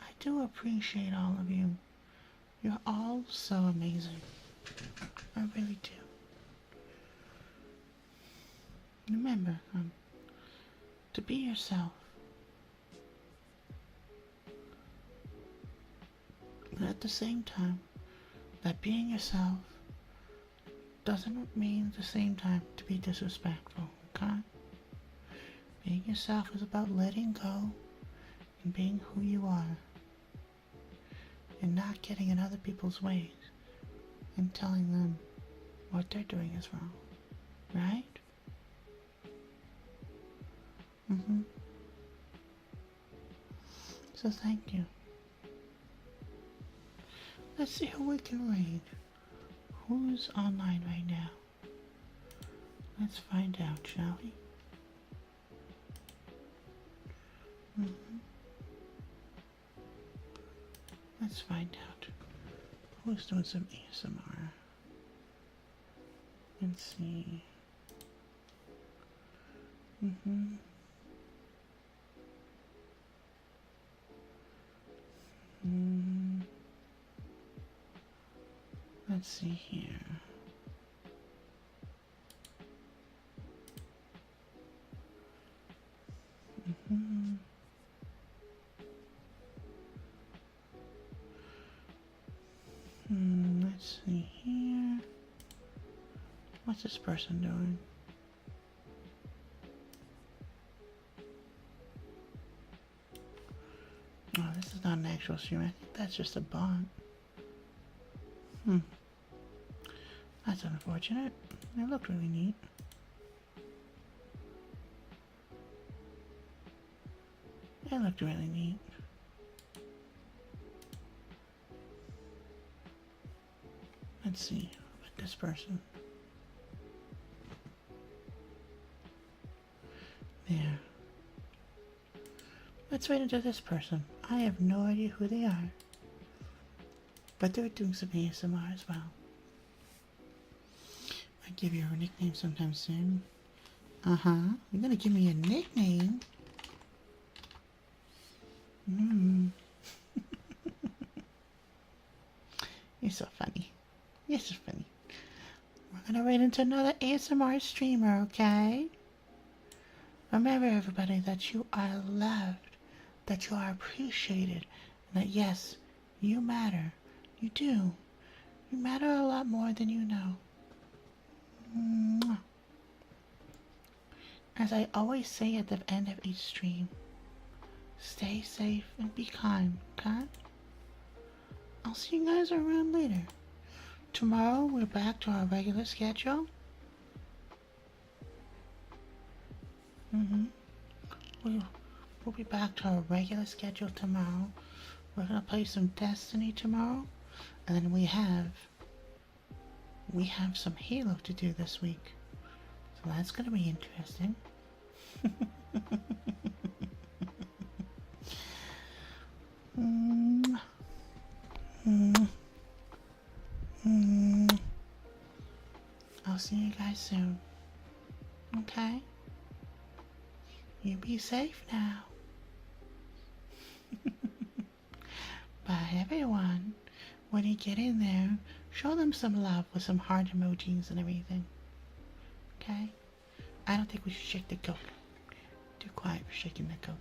I do appreciate all of you. You're all so amazing. I really do. Remember, to be yourself. But at the same time, that being yourself doesn't mean at the same time to be disrespectful, okay? Being yourself is about letting go and being who you are. And not getting in other people's ways and telling them what they're doing is wrong. Right? So thank you. Let's see who we can read. Who's online right now? Let's find out, shall we? Let's find out who's doing some ASMR. Let's see. Let's see here. Let's see here. What's this person doing? Oh, this is not an actual stream. I think that's just a bot. That's unfortunate. It looked really neat. It looked really neat. Let's see about this person. There. Let's wait into this person. I have no idea who they are. But they're doing some ASMR as well. I'll give you a nickname sometime soon. You're gonna give me a nickname? You're so funny. You're so funny. We're gonna wait into another ASMR streamer, okay? Remember, everybody, that you are loved, that you are appreciated, and that yes, you matter. You do. You matter a lot more than you know. Mwah. As I always say at the end of each stream, stay safe and be kind, okay? I'll see you guys around later. Tomorrow we're back to our regular schedule. We'll be back to our regular schedule tomorrow. We're gonna play some Destiny tomorrow, and then we have some Halo to do this week. So that's gonna be interesting. I'll see you guys soon. Okay? You be safe now. Bye, everyone. When you get in there, show them some love with some heart emojis and everything. Okay? I don't think we should shake the coke. Too quiet for shaking the coke.